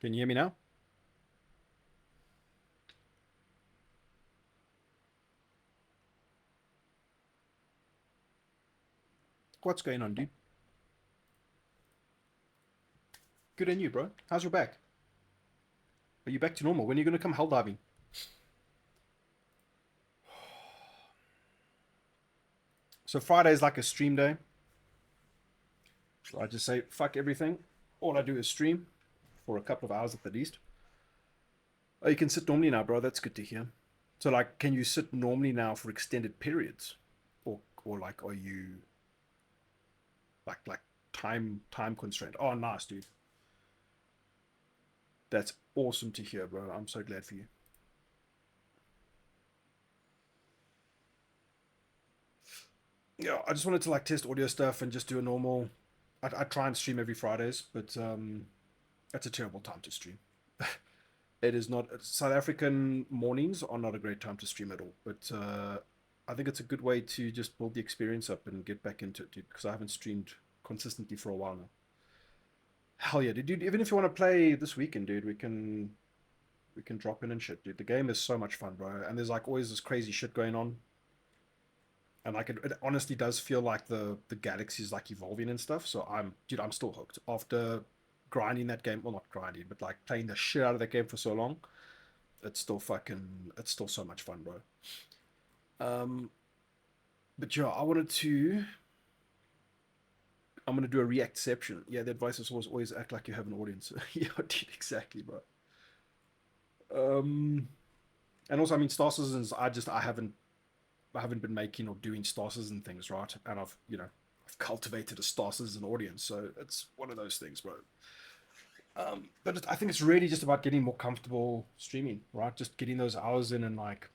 Can you hear me now? What's going on, dude? Good on you, bro. How's your back? Are you back to normal? When are you going to come hell diving? So Friday is like a stream day. So I just say, fuck everything. All I do is stream for a couple of hours at the least. Oh, you can sit normally now, bro. That's good to hear. So, like, can you sit normally now for extended periods? Or like, are you like time constrained? Oh, nice, dude. That's awesome to hear, bro. I'm so glad for you. Yeah, I just wanted to like test audio stuff and just do a normal. I try and stream every Fridays, but that's a terrible time to stream. It is not. South African mornings are not a great time to stream at all, but I think it's a good way to just build the experience up and get back into it, dude. Because I haven't streamed consistently for a while now. Hell yeah, dude! Even if you want to play this weekend, dude, we can drop in and shit, dude. The game is so much fun, bro. And there's like always this crazy shit going on, and like it honestly does feel like the galaxy is like evolving and stuff. So I'm still hooked after grinding that game. Well, not grinding, but like playing the shit out of that game for so long. It's still so much fun, bro. Um, but yeah, I'm gonna do a reactception. Yeah, the advice is always act like you have an audience. Yeah, dude, exactly, bro. Um, and also, I mean, Star Citizens. I haven't been making or doing Star Citizen things, right? And I've cultivated a Star Citizen audience, so it's one of those things, bro. But I think it's really just about getting more comfortable streaming, right? Just getting those hours in and like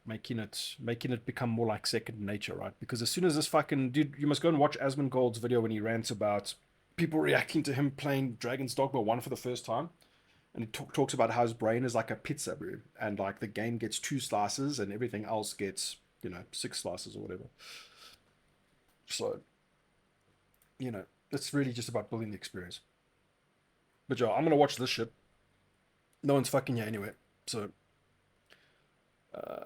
making it become more like second nature, right? Because as soon as this fucking dude, you must go and watch Asmongold's video when he rants about people reacting to him playing Dragon's Dogma 1 for the first time. And he talks about how his brain is like a pizza, bro. And like the game gets 2 slices and everything else gets, 6 slices or whatever. So, it's really just about building the experience. But yo, I'm gonna watch this shit. No one's fucking here anyway. So,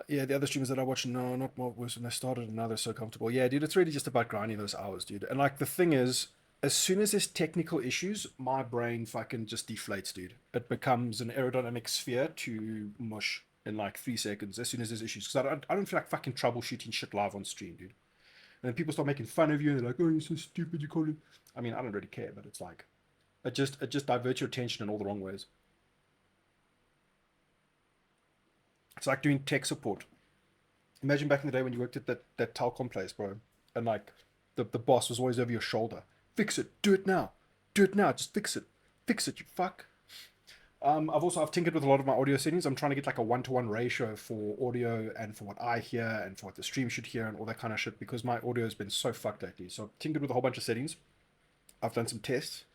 yeah, the other streamers that I watch, no, not more worse when they started, and now they're so comfortable. Yeah, dude, it's really just about grinding those hours, dude. And like the thing is, as soon as there's technical issues, my brain fucking just deflates, dude. It becomes an aerodynamic sphere to mush in like 3 seconds as soon as there's issues. Because I don't feel like fucking troubleshooting shit live on stream, dude. And then people start making fun of you and they're like, oh, you're so stupid, you can't. I mean, I don't really care, but it's like, it just diverts your attention in all the wrong ways. It's like doing tech support. Imagine back in the day when you worked at that telecom place, bro, and like the boss was always over your shoulder. Fix it. Do it now. Just fix it. Fix it. You fuck. I've tinkered with a lot of my audio settings. I'm trying to get like a 1-to-1 ratio for audio and for what I hear and for what the stream should hear and all that kind of shit because my audio has been so fucked lately. So I've tinkered with a whole bunch of settings. I've done some tests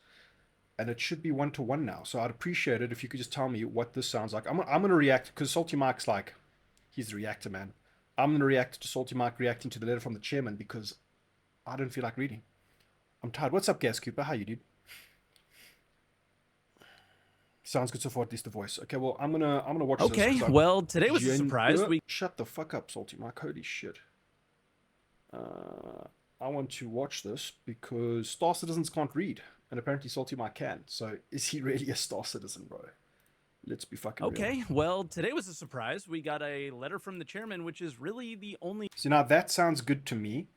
and it should be 1-to-1 now. So I'd appreciate it if you could just tell me what this sounds like. I'm gonna react because Salty Mike's like, he's the reactor man. I'm gonna react to Salty Mike reacting to the letter from the chairman because I don't feel like reading. I'm tired. What's up, Gas Cooper? How you, dude? Sounds good so far. At least the voice. Okay, well, I'm gonna watch this. Okay, well, today was a surprise. Shut the fuck up, Salty Mike. Holy shit. I want to watch this because Star Citizens can't read, and apparently Salty Mike can. So is he really a Star Citizen, bro? Let's be fucking real. Okay, well, today was a surprise. We got a letter from the chairman, which is really the only. So now that sounds good to me.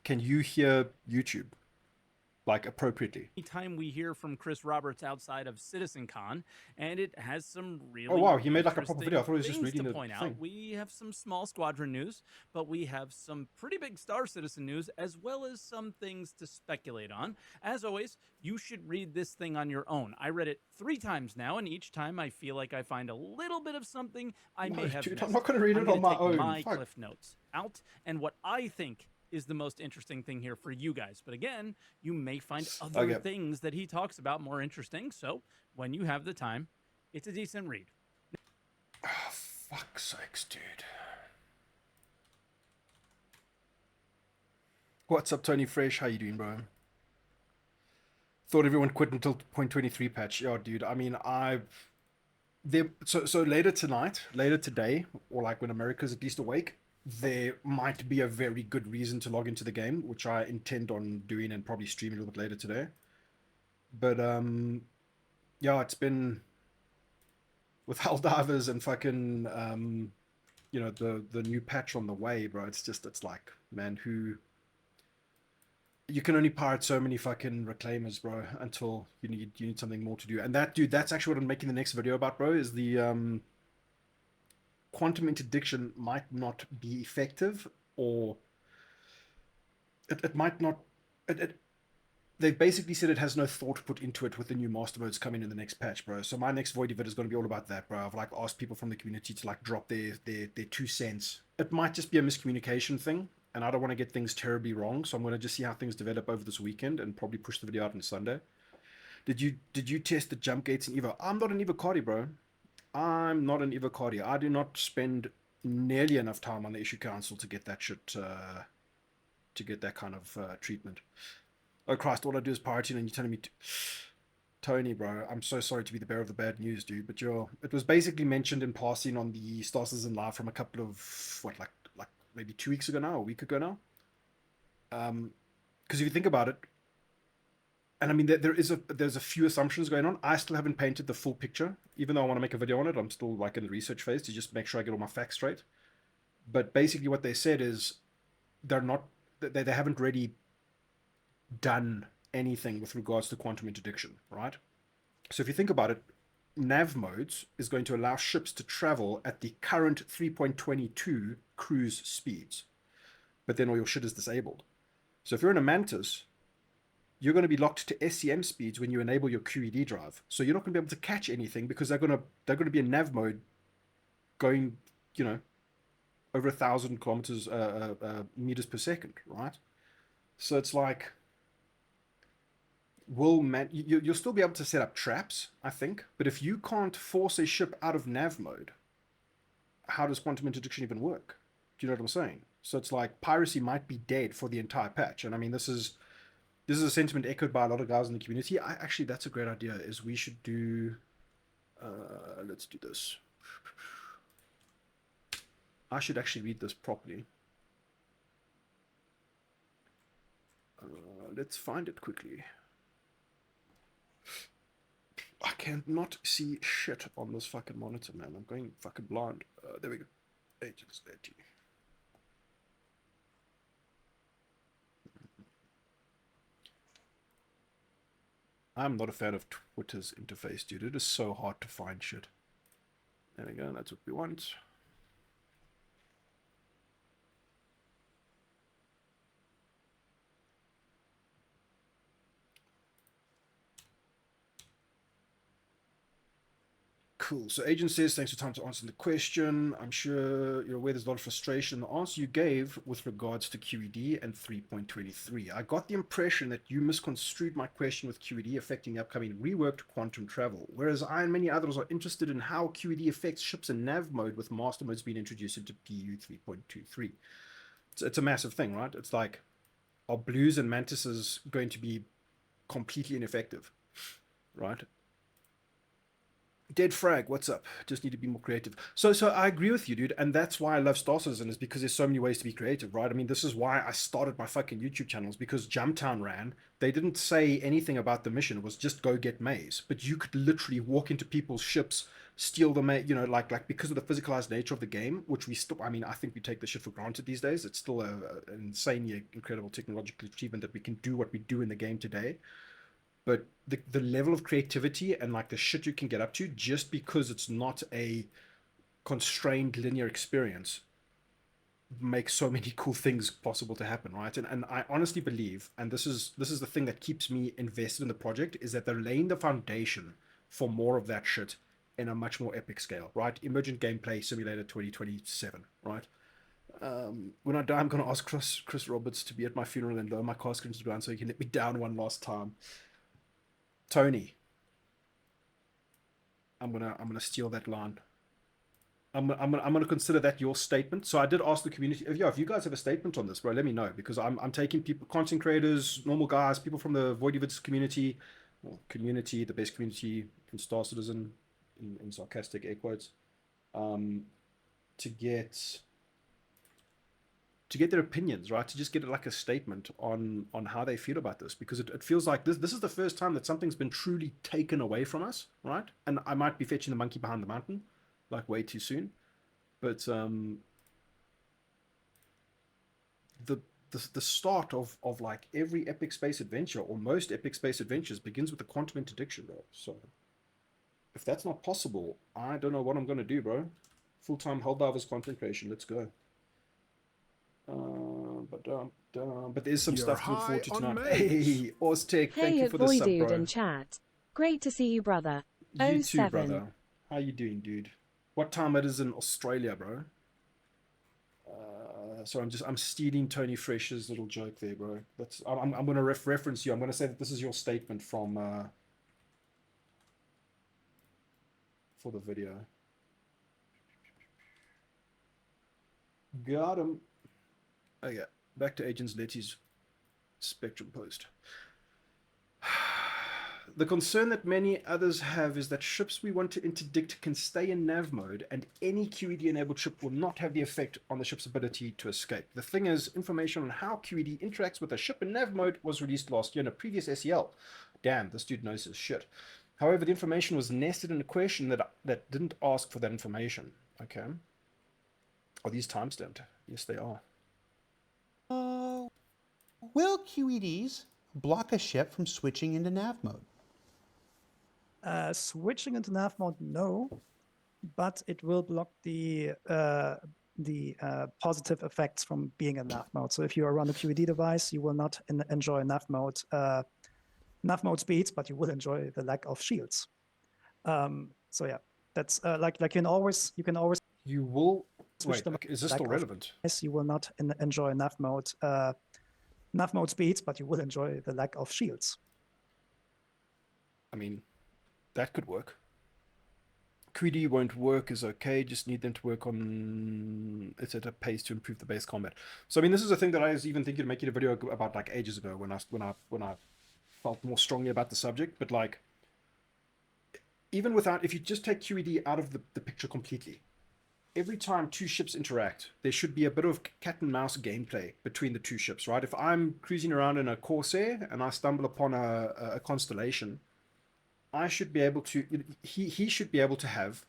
Can you hear YouTube? Like appropriately. Time we hear from Chris Roberts outside of CitizenCon, and it has some really. Oh wow, he made like a proper video. I thought he was just reading the point thing. Out. We have some small squadron news, but we have some pretty big Star Citizen news, as well as some things to speculate on. As always, you should read this thing on your own. I read it 3 times now, and each time I feel like I find a little bit of something I may have missed. I'm not going to read it on my own. My cliff notes out, and what I think is the most interesting thing here for you guys. But again, you may find other things that he talks about more interesting. So when you have the time, it's a decent read. Oh, fuck's sakes, dude. What's up, Tony Fresh? How you doing, bro? Thought everyone quit until 0.23 patch. Yeah, dude. I mean, so later tonight, later today, or like when America's at least awake, there might be a very good reason to log into the game, which I intend on doing and probably streaming a little bit later today. But yeah, it's been with Helldivers and fucking the new patch on the way, bro. It's like, man, who you can only pirate so many fucking reclaimers, bro, until you need something more to do. And that, dude, that's actually what I'm making the next video about, bro, is the quantum interdiction might not be effective, or it might not they've basically said it has no thought put into it with the new master modes coming in the next patch, bro. So my next Voidy vid is going to be all about that, bro. I've like asked people from the community to like drop their 2 cents. It might just be a miscommunication thing, and I don't want to get things terribly wrong, so I'm going to just see how things develop over this weekend and probably push the video out on Sunday. Did you test the jump gates in Evo? I'm not an Evo Cardi, bro. I'm not an Evo Cardi. I do not spend nearly enough time on the issue council to get that shit to get that kind of treatment. Oh Christ, all I do is pirating and you're telling me to... Tony, bro, I'm so sorry to be the bearer of the bad news, dude, but it was basically mentioned in passing on the Star Citizen Live from a couple of, like maybe 2 weeks ago now, a week ago now. Because if you think about it, and I mean, there's a few assumptions going on. I still haven't painted the full picture, even though I want to make a video on it. I'm still like in the research phase to just make sure I get all my facts straight. But basically, what they said is they haven't really done anything with regards to quantum interdiction, right? So if you think about it, nav modes is going to allow ships to travel at the current 3.22 cruise speeds, but then all your shit is disabled. So if you're in a Mantis, you're going to be locked to SCM speeds when you enable your QED drive. So you're not going to be able to catch anything because they're going to be in nav mode going, over 1,000 kilometers meters per second, right? So it's like, you'll still be able to set up traps, I think, but if you can't force a ship out of nav mode, how does quantum interdiction even work? Do you know what I'm saying? So it's like piracy might be dead for the entire patch, and I mean this is a sentiment echoed by a lot of guys in the community. Actually, that's a great idea. Is we should do, let's do this. I should actually read this properly. Let's find it quickly. I cannot see shit on this fucking monitor, man. I'm going fucking blind. There we go. Agents 80. I'm not a fan of Twitter's interface, dude. It is so hard to find shit. There we go. That's what we want. Cool. So Agent says, thanks for time to answer the question. I'm sure you're aware there's a lot of frustration in the answer you gave with regards to QED and 3.23. I got the impression that you misconstrued my question with QED affecting the upcoming reworked quantum travel, whereas I and many others are interested in how QED affects ships in nav mode with master modes being introduced into PU 3.23. It's a massive thing, right? It's like, are blues and mantises going to be completely ineffective, right? Dead Frag, what's up? Just need to be more creative. So I agree with you, dude, and that's why I love Star Citizen, is because there's so many ways to be creative, right? I mean, this is why I started my fucking YouTube channels, because Jumptown ran. They didn't say anything about the mission. It was just go get maize. But you could literally walk into people's ships, steal the maize, like because of the physicalized nature of the game, which we still, I mean, I think we take the shit for granted these days. It's still an insanely incredible technological achievement that we can do what we do in the game today. But the level of creativity and like the shit you can get up to, just because it's not a constrained linear experience, makes so many cool things possible to happen, right? And I honestly believe, and this is the thing that keeps me invested in the project, is that they're laying the foundation for more of that shit in a much more epic scale, right? Emergent Gameplay Simulator 2027, right? When I die, I'm gonna ask Chris Roberts to be at my funeral and lower my casket into the ground so he can let me down one last time. Tony, I'm gonna steal that line. I'm gonna consider that your statement. So I did ask the community, if you guys have a statement on this, bro, let me know, because I'm taking people, content creators, normal guys, people from the Voidy Vids community, the best community in Star Citizen, in sarcastic air quotes, to get their opinions, right? To just get like a statement on how they feel about this, because it feels like this is the first time that something's been truly taken away from us, right? And I might be fetching the monkey behind the mountain, like way too soon, but the start of like every epic space adventure, or most epic space adventures, begins with a quantum interdiction, bro. So if that's not possible, I don't know what I'm gonna do, bro. Full-time Helldivers content creation, let's go. But there's some stuff to look forward to tonight. Hey, Oztech, thank you for the sub, voiDude bro. in chat. Great to see you, brother. You too, 07. brother. How you doing, dude? What time it is in Australia, bro? So I'm stealing Tony Fresh's little joke there, bro. I'm gonna reference you. I'm gonna say that this is your statement from for the video. Got him. Okay, back to Agent Letty's Spectrum post. The concern that many others have is that ships we want to interdict can stay in nav mode, and any QED-enabled ship will not have the effect on the ship's ability to escape. The thing is, information on how QED interacts with a ship in nav mode was released last year in a previous SEL. Damn, this dude knows his shit. However, the information was nested in a question that didn't ask for that information. Okay. Are these timestamped? Yes, they are. Will QEDs block a ship from switching into nav mode? Switching into nav mode, no, but it will block the positive effects from being in nav mode. So if you are on a QED device, you will not enjoy nav mode speeds, but you will enjoy the lack of shields. So yeah, that's like you can always You will switch wait. them. Okay, is this still relevant? Yes, you will not enjoy nav mode speeds, but you will enjoy the lack of shields. I mean, that could work. QED won't work is okay, just need them to work on it at a pace to improve the base combat. So I mean, this is a thing that I was even thinking of making a video about like ages ago when I felt more strongly about the subject. But like, even without, if you just take QED out of the picture completely, every time two ships interact, there should be a bit of cat and mouse gameplay between the two ships, right? If I'm cruising around in a Corsair and I stumble upon a Constellation, I should be able to, he should be able to have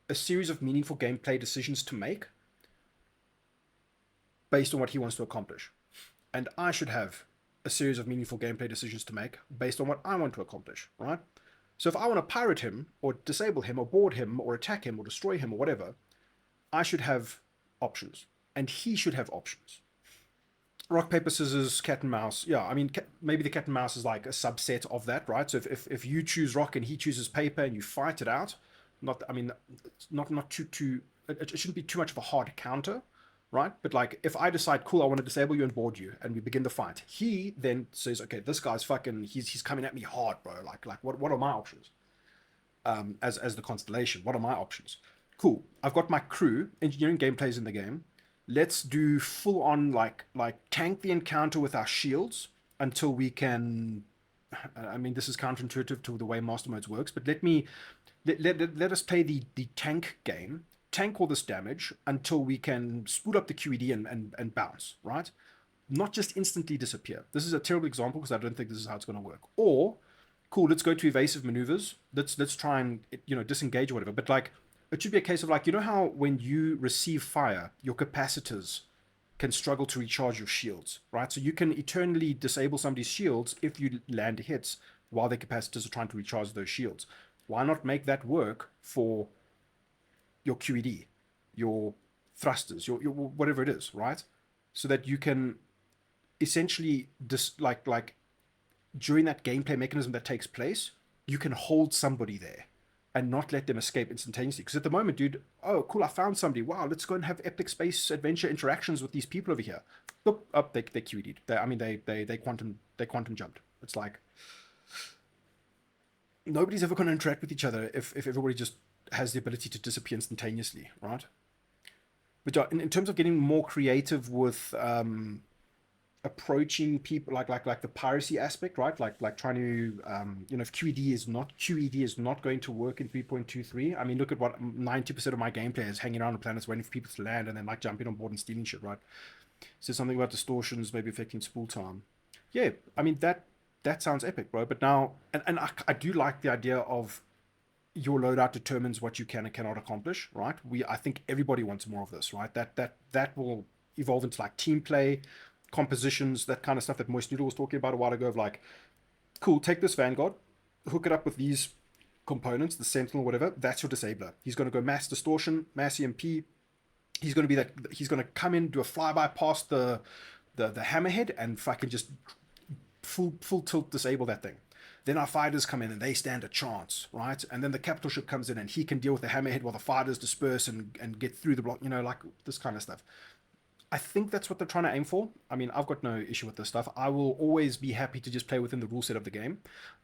a series of meaningful gameplay decisions to make based on what he wants to accomplish. And I should have a series of meaningful gameplay decisions to make based on what I want to accomplish, right? So if I want to pirate him, or disable him, or board him, or attack him, or destroy him, or whatever, I should have options. And he should have options. Rock, paper, scissors, cat and mouse. Yeah, I mean, maybe the cat and mouse is like a subset of that, right? So if you choose rock and he chooses paper and you fight it out, not too, it shouldn't be too much of a hard counter, right? But like, if I decide, cool, I want to disable you and board you, and we begin the fight, he then says, okay, this guy's fucking, he's coming at me hard, bro. Like what are my options? As the Constellation, what are my options? Cool, I've got my crew, engineering gameplays in the game. Let's do full on like tank the encounter with our shields until we can. I mean, this is counterintuitive to the way Master Modes works, but let us play the tank game, tank all this damage until we can spool up the QED and bounce, right? Not just instantly disappear. This is a terrible example because I don't think this is how it's going to work. Or, cool, let's go to evasive maneuvers. Let's try and disengage or whatever. But like, it should be a case of like, you know how when you receive fire, your capacitors can struggle to recharge your shields, right? So you can eternally disable somebody's shields if you land hits while their capacitors are trying to recharge those shields. Why not make that work for your QED, your thrusters, your whatever it is, right? So that you can essentially like during that gameplay mechanism that takes place, you can hold somebody there and not let them escape instantaneously. Because at the moment, dude, oh, cool, I found somebody. Wow, let's go and have epic space adventure interactions with these people over here. Look, up, they QED'd. They quantum jumped. It's like, nobody's ever going to interact with each other if everybody just has the ability to disappear instantaneously, right? But yeah, in terms of getting more creative with approaching people like the piracy aspect, right? Like trying to if QED is not going to work in 3.23. I mean, look at what 90% of my gameplay is: hanging around on planets waiting for people to land and then like jumping on board and stealing shit, right? So something about distortions maybe affecting spool time. Yeah, I mean that sounds epic, bro. But now, and I do like the idea of your loadout determines what you can and cannot accomplish, right? I think everybody wants more of this, right? That will evolve into like team play, compositions, that kind of stuff that Moist Noodle was talking about a while ago, of like, cool, take this Vanguard, hook it up with these components, the Sentinel, whatever, that's your disabler. He's going to go mass distortion, mass EMP. He's going to come in, do a flyby past the hammerhead and fucking just full tilt disable that thing. Then our fighters come in and they stand a chance, right? And then the capital ship comes in and he can deal with the hammerhead while the fighters disperse and get through the block, like this kind of stuff. I think that's what they're trying to aim for. I mean, I've got no issue with this stuff. I will always be happy to just play within the rule set of the game.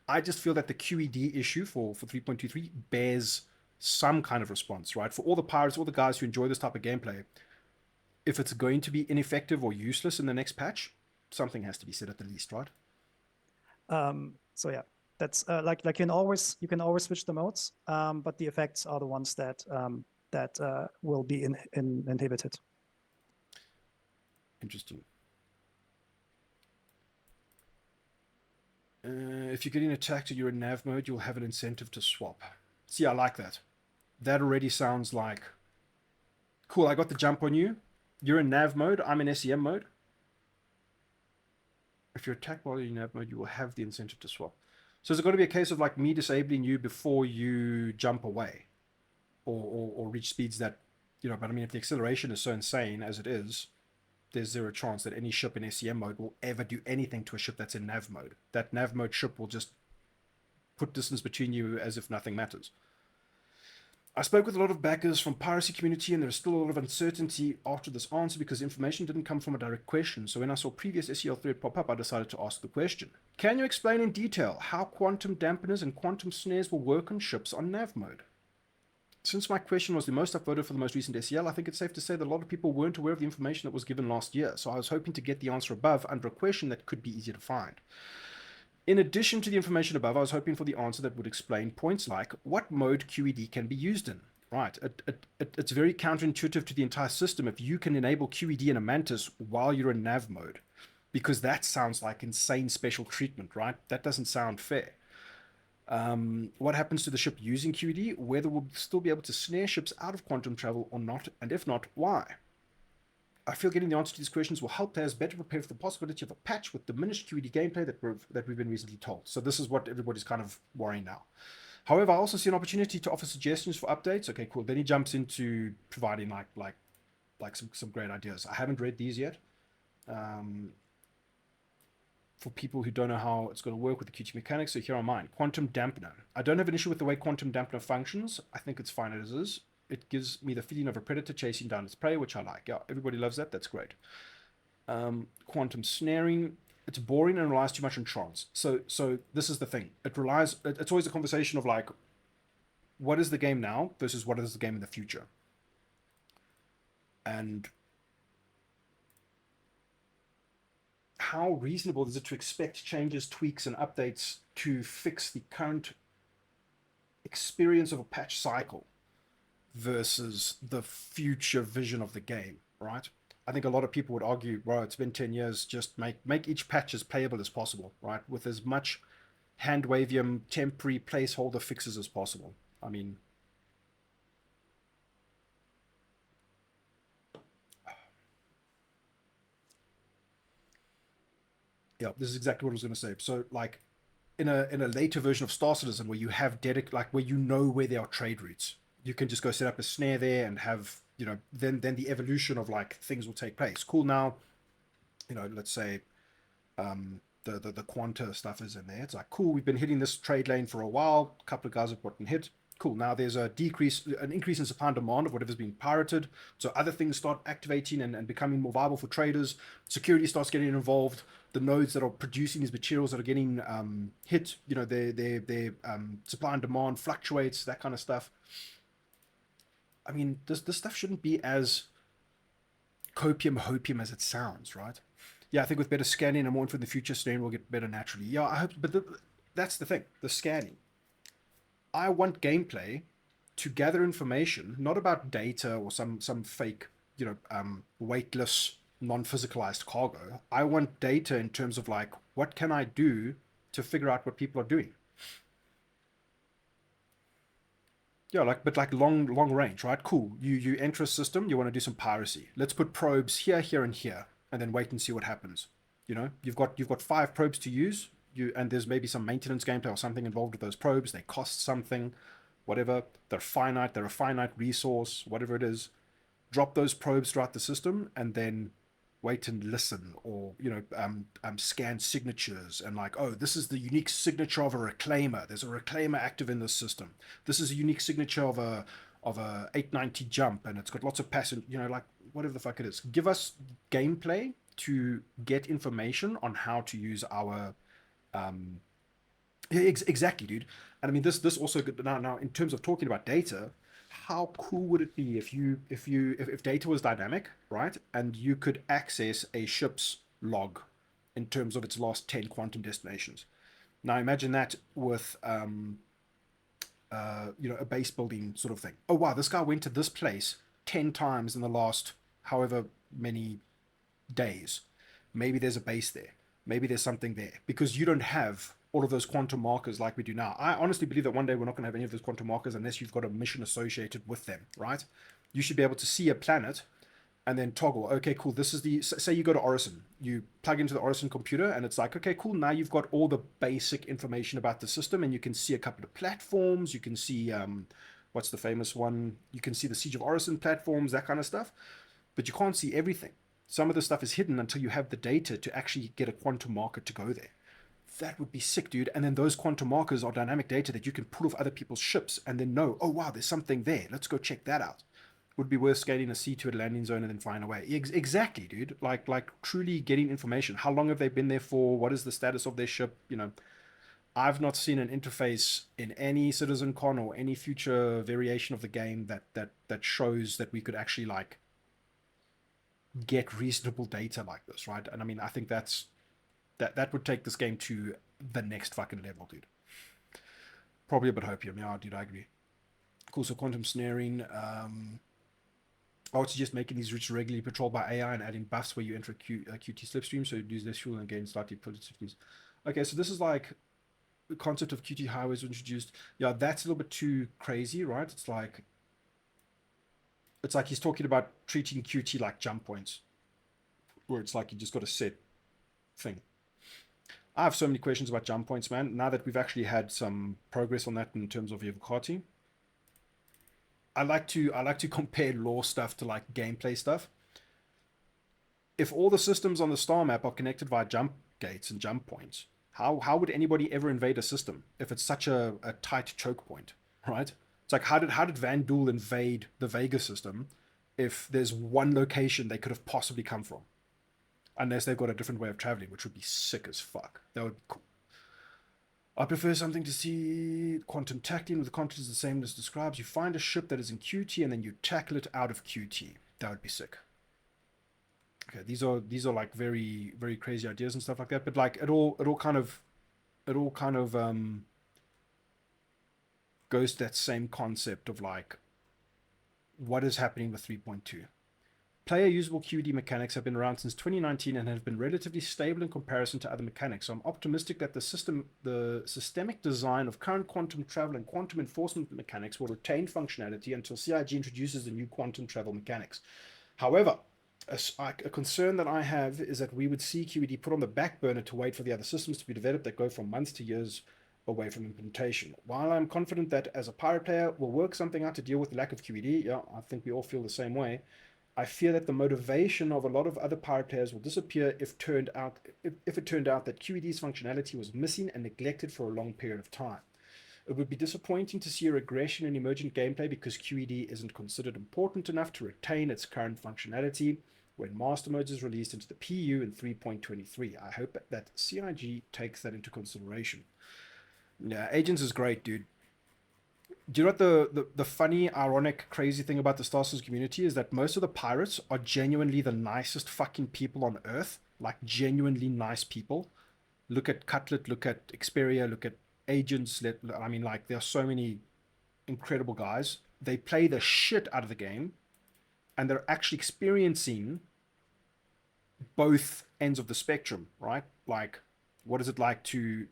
I just feel that the QED issue for 3.23 bears some kind of response, right? For all the pirates, all the guys who enjoy this type of gameplay, if it's going to be ineffective or useless in the next patch, something has to be said at the least, right? So yeah, that's like you can always switch the modes, but the effects are the ones that will be inhibited. Interesting. If you're getting attacked or you're in nav mode, you'll have an incentive to swap. See, I like that. That already sounds like cool. I got the jump on you. You're in nav mode. I'm in SEM mode. If you're attacked while you're in nav mode, you will have the incentive to swap. So is it going to be a case of like me disabling you before you jump away, or reach speeds that, but I mean, if the acceleration is so insane as it is, there's zero chance that any ship in SEM mode will ever do anything to a ship that's in nav mode. That nav mode ship will just put distance between you as if nothing matters. I spoke with a lot of backers from piracy community, and there's still a lot of uncertainty after this answer because information didn't come from a direct question. So when I saw previous SEL thread pop up, I decided to ask the question. Can you explain in detail how quantum dampeners and quantum snares will work on ships on nav mode? Since my question was the most upvoted for the most recent SEL, I think it's safe to say that a lot of people weren't aware of the information that was given last year, so I was hoping to get the answer above under a question that could be easier to find. In addition to the information above, I was hoping for the answer that would explain points like what mode QED can be used in. Right, it's very counterintuitive to the entire system if you can enable QED in a Mantis while you're in nav mode, because that sounds like insane special treatment, right? That doesn't sound fair. What happens to the ship using QED, whether we'll still be able to snare ships out of quantum travel or not, and if not, why? I feel getting the answer to these questions will help players better prepare for the possibility of a patch with diminished QED gameplay that we've been recently told. So this is what everybody's kind of worrying now. However, I also see an opportunity to offer suggestions for updates. Okay, cool. Then he jumps into providing like some great ideas. I haven't read these yet. For people who don't know how it's going to work with the QT mechanics, so here are mine. Quantum dampener. I don't have an issue with the way quantum dampener functions. I think it's fine as is. It gives me the feeling of a predator chasing down its prey, which I like. Yeah, everybody loves that. That's great. Quantum snaring. It's boring and relies too much on trance. So this is the thing. It's always a conversation of like, what is the game now versus what is the game in the future? And how reasonable is it to expect changes, tweaks, and updates to fix the current experience of a patch cycle versus the future vision of the game, right? I think a lot of people would argue, bro, it's been 10 years, just make each patch as playable as possible, right? With as much hand-wavium, temporary placeholder fixes as possible. I mean, yeah, this is exactly what I was going to say. So, like, in a later version of Star Citizen, where you have where you know where there are trade routes, you can just go set up a snare there and have, then the evolution of like things will take place. Cool. Now, let's say the Quanta stuff is in there. It's like, cool, we've been hitting this trade lane for a while. A couple of guys have gotten hit. Cool. Now there's an increase in supply and demand of whatever's being pirated. So other things start activating and becoming more viable for traders. Security starts getting involved. The nodes that are producing these materials that are getting hit, their supply and demand fluctuates, that kind of stuff. I mean, this stuff shouldn't be as copium hopium as it sounds, right? Yeah, I think with better scanning and more info in the future, scanning will get better naturally. Yeah, I hope, but that's the thing, the scanning. I want gameplay to gather information, not about data or some fake, weightless, non-physicalized cargo. I want data in terms of like, what can I do to figure out what people are doing? Yeah, but like long range, right? Cool. You enter a system, you want to do some piracy. Let's put probes here, here, and here, and then wait and see what happens. You've got 5 probes to use. And there's maybe some maintenance gameplay or something involved with those probes. They cost something, whatever. They're finite. They're a finite resource, whatever it is. Drop those probes throughout the system, and then wait and listen, or scan signatures, and like, oh, this is the unique signature of a reclaimer. There's a reclaimer active in this system. This is a unique signature of a 890 jump, and it's got lots of passing, like whatever the fuck it is. Give us gameplay to get information on how to use our yeah, exactly, dude. And I mean, this also now in terms of talking about data, how cool would it be if data was dynamic, right? And you could access a ship's log in terms of its last 10 quantum destinations. Now imagine that with a base building sort of thing. Oh wow, this guy went to this place 10 times in the last however many days. Maybe there's a base there. Maybe there's something there, because you don't have all of those quantum markers like we do now. I honestly believe that one day we're not going to have any of those quantum markers unless you've got a mission associated with them, right? You should be able to see a planet and then toggle. Okay, cool. This is say you go to Orison, you plug into the Orison computer, and it's like, okay, cool. Now you've got all the basic information about the system, and you can see a couple of platforms. You can see what's the famous one? You can see the Siege of Orison platforms, that kind of stuff, but you can't see everything. Some of the stuff is hidden until you have the data to actually get a quantum marker to go there. That would be sick, dude. And then those quantum markers are dynamic data that you can pull off other people's ships and then know, oh wow, there's something there. Let's go check that out. Would be worth scaling a C to a landing zone and then flying away. Exactly, dude. Like truly getting information. How long have they been there for? What is the status of their ship? I've not seen an interface in any CitizenCon or any future variation of the game that shows that we could actually like get reasonable data like this, right? And I mean, I think that would take this game to the next fucking level, dude. Probably a bit hopium. Yeah, dude, I agree. Cool. So quantum snaring. I would suggest making these routes regularly patrolled by AI and adding buffs where you enter a QT slipstream, so you lose less fuel and gain slightly positive views. Okay, so this is like the concept of QT highways was introduced. Yeah, that's a little bit too crazy, right? It's like he's talking about treating QT like jump points, where it's like you just got a set thing. I have so many questions about jump points, man. Now that we've actually had some progress on that in terms of Evocati, I like to compare lore stuff to like gameplay stuff. If all the systems on the star map are connected via jump gates and jump points, how would anybody ever invade a system if it's such a tight choke point, right? It's like how did Van Doel invade the Vega system if there's one location they could have possibly come from? Unless they've got a different way of traveling, which would be sick as fuck. That would be cool. I prefer something to see quantum tackling with the content is the same as describes. You find a ship that is in QT and then you tackle it out of QT. That would be sick. Okay, these are like very, very crazy ideas and stuff like that. But like it all kind of goes to that same concept of like what is happening with 3.2. Player usable QED mechanics have been around since 2019 and have been relatively stable in comparison to other mechanics. So I'm optimistic that the systemic design of current quantum travel and quantum enforcement mechanics will retain functionality until CIG introduces the new quantum travel mechanics. However, a concern that I have is that we would see QED put on the back burner to wait for the other systems to be developed that go from months to years away from implementation. While I'm confident that as a pirate player we'll work something out to deal with the lack of QED, yeah, I think we all feel the same way, I fear that the motivation of a lot of other pirate players will disappear if it turned out that QED's functionality was missing and neglected for a long period of time. It would be disappointing to see a regression in emergent gameplay because QED isn't considered important enough to retain its current functionality when Master Modes is released into the PU in 3.23. I hope that CIG takes that into consideration. Yeah, Agents is great, dude. Do you know what the funny, ironic, crazy thing about the Star Wars community is that most of the pirates are genuinely the nicest fucking people on earth. Like, genuinely nice people. Look at Cutlet, look at Xperia, look at Agents. I mean, like, there are so many incredible guys. They play the shit out of the game, and they're actually experiencing both ends of the spectrum, right? Like, what is it like to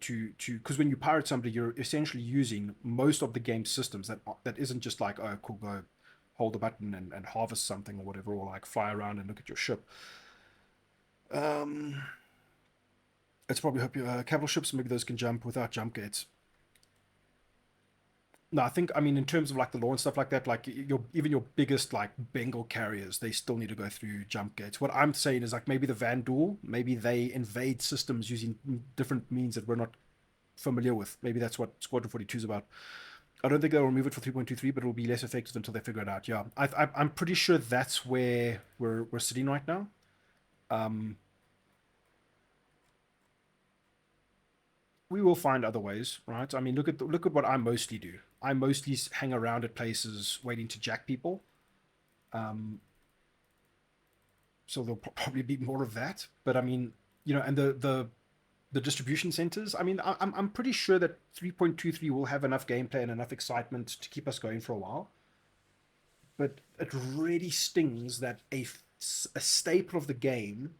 because when you pirate somebody, you're essentially using most of the game systems that isn't just like, oh cool, go hold a button and harvest something or whatever, or like fly around and look at your ship. It's probably hope you capital ships, maybe those can jump without jump gates. No, I mean, in terms of like the law and stuff like that, like even your biggest like Bengal carriers, they still need to go through jump gates. What I'm saying is like maybe the Vanduul, maybe they invade systems using different means that we're not familiar with. Maybe that's what Squadron 42 is about. I don't think they'll remove it for 3.23, but it'll be less effective until they figure it out. Yeah, I'm pretty sure that's where we're sitting right now. We will find other ways, right? I mean, look at what I mostly do. I mostly hang around at places waiting to jack people. So there'll probably be more of that. But I mean, you know, and the distribution centers. I mean, I'm pretty sure that 3.23 will have enough gameplay and enough excitement to keep us going for a while. But it really stings that a staple of the game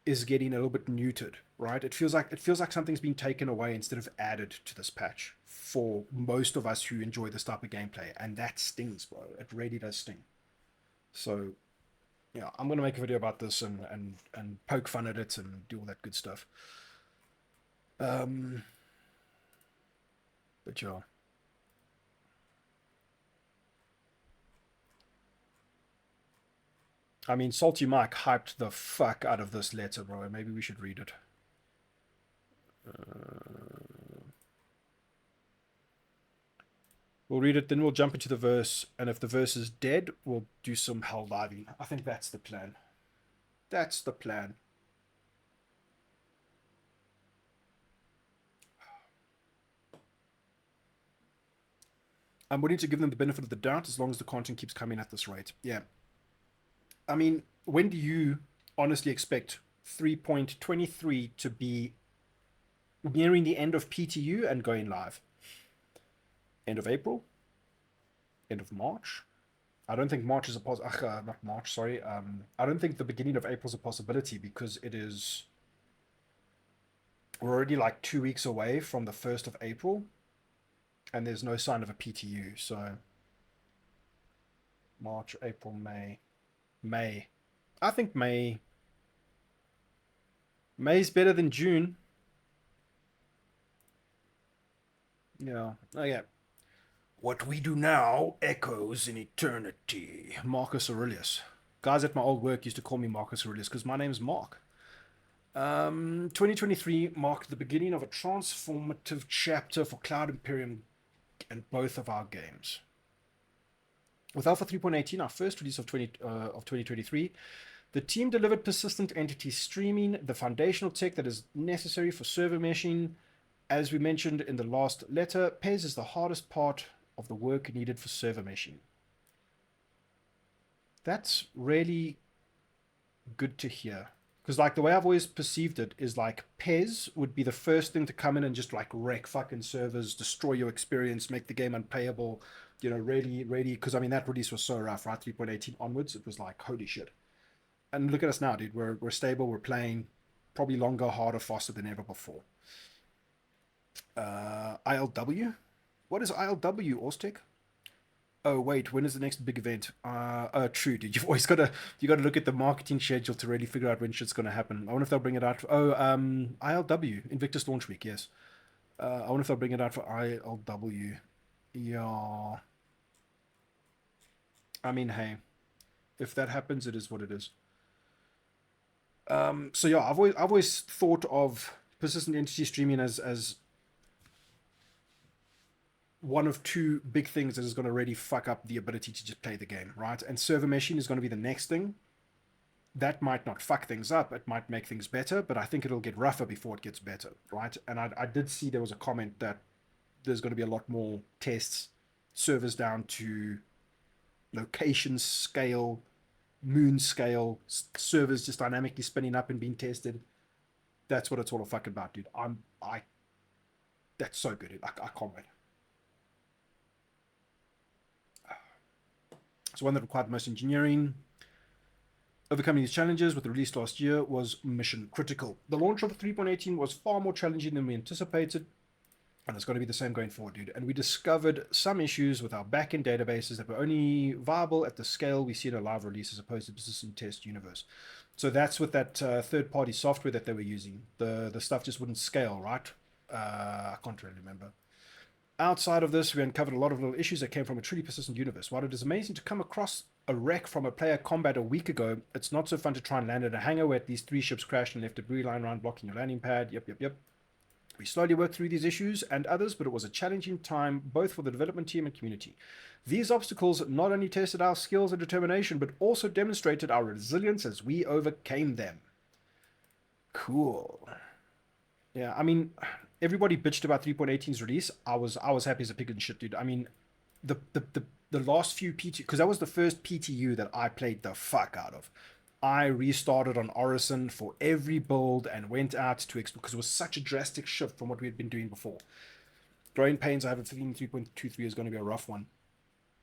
is getting a little bit neutered, right? It feels like something's been taken away instead of added to this patch for most of us who enjoy this type of gameplay, and that stings, bro. It really does sting. So, yeah, I'm gonna make a video about this and poke fun at it and do all that good stuff. But yeah. I mean, Salty Mike hyped the fuck out of this letter, bro. Maybe we should read it. We'll read it, then we'll jump into the verse, and if the verse is dead, we'll do some hell diving. I think that's the plan. That's the plan. I'm willing to give them the benefit of the doubt as long as the content keeps coming at this rate. Yeah. I mean, when do you honestly expect 3.23 to be nearing the end of PTU and going live? End of April? End of March? I don't think March is a not March, sorry. I don't think the beginning of April is a possibility because we're already like 2 weeks away from the 1st of April and there's no sign of a PTU. So March, April, May. I think May's better than June. Yeah. Oh, yeah. What we do now echoes in eternity. Marcus Aurelius. Guys at my old work used to call me Marcus Aurelius because my name's Mark. 2023 marked the beginning of a transformative chapter for Cloud Imperium and both of our games. With Alpha 3.18, our first release of 2023, the team delivered persistent entity streaming, the foundational tech that is necessary for server meshing. As we mentioned in the last letter, PES is the hardest part of the work needed for server meshing. That's really good to hear. Because like the way I've always perceived it is like PES would be the first thing to come in and just like wreck fucking servers, destroy your experience, make the game unplayable, you know, really, because I mean that release was so rough, right? 3.18 onwards, it was like holy shit. And look at us now, dude. We're stable, we're playing probably longer, harder, faster than ever before. ILW? What is ILW, Orstek? Oh wait, when is the next big event? True, dude. You've always gotta look at the marketing schedule to really figure out when shit's gonna happen. I wonder if they'll bring it out. ILW, Invictus Launch Week, yes. I wonder if they'll bring it out for ILW. Yeah. I mean, hey, if that happens, it is what it is. So yeah, I've always thought of persistent entity streaming as one of two big things that is going to really fuck up the ability to just play the game, right? And server meshing is going to be the next thing. That might not fuck things up, it might make things better, but I think it'll get rougher before it gets better, right? And I did see there was a comment that there's going to be a lot more tests servers down to location scale, moon scale, servers just dynamically spinning up and being tested. That's what it's all fucking about, dude. That's so good, dude. I can't wait. So one that required the most engineering. Overcoming these challenges with the release last year was mission critical. The launch of 3.18 was far more challenging than we anticipated, and it's going to be the same going forward, dude. And we discovered some issues with our backend databases that were only viable at the scale we see in a live release as opposed to persistent test universe. So that's with that third-party software that they were using. The stuff just wouldn't scale, right? I can't really remember. Outside of this, we uncovered a lot of little issues that came from a truly persistent universe. While it is amazing to come across a wreck from a player combat a week ago, it's not so fun to try and land at a hangar where at least 3 ships crashed and left a debris line around blocking your landing pad. Yep. We slowly worked through these issues and others, but it was a challenging time both for the development team and community. These obstacles not only tested our skills and determination, but also demonstrated our resilience as we overcame them. Cool. Yeah, I mean, everybody bitched about 3.18's release. I was happy as a pig in shit, dude. I mean, the last few PT, because that was the first PTU that I played the fuck out of. I restarted on Orison for every build and went out to explore because it was such a drastic shift from what we had been doing before. Growing pains, I have a feeling 3.23 is going to be a rough one.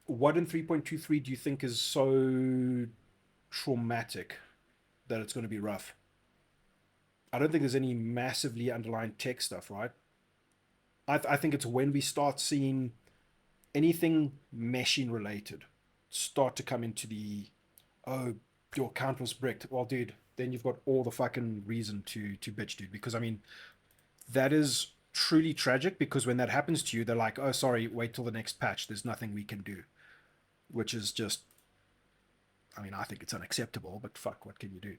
What in 3.23 do you think is so traumatic that it's going to be rough? I don't think there's any massively underlying tech stuff, right? I think it's when we start seeing anything meshing related start to come into the, oh, your account was bricked. Well, dude, then you've got all the fucking reason to bitch, dude. Because, I mean, that is truly tragic because when that happens to you, they're like, oh, sorry, wait till the next patch. There's nothing we can do. Which is just, I mean, I think it's unacceptable, but fuck, what can you do?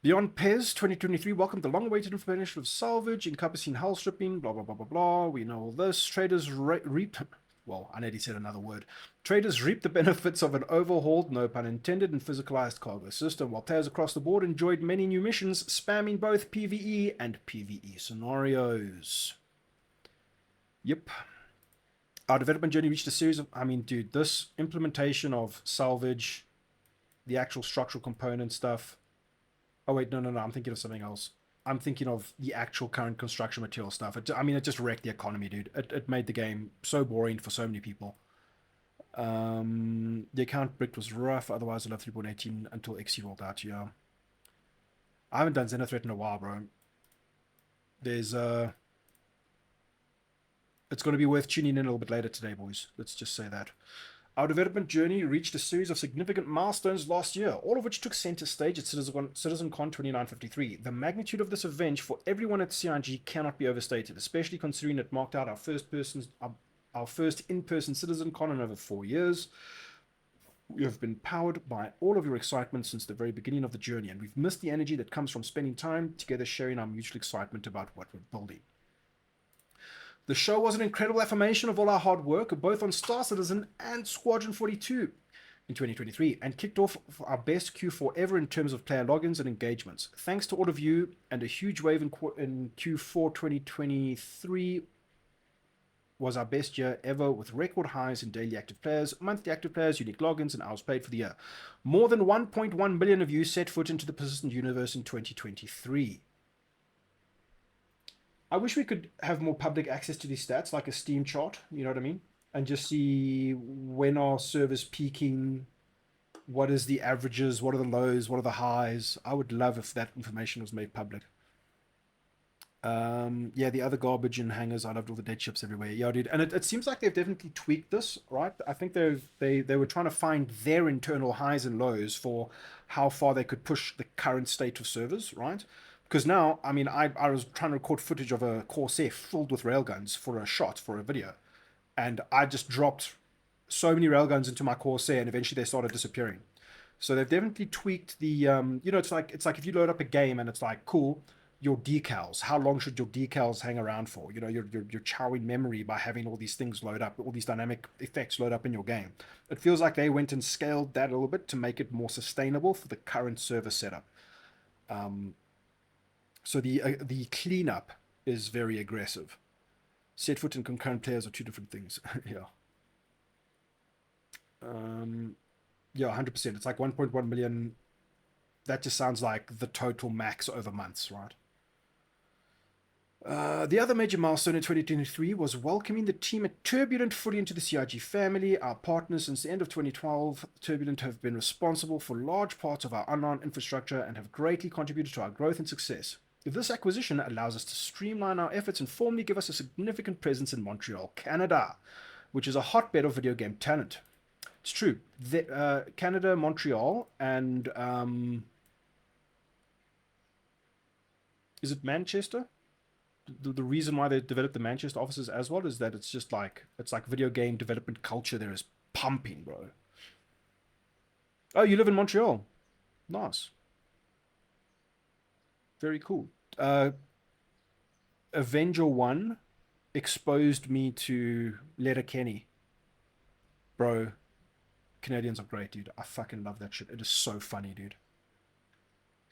Beyond PES 2023 welcomed the long-awaited information of salvage, encompassing hull stripping, blah, blah, blah, blah, blah. We know all this. Traders reaped... Well, I nearly said another word. Traders reaped the benefits of an overhauled, no pun intended, and physicalized cargo system, while players across the board enjoyed many new missions, spamming both PvE and PvE scenarios. Yep. Our development journey reached a series of... I mean, dude, this implementation of salvage, the actual structural component stuff... Oh, wait, no, I'm thinking of something else. I'm thinking of the actual current construction material stuff. It just wrecked the economy, dude. It made the game so boring for so many people. The account brick was rough. Otherwise, I love 3.18 until XC rolled out, yeah. I haven't done Xenothreat in a while, bro. There's, it's going to be worth tuning in a little bit later today, boys. Let's just say that. Our development journey reached a series of significant milestones last year, all of which took center stage at CitizenCon 2953. The magnitude of this event for everyone at CIG cannot be overstated, especially considering it marked out our first in-person CitizenCon in over 4 years. We have been powered by all of your excitement since the very beginning of the journey, and we've missed the energy that comes from spending time together sharing our mutual excitement about what we're building. The show was an incredible affirmation of all our hard work, both on Star Citizen and Squadron 42 in 2023, and kicked off our best Q4 ever in terms of player logins and engagements. Thanks to all of you, and a huge wave in Q4 2023 was our best year ever, with record highs in daily active players, monthly active players, unique logins, and hours played for the year. More than 1.1 billion of you set foot into the persistent universe in 2023. I wish we could have more public access to these stats, like a Steam chart, you know what I mean? And just see when are servers peaking, what is the averages, what are the lows, what are the highs. I would love if that information was made public. Yeah, the other garbage in hangars, I loved all the dead ships everywhere. Yeah, dude. And it seems like they've definitely tweaked this, right? I think they were trying to find their internal highs and lows for how far they could push the current state of servers, right? Because now, I mean, I was trying to record footage of a Corsair filled with railguns for a video. And I just dropped so many railguns into my Corsair, and eventually they started disappearing. So they've definitely tweaked the, you know, it's like if you load up a game and it's like, cool, your decals, how long should your decals hang around for? You know, you're chowing memory by having all these things load up, all these dynamic effects load up in your game. It feels like they went and scaled that a little bit to make it more sustainable for the current server setup. So the cleanup is very aggressive. Set foot and concurrent players are two different things. Yeah. Yeah, 100%. It's like 1.1 million. That just sounds like the total max over months, right? The other major milestone in 2023 was welcoming the team at Turbulent fully into the CIG family. Our partners since the end of 2012, Turbulent have been responsible for large parts of our online infrastructure and have greatly contributed to our growth and success. This acquisition allows us to streamline our efforts and formally give us a significant presence in Montreal, Canada, which is a hotbed of video game talent. It's true. Canada, Montreal, and is it Manchester? The reason why they developed the Manchester offices as well is that it's just like, it's like video game development culture there is pumping, bro. Oh, you live in Montreal. Nice. Very cool. Avenger 1 exposed me to Letterkenny. Bro, Canadians are great, dude. I fucking love that shit. It is so funny, dude.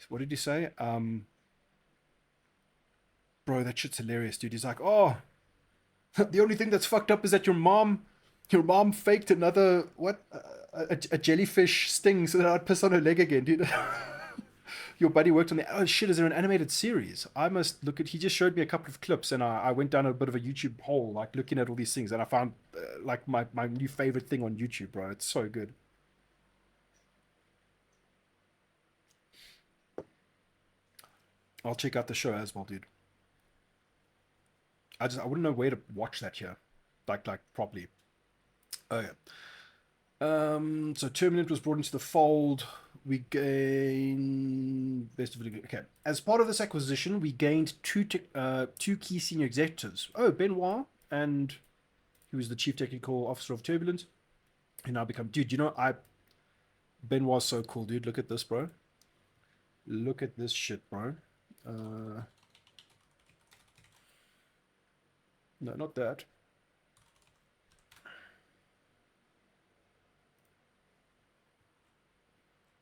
What did you say? Bro, that shit's hilarious, dude. He's like, oh, the only thing that's fucked up is that your mom faked another, what? A jellyfish sting so that I'd piss on her leg again, dude. Your buddy worked on the, oh shit, is there an animated series? I must look at, he just showed me a couple of clips and I went down a bit of a YouTube hole, like looking at all these things, and I found like my new favorite thing on YouTube, bro. It's so good. I'll check out the show as well, dude. I wouldn't know where to watch that here, like properly. Oh yeah. So Turbulent was brought into the fold. We gained best of video. Okay. As part of this acquisition, we gained two key senior executives. Oh, Benoit, and he was the chief technical officer of Turbulent. And now become, dude. You know, Benoit's so cool, dude. Look at this, bro. Look at this shit, bro. No, not that.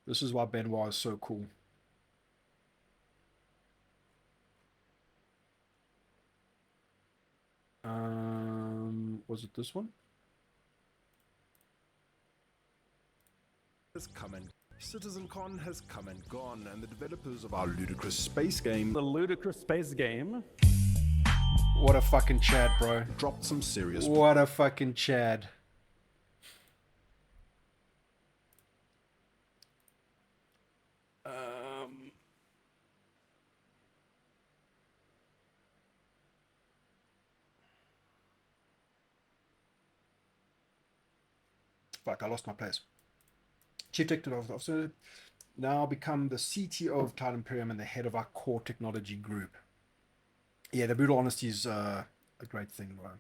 This is why Benoit is so cool. Was it this one? Has come and CitizenCon has come and gone, and the developers of our ludicrous space game, The ludicrous space game. What a fucking Chad, bro. dropped some serious. What a fucking Chad. Fuck, I lost my place. Chief Technical Officer, now become the CTO of Cloud Imperium and the head of our core technology group. Yeah, the brutal honesty is a great thing, bro.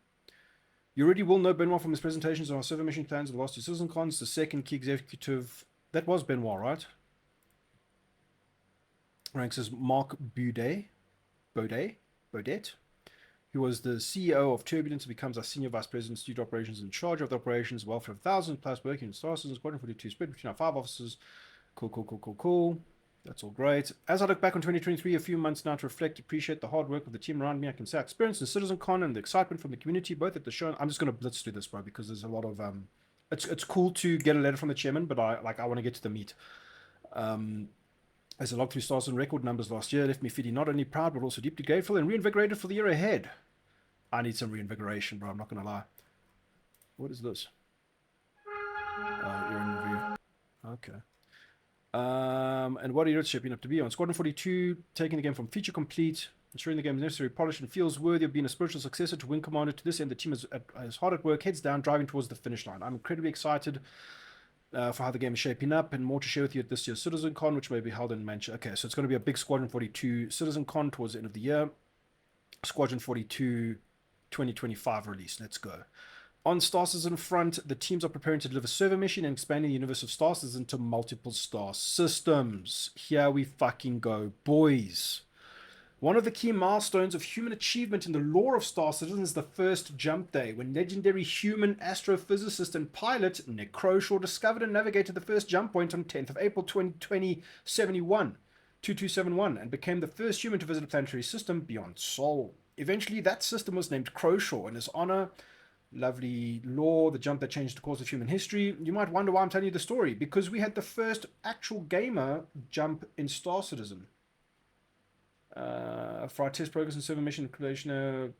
You already will know Benoit from his presentations on our server mission plans in the last two CitizenCons. The second key executive, that was Benoit, right? Ranks as Mark Baudet, who was the CEO of Turbulence and becomes our senior vice president, studio operations, in charge of the operations, welfare of thousands plus working in Star Citizen Squadron 42, split between our 5 officers. Cool. That's all great. As I look back on 2023, a few months now to reflect, appreciate the hard work of the team around me, I can say I experienced the CitizenCon and the excitement from the community, both at the show. I'm just going to let's do this, bro, because there's a lot of it's cool to get a letter from the chairman, but I want to get to the meat. As I logged through Star Citizen record numbers last year, left me feeling not only proud but also deeply grateful and reinvigorated for the year ahead. I need some reinvigoration, bro. I'm not going to lie. What is this? You're in review. Okay. And what are you shaping up to be on? Squadron 42, taking the game from feature complete, ensuring the game is necessary, polished, and feels worthy of being a spiritual successor to Wing Commander. To this end, the team is hard at work, heads down, driving towards the finish line. I'm incredibly excited for how the game is shaping up, and more to share with you at this year's CitizenCon, which may be held in Manchester. Okay, so it's going to be a big Squadron 42 CitizenCon towards the end of the year. Squadron 42 2025 release. Let's go. On Star Citizen front, the teams are preparing to deliver server mission and expanding the universe of Star Citizen to multiple star systems. Here we fucking go, boys. One of the key milestones of human achievement in the lore of Star Citizen is the first jump day, when legendary human astrophysicist and pilot Nick Croshaw discovered and navigated the first jump point on 10th of April 2271, and became the first human to visit a planetary system beyond Sol. Eventually, that system was named Croshaw in his honor. Lovely lore, the jump that changed the course of human history. You might wonder why I'm telling you the story, because we had the first actual gamer jump in Star Citizen. For our test progress and server mission creation,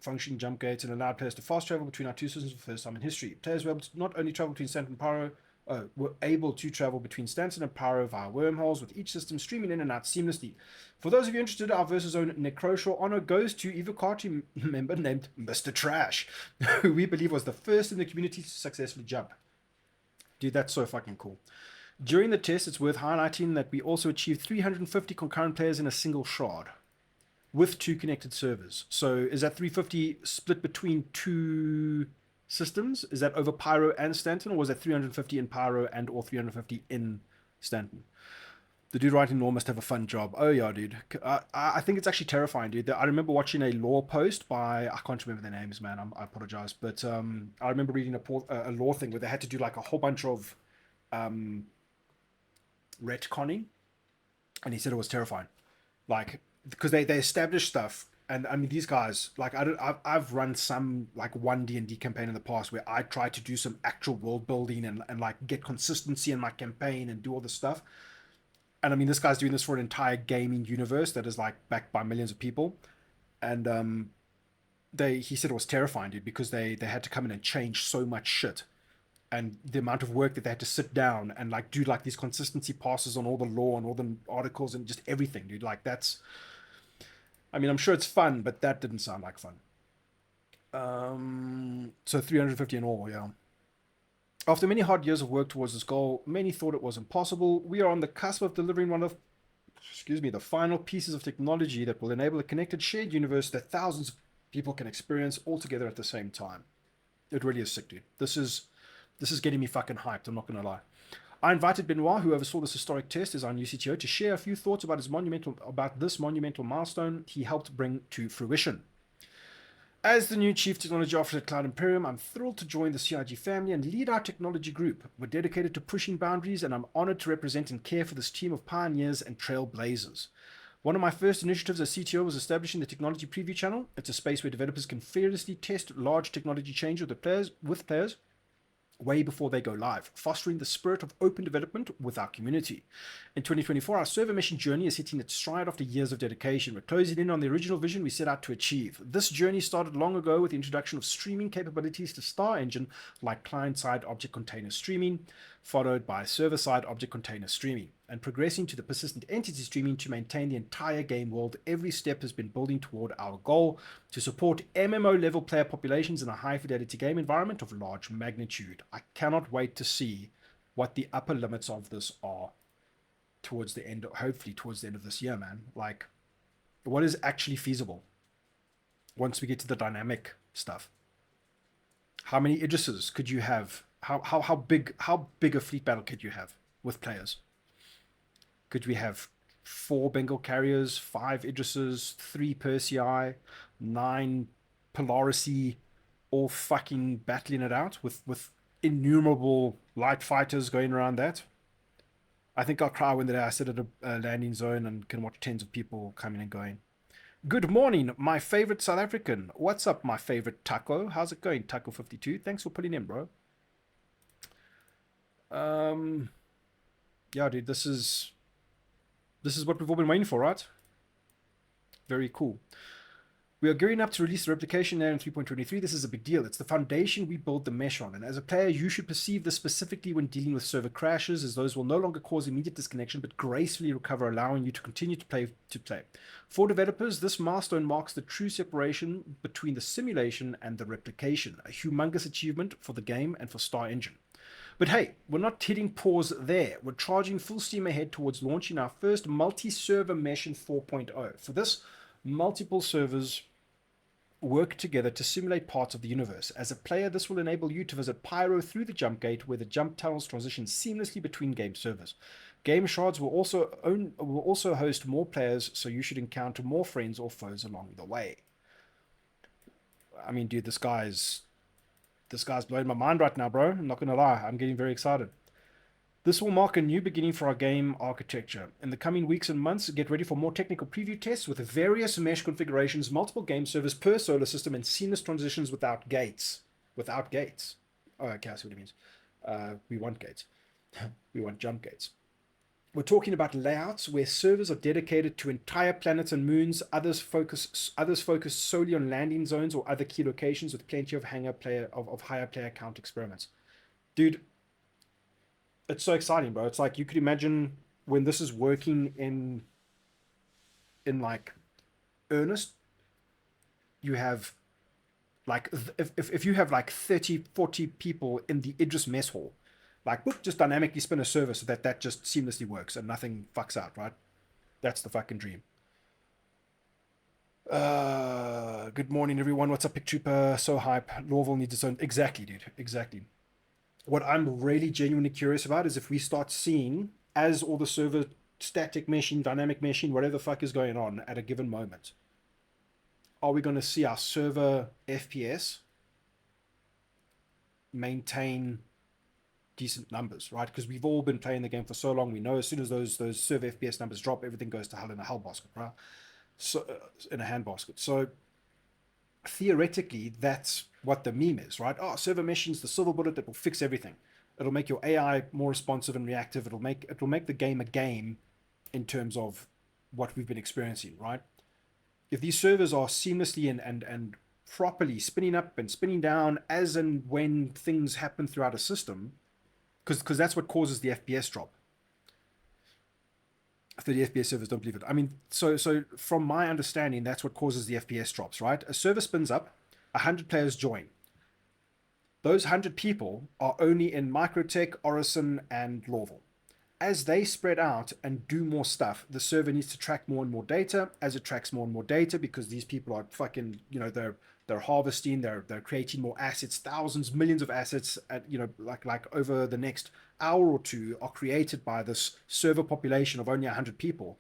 functioning jump gates and allowed players to fast travel between our two systems for the first time in history. Players were able to not only travel between Stanton and Paro, were able to travel between Stanton and Paro via wormholes, with each system streaming in and out seamlessly. For those of you interested, our versus own Necroshaw honor goes to Evocati member named Mr. Trash, who we believe was the first in the community to successfully jump. Dude, that's so fucking cool. During the test, it's worth highlighting that we also achieved 350 concurrent players in a single shard with 2 connected servers. So is that 350 split between 2 systems? Is that over Pyro and Stanton, or was that 350 in Pyro and or 350 in Stanton? The dude writing lore must have a fun job. Oh yeah, dude. I think it's actually terrifying, dude. I remember watching a lore post by, I can't remember their names, man. I apologize. But I remember reading a lore thing where they had to do like a whole bunch of retconning. And he said it was terrifying. Like, because they established stuff. And I mean, these guys, like, I've run some like 1D&D campaign in the past where I tried to do some actual world building and like get consistency in my campaign and do all this stuff. And I mean, this guy's doing this for an entire gaming universe that is like backed by millions of people. And he said it was terrifying, dude, because they had to come in and change so much shit. And the amount of work that they had to sit down and like do like these consistency passes on all the lore and all the articles and just everything, dude. Like that's, I mean, I'm sure it's fun, but that didn't sound like fun. So 350 in all, yeah. After many hard years of work towards this goal, many thought it was impossible. We are on the cusp of delivering one of, the final pieces of technology that will enable a connected shared universe that thousands of people can experience all together at the same time. It really is sick, dude. This is getting me fucking hyped, I'm not gonna lie. I invited Benoit, who oversaw this historic test as our new CTO, to share a few thoughts about this monumental milestone he helped bring to fruition. As the new Chief Technology Officer at Cloud Imperium, I'm thrilled to join the CIG family and lead our technology group. We're dedicated to pushing boundaries, and I'm honored to represent and care for this team of pioneers and trailblazers. One of my first initiatives as CTO was establishing the Technology Preview Channel. It's a space where developers can fearlessly test large technology change with players way before they go live, fostering the spirit of open development with our community. In 2024, our server mission journey is hitting its stride after years of dedication. We're closing in on the original vision we set out to achieve. This journey started long ago with the introduction of streaming capabilities to Star Engine, like client-side object container streaming, followed by server-side object container streaming, and progressing to the persistent entity streaming to maintain the entire game world. Every step has been building toward our goal to support MMO-level player populations in a high-fidelity game environment of large magnitude. I cannot wait to see what the upper limits of this are towards the end, hopefully towards the end of this year, man. Like, what is actually feasible once we get to the dynamic stuff? How many Idrises could you have? How big a fleet battle could you have with players? Could we have 4 Bengal carriers, 5 Idrises, 3 Persei, 9 Polarisi, all fucking battling it out with innumerable light fighters going around that? I think I'll cry when I sit at a landing zone and can watch tens of people coming and going. Good morning, my favorite South African. What's up, my favorite Taco? How's it going, Taco52? Thanks for putting in, bro. Yeah, dude, this is what we've all been waiting for, right? Very cool. We are gearing up to release the replication layer in 3.23. This is a big deal. It's the foundation we build the mesh on. And as a player, you should perceive this specifically when dealing with server crashes, as those will no longer cause immediate disconnection, but gracefully recover, allowing you to continue to play. For developers, this milestone marks the true separation between the simulation and the replication, a humongous achievement for the game and for Star Engine. But hey, we're not hitting pause there. We're charging full steam ahead towards launching our first multi-server mesh in 4.0. For this, multiple servers work together to simulate parts of the universe. As a player, this will enable you to visit Pyro through the jump gate, where the jump tunnels transition seamlessly between game servers. Game shards will also host more players, so you should encounter more friends or foes along the way. I mean, dude, this guy's blowing my mind right now, bro. I'm not gonna lie, I'm getting very excited. This will mark a new beginning for our game architecture. In the coming weeks and months, get ready for more technical preview tests with various mesh configurations, multiple game servers per solar system, and seamless transitions without gates. Without gates. Oh, okay, I see what it means. We want gates. We want jump gates. We're talking about layouts where servers are dedicated to entire planets and moons. Others focus solely on landing zones or other key locations with plenty of higher player count experiments. Dude, it's so exciting, bro. It's like you could imagine when this is working in like earnest. You have like if you have like 30, 40 people in the Idris mess hall, like whoop, just dynamically spin a server so that just seamlessly works and nothing fucks out, right? That's the fucking dream. Good morning, everyone. What's up, Pick Trooper? So hype. Lawville needs its own. Exactly, dude. Exactly. What I'm really genuinely curious about is if we start seeing, as all the server static meshing, dynamic meshing, whatever the fuck is going on at a given moment, are we going to see our server FPS maintain decent numbers, right? Because we've all been playing the game for so long. We know as soon as those server FPS numbers drop, everything goes to hell in a hell basket, right? So in a handbasket. So theoretically, that's what the meme is, right? Oh, server meshing's the silver bullet that will fix everything. It'll make your AI more responsive and reactive. It'll make the game a game in terms of what we've been experiencing, right? If these servers are seamlessly and properly spinning up and spinning down as and when things happen throughout a system, because that's what causes the FPS drop. 30 FPS servers don't believe it. I mean, so from my understanding, that's what causes the FPS drops, right? A server spins up, 100 players join. Those 100 people are only in Microtech, Orison, and Lawville. As they spread out and do more stuff, the server needs to track more and more data. As it tracks more and more data, because these people are fucking, they're harvesting, they're creating more assets, thousands, millions of assets, at, like over the next hour or two are created by this server population of only 100 people.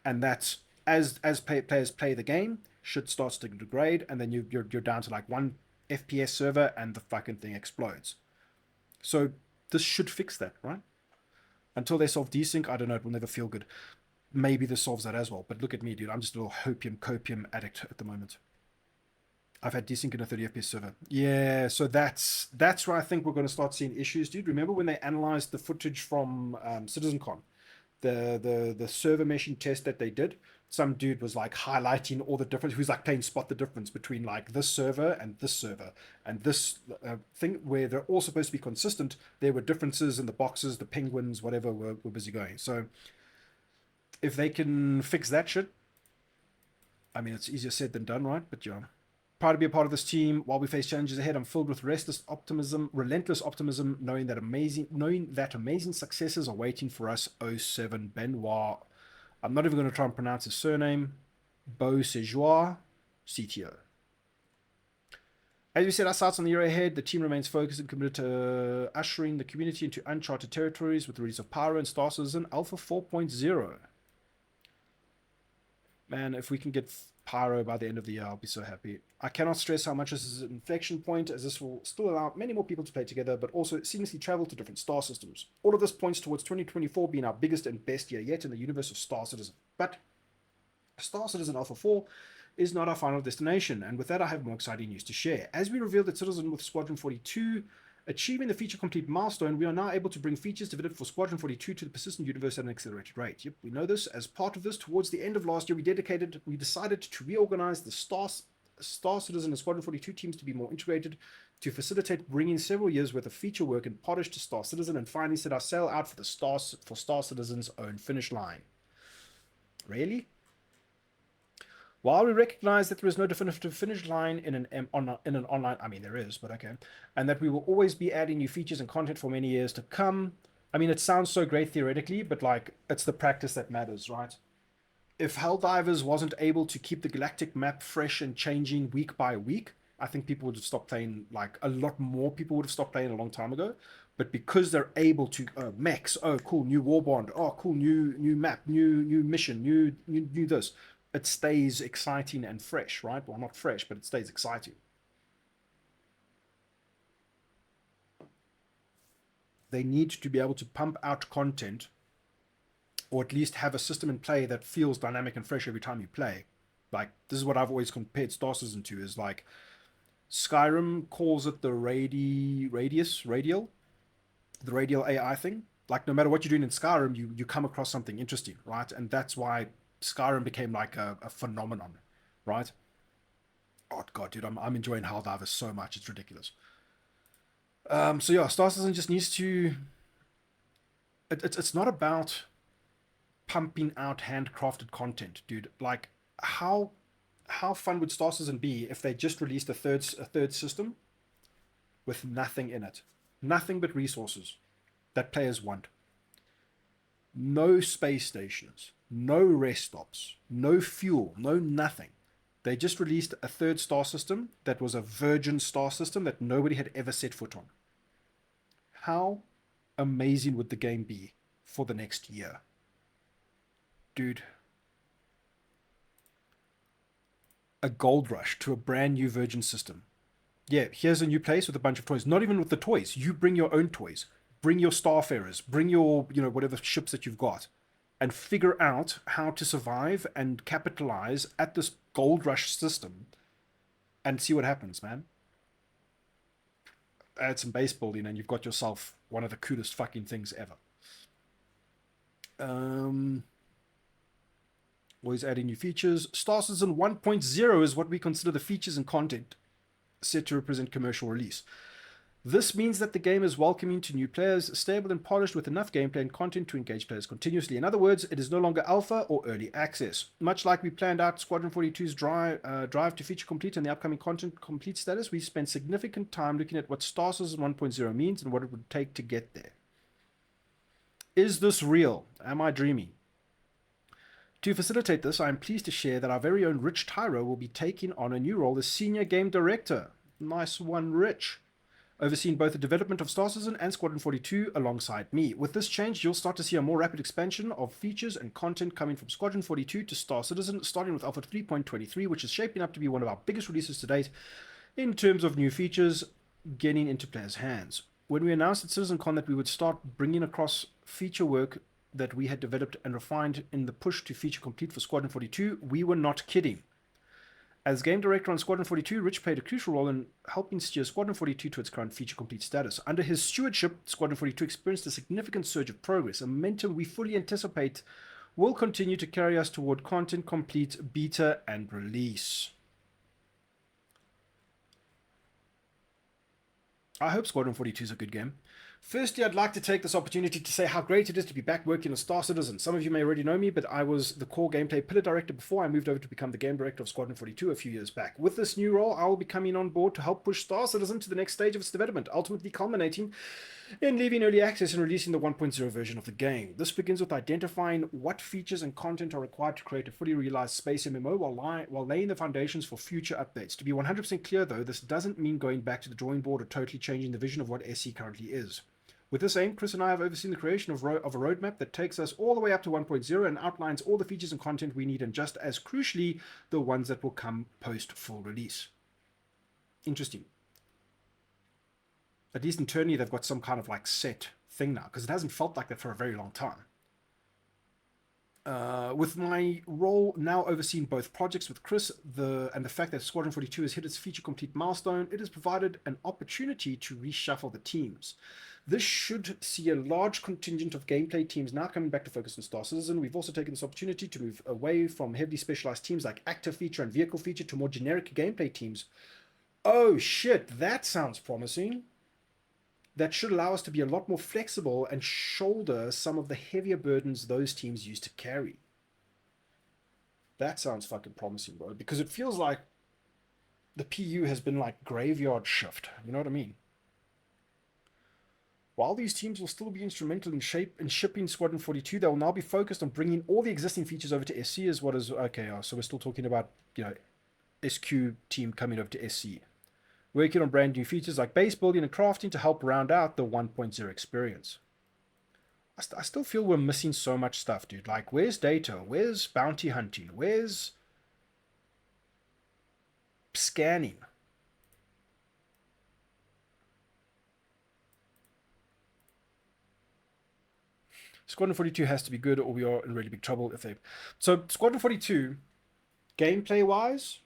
And that's as players play the game, shit starts to degrade, and then you're down to like 1 FPS server and the fucking thing explodes. So this should fix that, right? Until they solve desync, I don't know, it will never feel good. Maybe this solves that as well. But look at me, dude. I'm just a little copium addict at the moment. I've had desync in a 30 FPS server. Yeah, so that's where I think we're going to start seeing issues, dude. Remember when they analyzed the footage from CitizenCon? The server meshing test that they did? Some dude was like highlighting all the difference. Who's like playing spot the difference between like this server and this thing where they're all supposed to be consistent. There were differences in the boxes, the penguins, whatever were busy going. So if they can fix that shit, I mean, it's easier said than done, right? But yeah, proud to be a part of this team. While we face challenges ahead, I'm filled with relentless optimism, knowing that amazing successes are waiting for us. 07 Benoit. I'm not even going to try and pronounce his surname. Beau Sejour, CTO. As we set our sights on the year ahead, the team remains focused and committed to ushering the community into uncharted territories with the release of Pyro and Star Citizen Alpha 4.0. Man, if we can get Pyro by the end of the year, I'll be so happy. I cannot stress how much this is an inflection point, as this will still allow many more people to play together, but also seamlessly travel to different star systems. All of this points towards 2024 being our biggest and best year yet in the universe of Star Citizen. But Star Citizen Alpha 4 is not our final destination, and with that I have more exciting news to share. As we revealed at Citizen with Squadron 42, achieving the feature complete milestone, we are now able to bring features developed for Squadron 42 to the persistent universe at an accelerated rate. Yep, we know this. As part of this, towards the end of last year, we decided to reorganize the Star Citizen and Squadron 42 teams to be more integrated, to facilitate bringing several years worth of feature work and polish to Star Citizen, and finally set our sail out for Star Citizen's own finish line. Really? While we recognize that there is no definitive finish line in an online, I mean there is, but okay, and that we will always be adding new features and content for many years to come. I mean, it sounds so great theoretically, but like it's the practice that matters, right? If Helldivers wasn't able to keep the galactic map fresh and changing week by week, I think people would have stopped playing. Like a lot more people would have stopped playing a long time ago. But because they're able to mechs, oh cool, new warbond, oh cool, new map, new mission, new this. It stays exciting and fresh, right? Well, not fresh, but it stays exciting. they need to be able to pump out content, or at least have a system in play that feels dynamic and fresh every time you play. Like, this is what I've always compared Star Citizen to, is like, Skyrim calls it the radial AI thing. Like, no matter what you're doing in Skyrim, you come across something interesting, right? And that's why Skyrim became like a phenomenon, right? Oh god, dude, I'm enjoying Helldivers so much, it's ridiculous. So yeah, Star Citizen just needs to. It's not about pumping out handcrafted content, dude. Like, how fun would Star Citizen be if they just released a third system with nothing in it, nothing but resources that players want. No space stations, no rest stops, no fuel, no nothing. They just released a third star system that was a virgin star system that nobody had ever set foot on. How amazing would the game be for the next year? Dude. A gold rush to a brand new virgin system. Yeah, here's a new place with a bunch of toys. Not even with the toys. You bring your own toys. Bring your Starfarers. Bring your, whatever ships that you've got. And figure out how to survive and capitalize at this gold rush system. And see what happens, man. Add some base building and you've got yourself one of the coolest fucking things ever. Always adding new features. Star Citizen 1.0 is what we consider the features and content set to represent commercial release. This means that the game is welcoming to new players, stable and polished with enough gameplay and content to engage players continuously. In other words, it is no longer alpha or early access. Much like we planned out Squadron 42's drive to feature complete and the upcoming content complete status, we spent significant time looking at what Star Citizen 1.0 means and what it would take to get there. Is this real? Am I dreaming? To facilitate this, I am pleased to share that our very own Rich Tyro will be taking on a new role as Senior Game Director. Nice one, Rich. Overseeing both the development of Star Citizen and Squadron 42 alongside me. With this change, you'll start to see a more rapid expansion of features and content coming from Squadron 42 to Star Citizen, starting with Alpha 3.23, which is shaping up to be one of our biggest releases to date in terms of new features getting into players' hands. When we announced at CitizenCon that we would start bringing across feature work that we had developed and refined in the push to feature complete for Squadron 42, we were not kidding. As game director on Squadron 42, Rich played a crucial role in helping steer Squadron 42 to its current feature complete status. Under his stewardship, Squadron 42 experienced a significant surge of progress, a momentum we fully anticipate will continue to carry us toward content complete, beta, and release. I hope Squadron 42 is a good game. Firstly, I'd like to take this opportunity to say how great it is to be back working on Star Citizen. Some of you may already know me, but I was the core gameplay pillar director before I moved over to become the game director of Squadron 42 a few years back. With this new role, I will be coming on board to help push Star Citizen to the next stage of its development, ultimately culminating in leaving early access and releasing the 1.0 version of the game. This begins with identifying what features and content are required to create a fully realized space MMO while laying the foundations for future updates. To be 100% clear though, this doesn't mean going back to the drawing board or totally changing the vision of what SC currently is. With this aim, Chris and I have overseen the creation of a roadmap that takes us all the way up to 1.0 and outlines all the features and content we need, and just as crucially, the ones that will come post full release. Interesting. At least internally, they've got some kind of like set thing now, because it hasn't felt like that for a very long time. With my role now overseeing both projects with Chris and the fact that Squadron 42 has hit its feature complete milestone, it has provided an opportunity to reshuffle the teams. This should see a large contingent of gameplay teams now coming back to focus on Star Citizen. We've also taken this opportunity to move away from heavily specialized teams like active feature and vehicle feature to more generic gameplay teams. Oh shit, that sounds promising. That should allow us to be a lot more flexible and shoulder some of the heavier burdens those teams used to carry. That sounds fucking promising, bro, because it feels like the PU has been like graveyard shift. You know what I mean? While these teams will still be instrumental in shipping Squadron 42, they will now be focused on bringing all the existing features over to SC as what is, okay, so we're still talking about, SQ team coming over to SC. Working on brand new features like base building and crafting to help round out the 1.0 experience. I still feel we're missing so much stuff, dude. Like, where's data? Where's bounty hunting? Where's scanning? Squadron 42 has to be good, or we are in really big trouble if they. So Squadron 42, gameplay wise,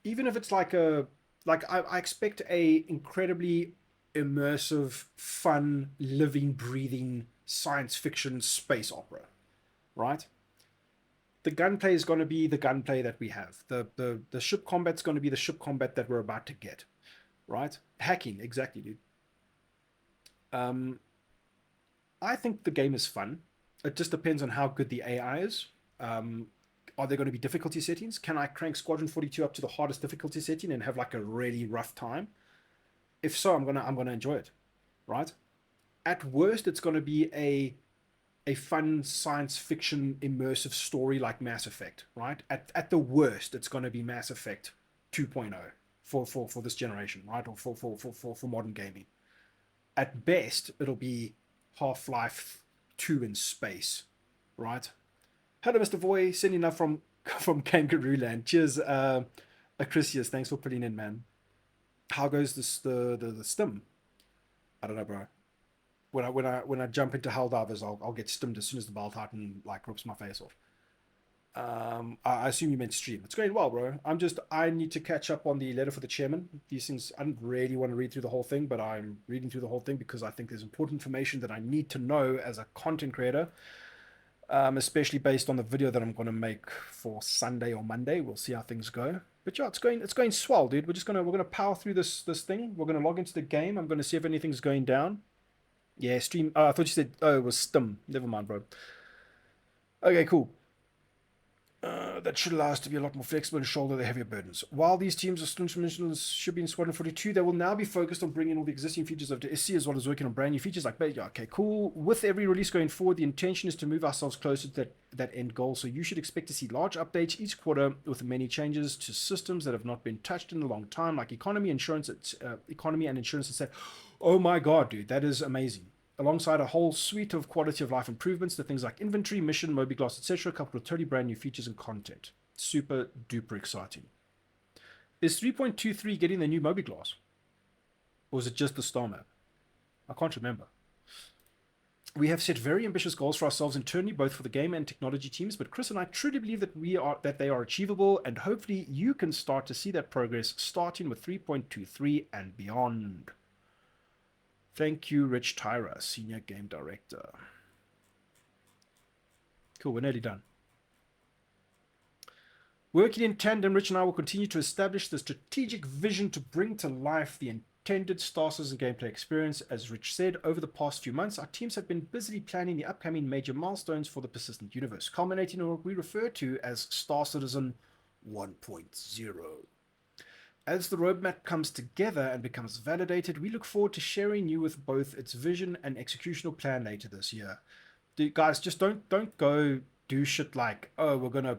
even if it's like I expect a incredibly immersive, fun, living, breathing science fiction space opera, right? The gunplay is going to be the gunplay that we have. The ship combat's going to be the ship combat that we're about to get, right? Hacking, exactly, dude. I think the game is fun. It just depends on how good the AI is. Are there going to be difficulty settings? Can I crank Squadron 42 up to the hardest difficulty setting and have like a really rough time? If so, I'm gonna enjoy it, right? At worst, it's going to be a fun science fiction immersive story like Mass Effect, right? At the worst, it's going to be Mass Effect 2.0 for this generation, right? Or for modern gaming. At best, it'll be Half-Life 2 in space, right? Hello, Mr. Voy, sending up from Kangaroo Land. Cheers, Acrisius. Thanks for putting in, man. How goes the stim? I don't know, bro. When I jump into Helldivers, I'll get stimmed as soon as the Bile Titan like rips my face off. I assume you meant stream. It's going well, bro. I need to catch up on the letter for the chairman. These things, I don't really want to read through the whole thing, but I'm reading through the whole thing because I think there's important information that I need to know as a content creator, especially based on the video that I'm going to make for Sunday or Monday. We'll see how things go. But yeah, it's going swell, dude. We're gonna power through this thing. We're gonna log into the game. I'm gonna see if anything's going down. Yeah, stream. I thought you said, oh, it was stim. Never mind, bro. Okay, cool. That should allow us to be a lot more flexible and shoulder the heavier burdens. While these teams of instruments should be in Squadron 42, they will now be focused on bringing all the existing features of the SC as well as working on brand new features like yeah, okay, cool. With every release going forward, the intention is to move ourselves closer to that end goal. So you should expect to see large updates each quarter with many changes to systems that have not been touched in a long time, like economy and insurance, etc. Oh my god, dude, that is amazing. Alongside a whole suite of quality of life improvements to things like inventory, mission, mobiGlas, etc., coupled with totally brand new features and content. Super duper exciting. Is 3.23 getting the new mobiGlas? Or is it just the star map? I can't remember. We have set very ambitious goals for ourselves internally, both for the game and technology teams, but Chris and I truly believe that they are achievable, and hopefully you can start to see that progress starting with 3.23 and beyond. Thank you, Rich Tyra, Senior Game Director. Cool, we're nearly done. Working in tandem, Rich and I will continue to establish the strategic vision to bring to life the intended Star Citizen gameplay experience. As Rich said, over the past few months, our teams have been busily planning the upcoming major milestones for the persistent universe, culminating in what we refer to as Star Citizen 1.0. As the roadmap comes together and becomes validated, we look forward to sharing you with both its vision and executional plan later this year. Guys, just don't go do shit like, oh, we're gonna,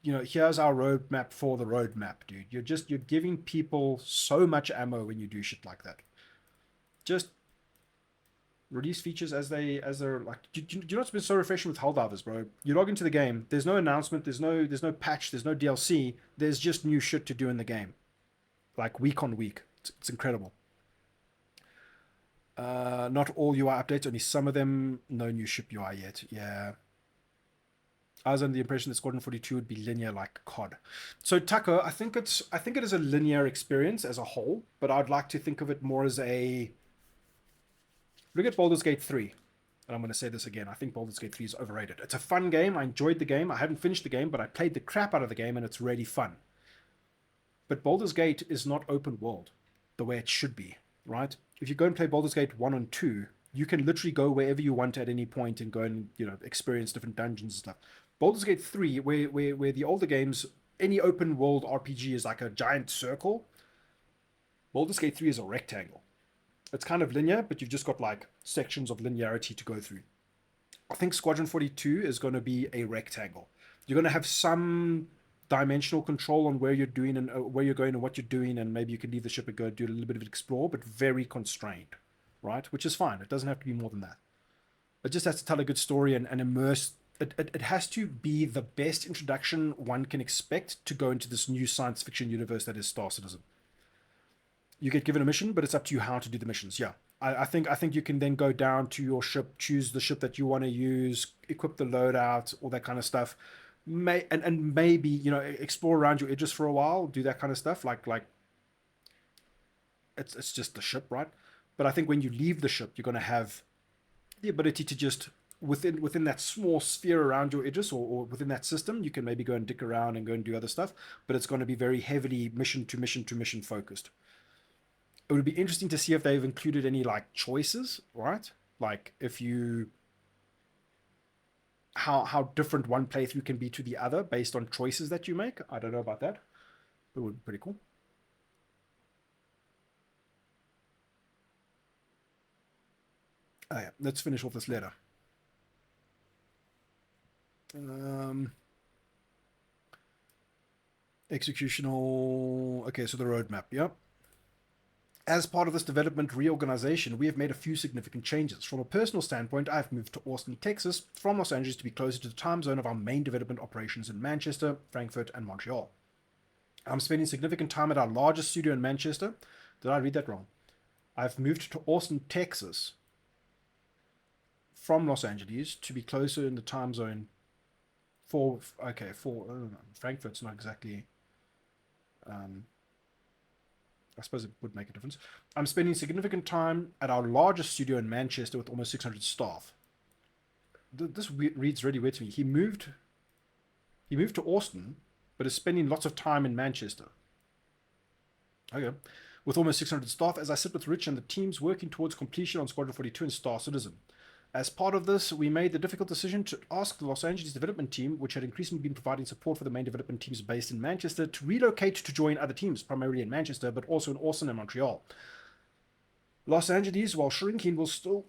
here's our roadmap for the roadmap, dude. You're giving people so much ammo when you do shit like that. Just release features as they're like. Do you know what's been so refreshing with Helldivers, bro? You log into the game, there's no announcement, there's no patch, there's no DLC, there's just new shit to do in the game. Like week on week. It's incredible. Not all UI updates, only some of them. No new ship UI yet. Yeah. I was under the impression that Squadron 42 would be linear like COD. So Tucker, I think it is a linear experience as a whole, but I'd like to think of it more as a look at Baldur's Gate 3. And I'm going to say this again. I think Baldur's Gate 3 is overrated. It's a fun game. I enjoyed the game. I haven't finished the game, but I played the crap out of the game and it's really fun. But Baldur's Gate is not open world the way it should be, right? If you go and play Baldur's Gate 1 and 2, you can literally go wherever you want at any point and go and, experience different dungeons and stuff. Baldur's Gate 3, where the older games, any open world RPG is like a giant circle, Baldur's Gate 3 is a rectangle. It's kind of linear, but you've just got like sections of linearity to go through. I think Squadron 42 is going to be a rectangle. You're going to have some dimensional control on where you're doing and where you're going and what you're doing, and maybe you can leave the ship and go do a little bit of explore, but very constrained, right? Which is fine. It doesn't have to be more than that. It just has to tell a good story and immerse. It has to be the best introduction one can expect to go into this new science fiction universe that is Star Citizen. You get given a mission, but it's up to you how to do the missions. Yeah. I think you can then go down to your ship, choose the ship that you want to use, equip the loadout, all that kind of stuff. And maybe, you know, explore around your edges for a while, do that kind of stuff. Like it's just the ship, right? But I think when you leave the ship, you're going to have the ability to just within that small sphere around your edges, or within that system, you can maybe go and dick around and go and do other stuff. But it's going to be very heavily mission to mission to mission focused. It would be interesting to see if they've included any like choices, right? Like if you how different one playthrough can be to the other based on choices that you make. I don't know about that, but it would be pretty cool. Oh yeah, let's finish off this letter. Executional. Okay, so the roadmap. Yep. As part of this development reorganization, we have made a few significant changes. From a personal standpoint, I've moved to Austin, Texas, from Los Angeles to be closer to the time zone of our main development operations in Manchester, Frankfurt, and Montreal. I'm spending significant time at our largest studio in Manchester. Did I read that wrong? I've moved to Austin, Texas, from Los Angeles to be closer in the time zone for Frankfurt's not exactly... I suppose it would make a difference. I'm spending significant time at our largest studio in Manchester with almost 600 staff. This reads really weird to me. He moved to Austin, but is spending lots of time in Manchester. Okay. With almost 600 staff, as I sit with Rich and the teams working towards completion on Squadron 42 and Star Citizen. As part of this, we made the difficult decision to ask the Los Angeles development team, which had increasingly been providing support for the main development teams based in Manchester, to relocate to join other teams, primarily in Manchester, but also in Austin and Montreal. Los Angeles, while shrinking, will still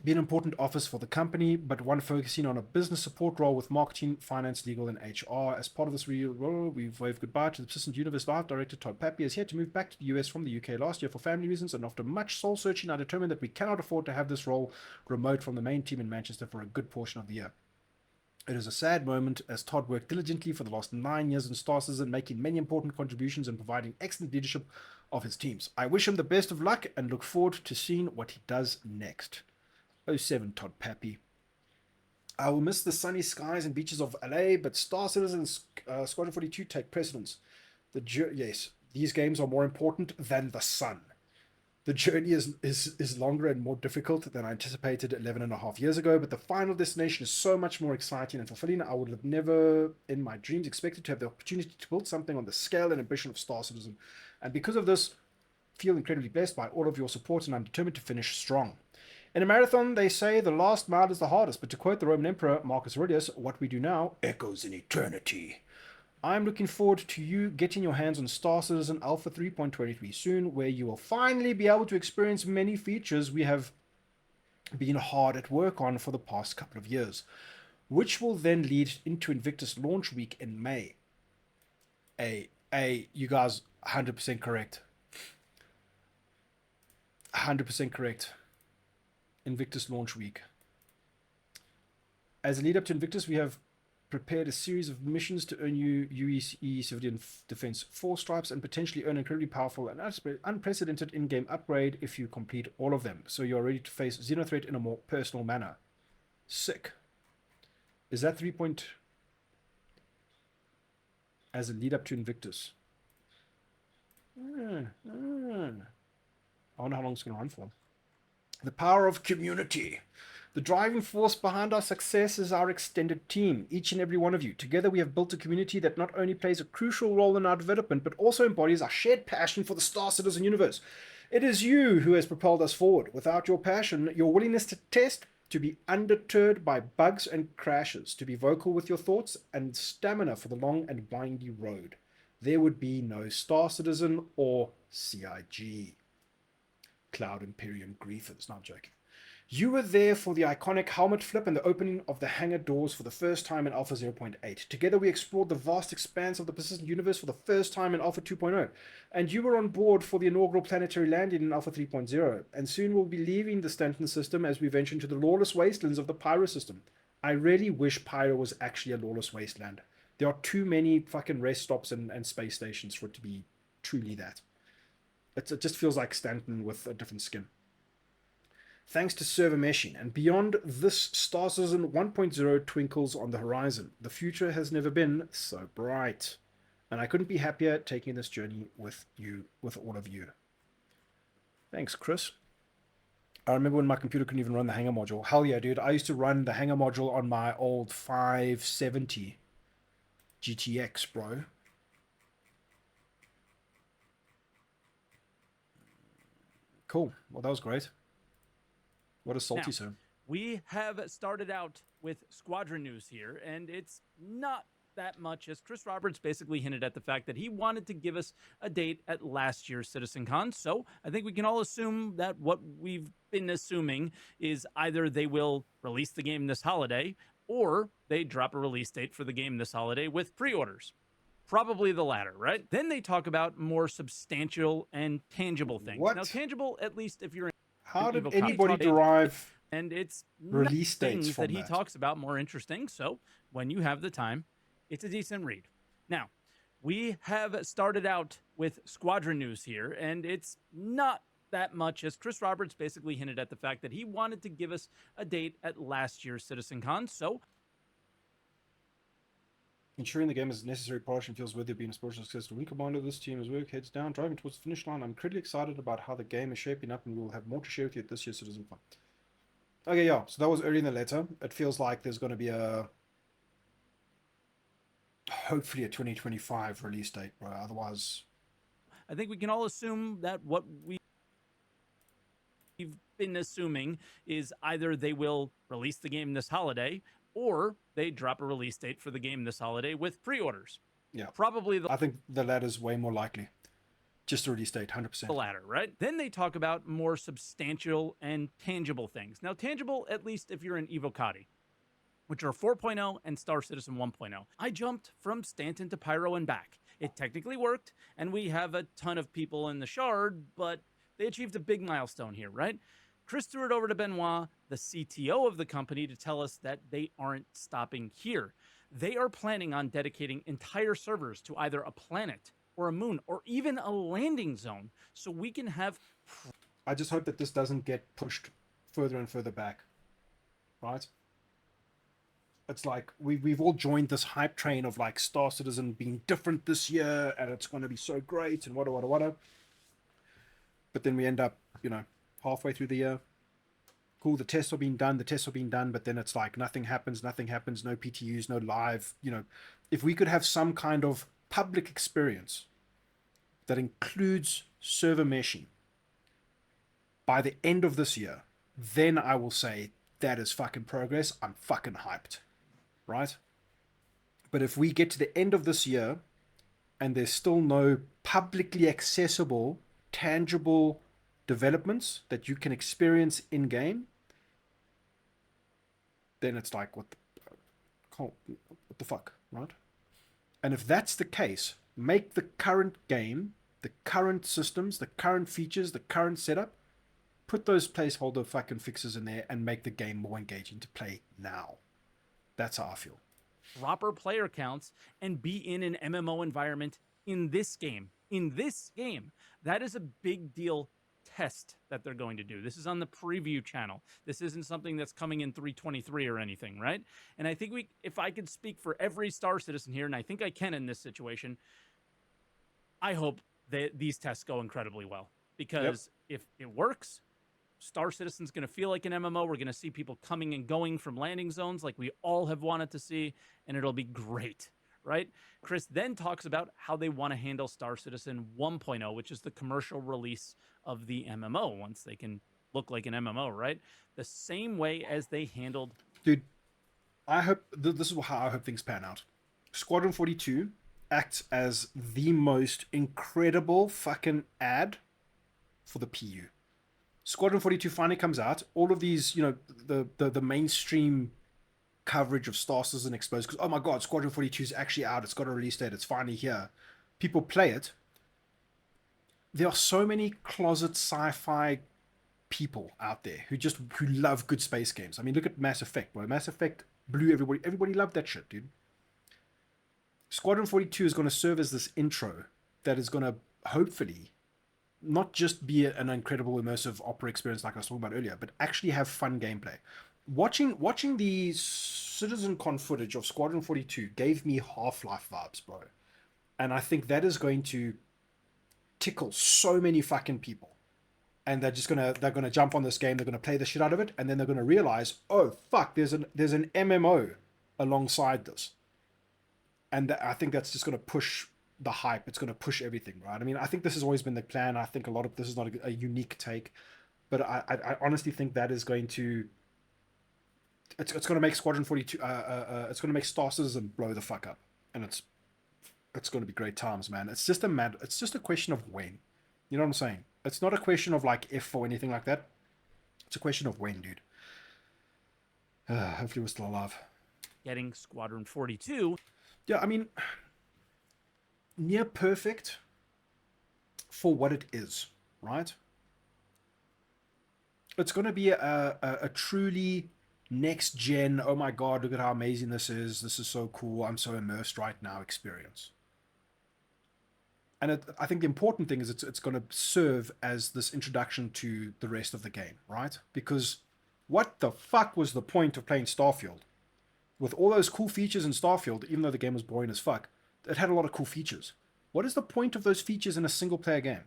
be an important office for the company, but one focusing on a business support role with marketing, finance, legal, and HR. As part of this we've waved goodbye to the Persistent Universe Live director Todd Pappy, as he had to move back to the US from the UK last year for family reasons, and after much soul searching, I determined that we cannot afford to have this role remote from the main team in Manchester for a good portion of the year. It is a sad moment, as Todd worked diligently for the last 9 years in Star Citizen, making many important contributions and providing excellent leadership of his teams. I wish him the best of luck and look forward to seeing what he does next. 07 Todd Pappy. I will miss the sunny skies and beaches of LA, but Star Citizen and Squadron 42 take precedence. Yes, these games are more important than the sun. The journey is longer and more difficult than I anticipated 11.5 years ago, but the final destination is so much more exciting and fulfilling. I would have never, in my dreams, expected to have the opportunity to build something on the scale and ambition of Star Citizen. And because of this, feel incredibly blessed by all of your support, and I'm determined to finish strong. In a marathon, they say the last mile is the hardest, but to quote the Roman Emperor Marcus Aurelius, what we do now echoes in eternity. I'm looking forward to you getting your hands on Star Citizen Alpha 3.23 soon, where you will finally be able to experience many features we have been hard at work on for the past couple of years, which will then lead into Invictus launch week in May. You guys, 100% correct. 100% correct. Invictus launch week. As a lead up to Invictus, we have prepared a series of missions to earn you UEC Civilian Defense 4 stripes and potentially earn incredibly powerful and unprecedented in-game upgrade if you complete all of them. So you're ready to face Xenothreat in a more personal manner. Sick. Is that 3 point... as a lead up to Invictus? I wonder how long it's going to run for. The power of community. The driving force behind our success is our extended team, each and every one of you. Together we have built a community that not only plays a crucial role in our development, but also embodies our shared passion for the Star Citizen universe. It is you who has propelled us forward. Without your passion, your willingness to test, to be undeterred by bugs and crashes, to be vocal with your thoughts, and stamina for the long and windy road, there would be no Star Citizen or CIG. Cloud Imperium Griefers. Not joking. You were there for the iconic helmet flip and the opening of the hangar doors for the first time in Alpha 0.8. Together we explored the vast expanse of the Persistent Universe for the first time in Alpha 2.0. And you were on board for the inaugural planetary landing in Alpha 3.0. And soon we'll be leaving the Stanton system as we venture into the lawless wastelands of the Pyro system. I really wish Pyro was actually a lawless wasteland. There are too many fucking rest stops and space stations for it to be truly that. It just feels like Stanton with a different skin. Thanks to server meshing, and beyond this, Star Citizen 1.0 twinkles on the horizon. The future has never been so bright, and I couldn't be happier taking this journey with all of you. Thanks, Chris. I remember when my computer couldn't even run the Hangar module. Hell yeah, dude. I used to run the Hangar module on my old 570 GTX, bro. Cool. Well, that was great. What is Salty, sir? We have started out with Squadron news here, and it's not that much, as Chris Roberts basically hinted at the fact that he wanted to give us a date at last year's CitizenCon. So I think we can all assume that what we've been assuming is either they will release the game this holiday, or they drop a release date for the game this holiday with pre-orders. Probably the latter, right? Then they talk about more substantial and tangible things. What? Now, tangible, at least if you're How did Evil anybody Copy, derive and it's release things dates from that he that? talks about more interesting. So when you have the time, it's a decent read. Now, we have started out with Squadron news here, and it's not that much, as Chris Roberts basically hinted at the fact that he wanted to give us a date at last year's CitizenCon. So ensuring the game is necessary polish and feels worthy of being a sports success. The Wing Commander, this team is work heads down, driving towards the finish line. I'm incredibly excited about how the game is shaping up, and we'll have more to share with you at this year's CitizenCon. Okay, yeah, so that was early in the letter. It feels like there's going to be hopefully a 2025 release date, bro. Otherwise, I think we can all assume that what we've been assuming is either they will release the game this holiday, or they drop a release date for the game this holiday with pre-orders. yeah, Probably I think the latter's way more likely. Just a release date, 100%. the latter, right? Then they talk about more substantial and tangible things. Now, tangible, at least if you're in Evocati, which are 4.0 and Star Citizen 1.0. I jumped from Stanton to Pyro and back. It technically worked, and we have a ton of people in the Shard, but they achieved a big milestone here, right? Chris threw it over to Benoit, the CTO of the company, to tell us that they aren't stopping here. They are planning on dedicating entire servers to either a planet or a moon or even a landing zone, so we can have... I just hope that this doesn't get pushed further and further back, right? It's like we've all joined this hype train of like Star Citizen being different this year, and it's going to be so great and what. But then we end up, halfway through the year. Cool, the tests are being done, but then it's like nothing happens, no PTUs, no live. If we could have some kind of public experience that includes server meshing by the end of this year, then I will say that is fucking progress. I'm fucking hyped, right? But if we get to the end of this year and there's still no publicly accessible, tangible developments that you can experience in game, then it's like, what the fuck, right? And if that's the case, make the current game, the current systems, the current features, the current setup, put those placeholder fucking fixes in there and make the game more engaging to play now. That's how I feel. proper player counts and be in an MMO environment in this game. That is a big deal test that they're going to do. This is on the preview channel. This isn't something that's coming in 323 or anything, right? And I think if I could speak for every Star Citizen here, and I think I can in this situation, I hope that these tests go incredibly well. Because if it works, Star Citizen's going to feel like an MMO. We're going to see people coming and going from landing zones like we all have wanted to see, and it'll be great, right? Chris then talks about how they want to handle Star Citizen 1.0, which is the commercial release of the MMO, once they can look like an MMO, right? The same way as they handled... Dude, I hope... This is how I hope things pan out. Squadron 42 acts as the most incredible fucking ad for the PU. Squadron 42 finally comes out. All of these, the mainstream coverage of Star Citizen exposed, because, oh my god, Squadron 42 is actually out. It's got a release date. It's finally here. People play it. There are so many closet sci-fi people out there who love good space games. I mean, look at Mass Effect, bro. Mass Effect blew everybody. Everybody loved that shit, dude. Squadron 42 is going to serve as this intro that is going to hopefully not just be an incredible immersive opera experience like I was talking about earlier, but actually have fun gameplay. Watching the CitizenCon footage of Squadron 42 gave me Half-Life vibes, bro. And I think that is going to tickle so many fucking people. And they're gonna jump on this game, they're gonna play the shit out of it, and then they're gonna realize, oh fuck, there's an MMO alongside this. And I think that's just gonna push the hype. It's gonna push everything, right? I mean, I think this has always been the plan. I think a lot of this is not a unique take, but I honestly think that is going to it's going to make Squadron 42 it's going to make Star Citizen blow the fuck up, and it's going to be great times, man. It's just a question of when. You know what I'm saying? It's not a question of like if or anything like that. It's a question of when, dude. Hopefully we're still alive. Getting Squadron 42. Yeah, I mean, near perfect for what it is, right? It's going to be a truly next gen, oh my god, look at how amazing this is so cool, I'm so immersed right now experience. And I think the important thing is it's going to serve as this introduction to the rest of the game, right? Because what the fuck was the point of playing Starfield? With all those cool features in Starfield, even though the game was boring as fuck, it had a lot of cool features. What is the point of those features in a single player game?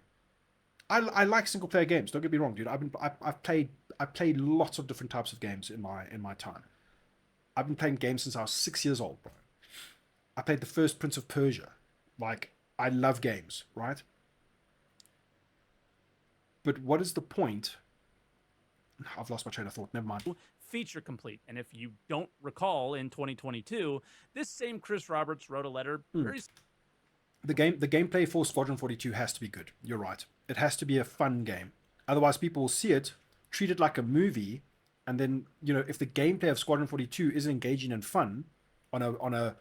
I like single player games, don't get me wrong, dude. I've played lots of different types of games in my time. I've been playing games since I was 6 years old, bro. I played the first Prince of Persia. Like, I love games, right? But what is the point? I've lost my train of thought. Never mind. Feature complete. And if you don't recall, in 2022, this same Chris Roberts wrote a letter. The gameplay for Squadron 42 has to be good. You're right. It has to be a fun game. Otherwise, people will see it, treat it like a movie, and then, you know, if the gameplay of Squadron 42 is engaging and fun on a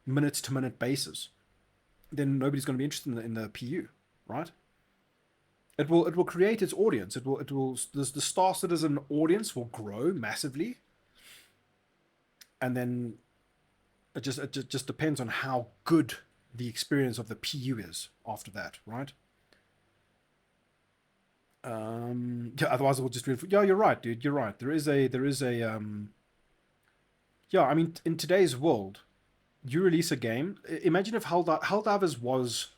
minute-to-minute basis, then nobody's going to be interested in the PU, right? It will create its audience. The Star Citizen audience will grow massively, and then it just depends on how good the experience of the PU is after that, right? Yeah, otherwise it will just be, yeah, you're right, dude. You're right. There is a yeah, I mean, in today's world, you release a game. Imagine if Helldivers was,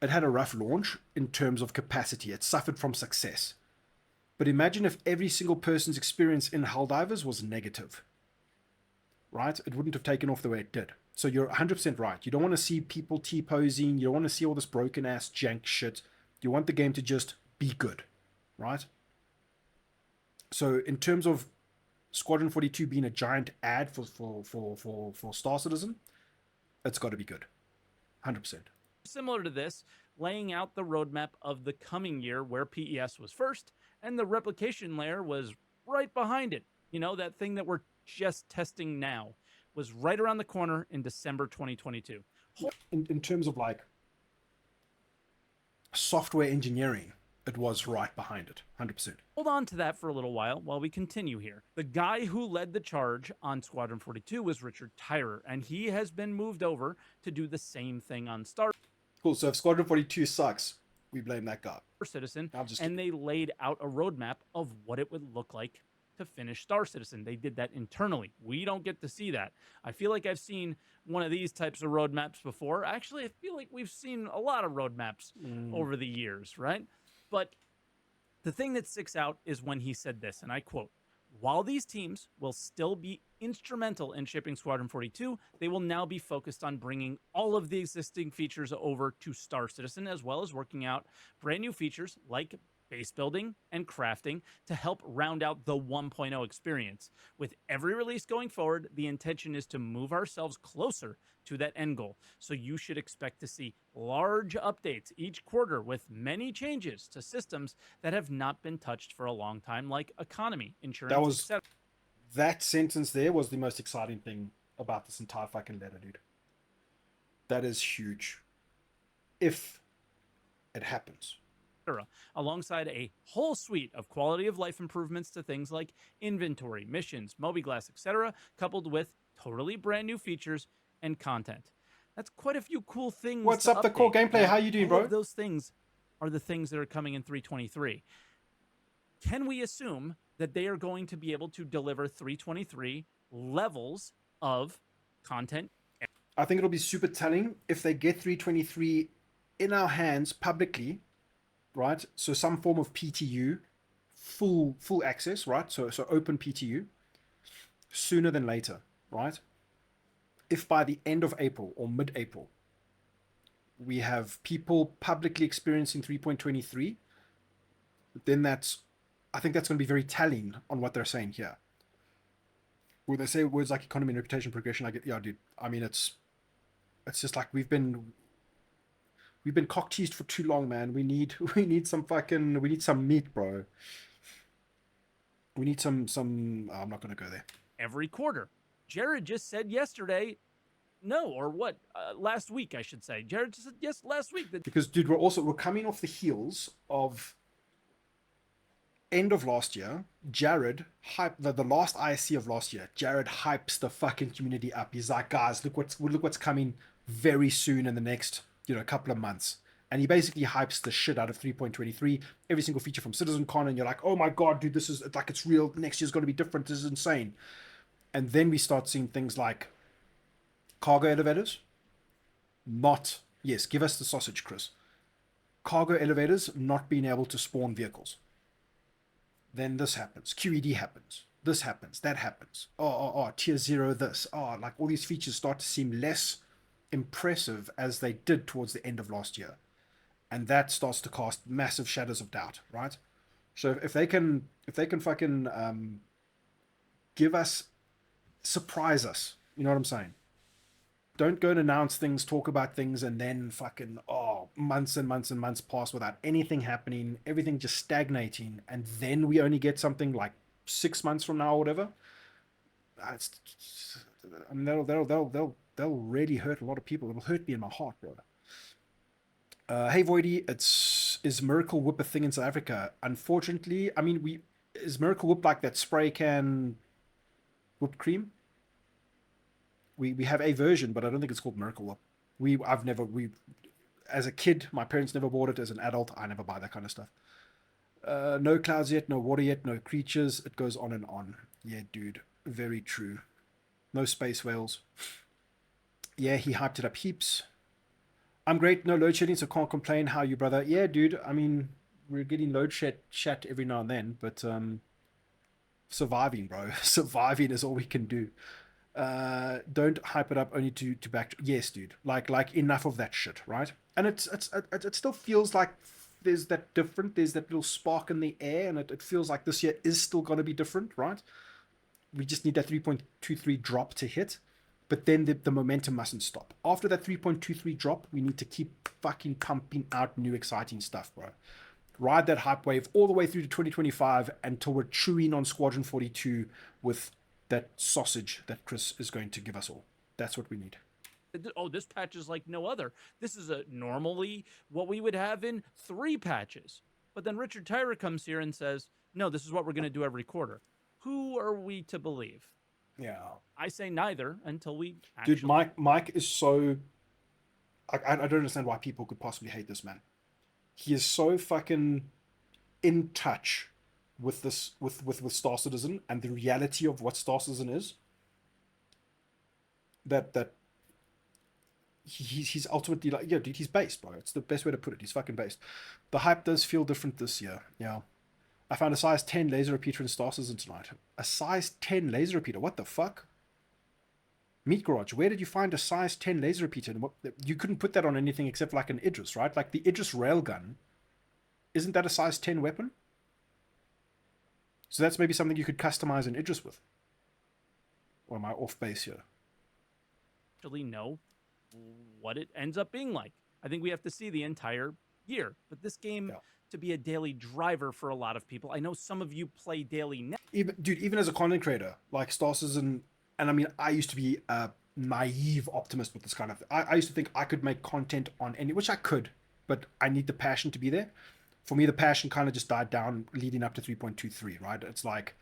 it had a rough launch in terms of capacity. It suffered from success. But imagine if every single person's experience in Helldivers was negative, right? It wouldn't have taken off the way it did. So you're 100% right. You don't want to see people T-posing. You don't want to see all this broken-ass jank shit. You want the game to just be good, right? So in terms of Squadron 42 being a giant ad for Star Citizen, it's got to be good. 100%. Similar to this, laying out the roadmap of the coming year where PES was first and the replication layer was right behind it. You know, that thing that we're just testing now was right around the corner in December 2022. In terms of like software engineering, it was right behind it, 100%. Hold on to that for a little while we continue here. The guy who led the charge on Squadron 42 was Richard Tyrer, and he has been moved over to do the same thing on Star Cool, so if Squadron 42 sucks, we blame that guy. Citizen, I'm just and they laid out a roadmap of what it would look like to finish Star Citizen. They did that internally. We don't get to see that. I feel like I've seen one of these types of roadmaps before. Actually, I feel like we've seen a lot of roadmaps over the years, right? But the thing that sticks out is when he said this, and I quote, "While these teams will still be instrumental in shipping Squadron 42, they will now be focused on bringing all of the existing features over to Star Citizen, as well as working out brand new features like base building and crafting to help round out the 1.0 experience. With every release going forward, the intention is to move ourselves closer to that end goal. So you should expect to see large updates each quarter with many changes to systems that have not been touched for a long time, like economy, insurance, etc." That sentence there was the most exciting thing about this entire fucking letter, dude. That is huge. If it happens. Alongside a whole suite of quality of life improvements to things like inventory, missions, mobiGlass, etc., coupled with totally brand new features and content. That's quite a few cool things. What's up, the core gameplay? How you doing, bro? Those things are the things that are coming in 323. Can we assume that they are going to be able to deliver 323 levels of content? I think it'll be super telling if they get 323 in our hands publicly, right? So some form of PTU, full access, right? So open PTU sooner than later, right? If by the end of April or mid-April we have people publicly experiencing 3.23, then I think that's going to be very telling on what they're saying here. When they say words like economy and reputation progression, I get, yeah, dude. I mean, it's just like we've been cock teased for too long, man. We need some meat, bro. We need some. I'm not gonna go there. Every quarter. Jared just said yesterday, no, or what? Last week, I should say. Jared just said yes last week. Because, dude, we're coming off the heels of end of last year. Jared hyped the last ISC of last year. Jared hypes the fucking community up. He's like, guys, look what's coming very soon in the next couple of months. And he basically hypes the shit out of 3.23, every single feature from CitizenCon, and you're like, oh my god, dude, this is like, it's real. Next year's going to be different. This is insane. And then we start seeing things like cargo elevators. Yes, give us the sausage, Chris. Cargo elevators not being able to spawn vehicles. Then this happens. QED happens. This happens. That happens. Tier 0 this. Like all these features start to seem less impressive as they did towards the end of last year. And that starts to cast massive shadows of doubt, right? So if they can fucking surprise us, you know what I'm saying? Don't go and announce things, talk about things, and then fucking, months and months and months pass without anything happening, everything just stagnating, and then we only get something like 6 months from now or whatever. I mean, they'll really hurt a lot of people. It'll hurt me in my heart, bro. Hey Voidy, is Miracle Whip a thing in South Africa? Unfortunately, I mean, is Miracle Whip like that spray can whipped cream? We have a version, but I don't think it's called Miracle Whip. As a kid, my parents never bought it. As an adult, I never buy that kind of stuff. No clouds yet, no water yet, no creatures. It goes on and on. Yeah, dude, very true. No space whales. Yeah, he hyped it up heaps. I'm great, no load shedding, so can't complain. How are you, brother? Yeah, dude, I mean, we're getting load shat every now and then, but surviving, bro. Surviving is all we can do. Don't hype it up only to back. Yes, dude. Like enough of that shit, right? And it still feels like there's that little spark in the air, and it feels like this year is still going to be different, right? We just need that 3.23 drop to hit, but then the momentum mustn't stop. After that 3.23 drop, we need to keep fucking pumping out new exciting stuff, bro. Ride that hype wave all the way through to 2025 until we're chewing on Squadron 42 with that sausage that Chris is going to give us all. That's what we need. Oh, this patch is like no other. This is normally what we would have in 3 patches. But then Richard Tyra comes here and says, no, this is what we're going to do every quarter. Who are we to believe? Yeah. I say neither until we actually... Dude, Mike is so... I don't understand why people could possibly hate this man. He is so fucking in touch with this, with Star Citizen and the reality of what Star Citizen is, that he's ultimately like, yeah, dude, he's based, bro. It's the best way to put it. He's fucking based. The hype does feel different this year. Yeah. I found a size 10 laser repeater in Star Citizen tonight. A size 10 laser repeater? What the fuck? Meat Garage, where did you find a size 10 laser repeater? And you couldn't put that on anything except like an Idris, right? Like the Idris railgun. Isn't that a size 10 weapon? So that's maybe something you could customize an Idris with. Or am I off base here? Actually know what it ends up being like. I think we have to see the entire year. But this game... Yeah. To be a daily driver for a lot of people. I know some of you play daily now. Even as a content creator, like Star Citizen, and I mean, I used to be a naive optimist with this kind of thing. I used to think I could make content on any, which I could, but I need the passion to be there. For me, the passion kind of just died down leading up to 3.23, right? It's like,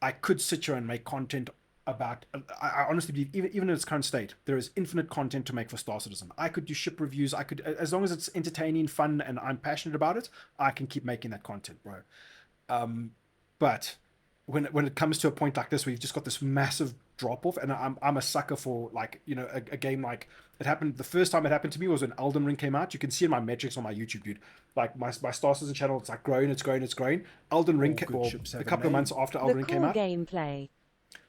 I could sit here and make content about. I honestly believe, even in its current state, there is infinite content to make for Star Citizen. I could do ship reviews. I could, as long as it's entertaining, fun, and I'm passionate about it, I can keep making that content, bro. But when it comes to a point like this where you've just got this massive drop off, and I'm a sucker for, like, you know, a game like it happened. The first time it happened to me was when Elden Ring came out. You can see in my metrics on my YouTube, dude. Like my Star Citizen channel, it's like growing, it's growing, it's growing. Elden Ring, well, a couple of months after Elden The Ring came cool out. gameplay.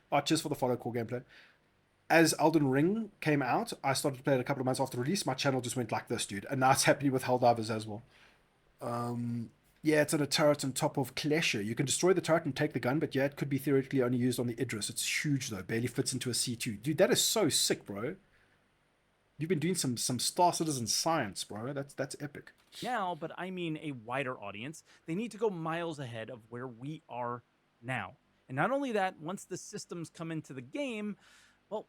Oh, cheers for the follow, cool gameplay. As Elden Ring came out, I started to play it a couple of months after release. My channel just went like this, dude. And now it's happening with Helldivers as well. Yeah, it's on a turret on top of Klesher. You can destroy the turret and take the gun, but yeah, it could be theoretically only used on the Idris. It's huge, though. Barely fits into a C2. Dude, that is so sick, bro. You've been doing some Star Citizen science, bro. That's epic. Now, but I mean a wider audience. They need to go miles ahead of where we are now. And not only that, once the systems come into the game, well,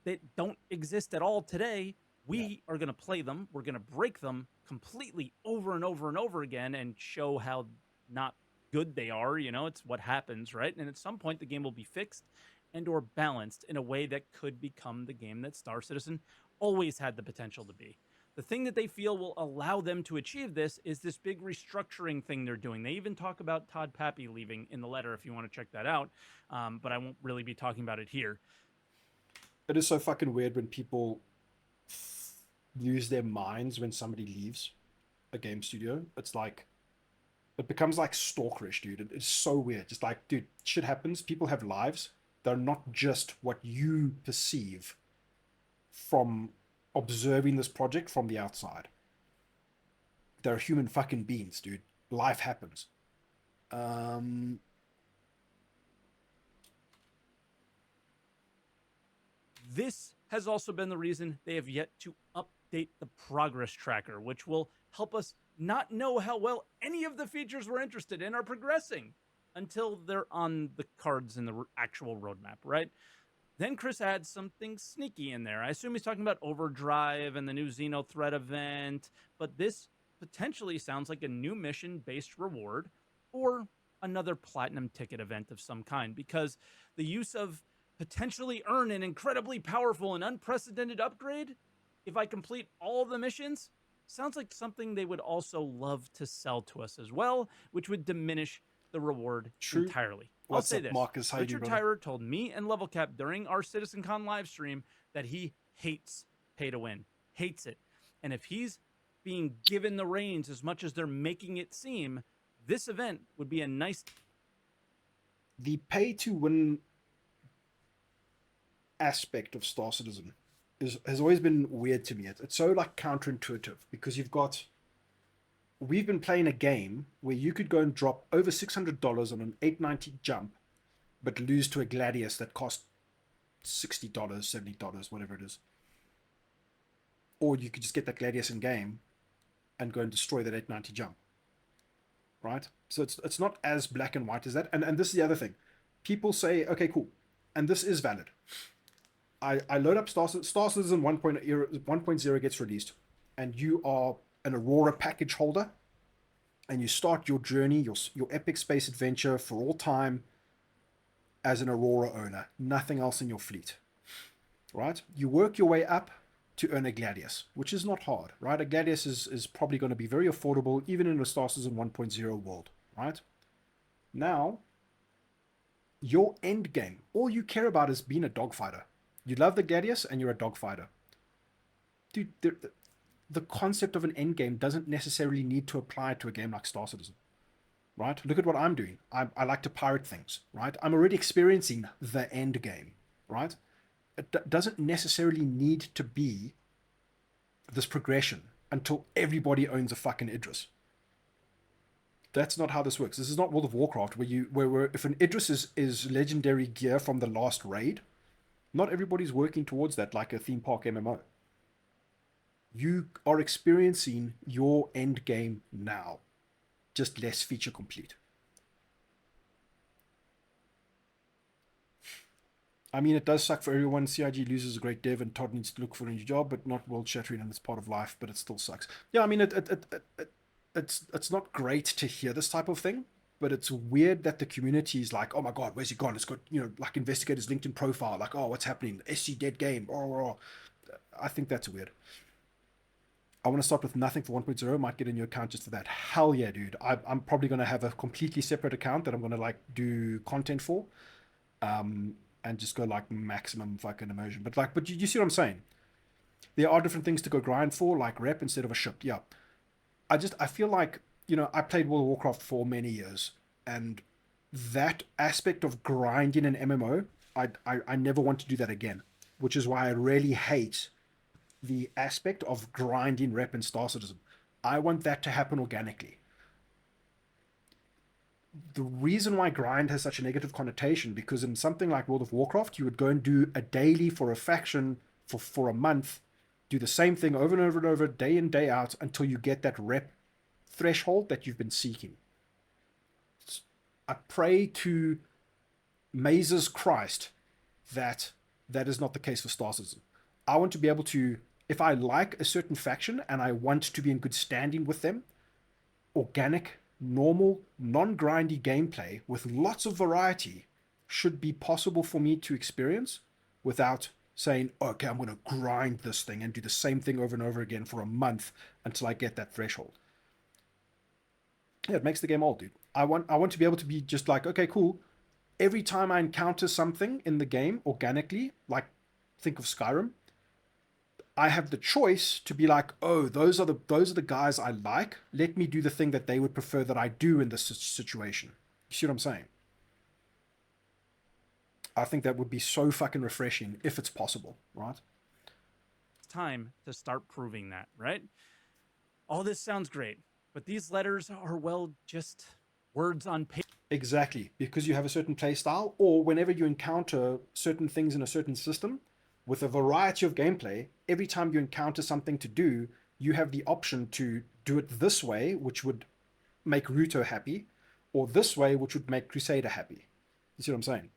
they don't exist at all today. We are going to play them. We're going to break them completely over and over and over again and show how not good they are. You know, it's what happens, right? And at some point, the game will be fixed and or balanced in a way that could become the game that Star Citizen always had the potential to be. The thing that they feel will allow them to achieve this is this big restructuring thing they're doing. They even talk about Todd Pappy leaving in the letter if you want to check that out, but I won't really be talking about it here. It is so fucking weird when people lose their minds when somebody leaves a game studio. It's like, it becomes like stalkerish, dude. It's so weird. Just like, dude, shit happens. People have lives. They're not just what you perceive from observing this project from the outside. They're human fucking beings, dude. Life happens. This has also been the reason they have yet to update the progress tracker, which will help us not know how well any of the features we're interested in are progressing until they're on the cards in the actual roadmap, right? Then Chris adds something sneaky in there. I assume he's talking about Overdrive and the new Xeno Threat event, but this potentially sounds like a new mission-based reward or another platinum ticket event of some kind, because the use of potentially earn an incredibly powerful and unprecedented upgrade if I complete all the missions sounds like something they would also love to sell to us as well, which would diminish the reward entirely. I'll say this. Marcus? Richard Tyrer told me and LevelCap during our CitizenCon live stream that he hates pay to win, hates it. And if he's being given the reins as much as they're making it seem, this event would be a nice... The pay to win aspect of Star Citizen has always been weird to me. It's so like counterintuitive, because we've been playing a game where you could go and drop over $600 on an 890 jump, but lose to a Gladius that cost $60, $70, whatever it is. Or you could just get that Gladius in game and go and destroy that 890 jump. Right? So it's not as black and white as that. And this is the other thing. People say, okay, cool. And this is valid. I load up Star Citizen 1.0 gets released, and you are an Aurora package holder, and you start your journey, your epic space adventure for all time as an Aurora owner, nothing else in your fleet, right? You work your way up to earn a Gladius, which is not hard, right? A Gladius is probably going to be very affordable, even in a Star Citizen 1.0 world, right? Now, your end game, all you care about is being a dogfighter. You love the Gladius and you're a dogfighter. Dude, the concept of an end game doesn't necessarily need to apply to a game like Star Citizen, right? Look at what I'm doing. I like to pirate things, right? I'm already experiencing the end game, right? It doesn't necessarily need to be this progression until everybody owns a fucking Idris. That's not how this works. This is not World of Warcraft, where if an Idris is legendary gear from the last raid, not everybody's working towards that like a theme park MMO. You are experiencing your end game now, just less feature complete. I mean, it does suck for everyone. CIG loses a great dev and Todd needs to look for a new job, but not world shattering, and it's part of life, but it still sucks. Yeah, I mean, it's not great to hear this type of thing, but it's weird that the community is like, oh my god, where's he gone? It's got, like investigators LinkedIn profile, like, oh, what's happening? SC dead game. Oh. I think that's weird. I want to start with nothing for 1.0. Might get a new account just for that. Hell yeah, dude. I'm probably going to have a completely separate account that I'm going to like do content for, and just go like maximum fucking immersion. But you see what I'm saying? There are different things to go grind for, like rep instead of a ship. Yeah. I feel like, I played World of Warcraft for many years, and that aspect of grinding an MMO, I never want to do that again, which is why I really hate the aspect of grinding rep in Star Citizen. I want that to happen organically. The reason why grind has such a negative connotation, because in something like World of Warcraft, you would go and do a daily for a faction for a month, do the same thing over and over and over, day in, day out, until you get that rep threshold that you've been seeking. I pray to Mazes Christ that is not the case for Star Citizen. I want to be able to, if I like a certain faction and I want to be in good standing with them, organic, normal, non-grindy gameplay with lots of variety should be possible for me to experience without saying, okay, I'm going to grind this thing and do the same thing over and over again for a month until I get that threshold. Yeah, it makes the game old, dude. I want to be able to be just like, okay, cool. Every time I encounter something in the game organically, like think of Skyrim, I have the choice to be like, oh, those are the guys I like. Let me do the thing that they would prefer that I do in this situation. You see what I'm saying? I think that would be so fucking refreshing if it's possible, right? It's time to start proving that, right? All this sounds great, but these letters are, well, just words on paper. Exactly, because you have a certain play style, or whenever you encounter certain things in a certain system, with a variety of gameplay, every time you encounter something to do, you have the option to do it this way, which would make Ruto happy, or this way, which would make Crusader happy. You see what I'm saying?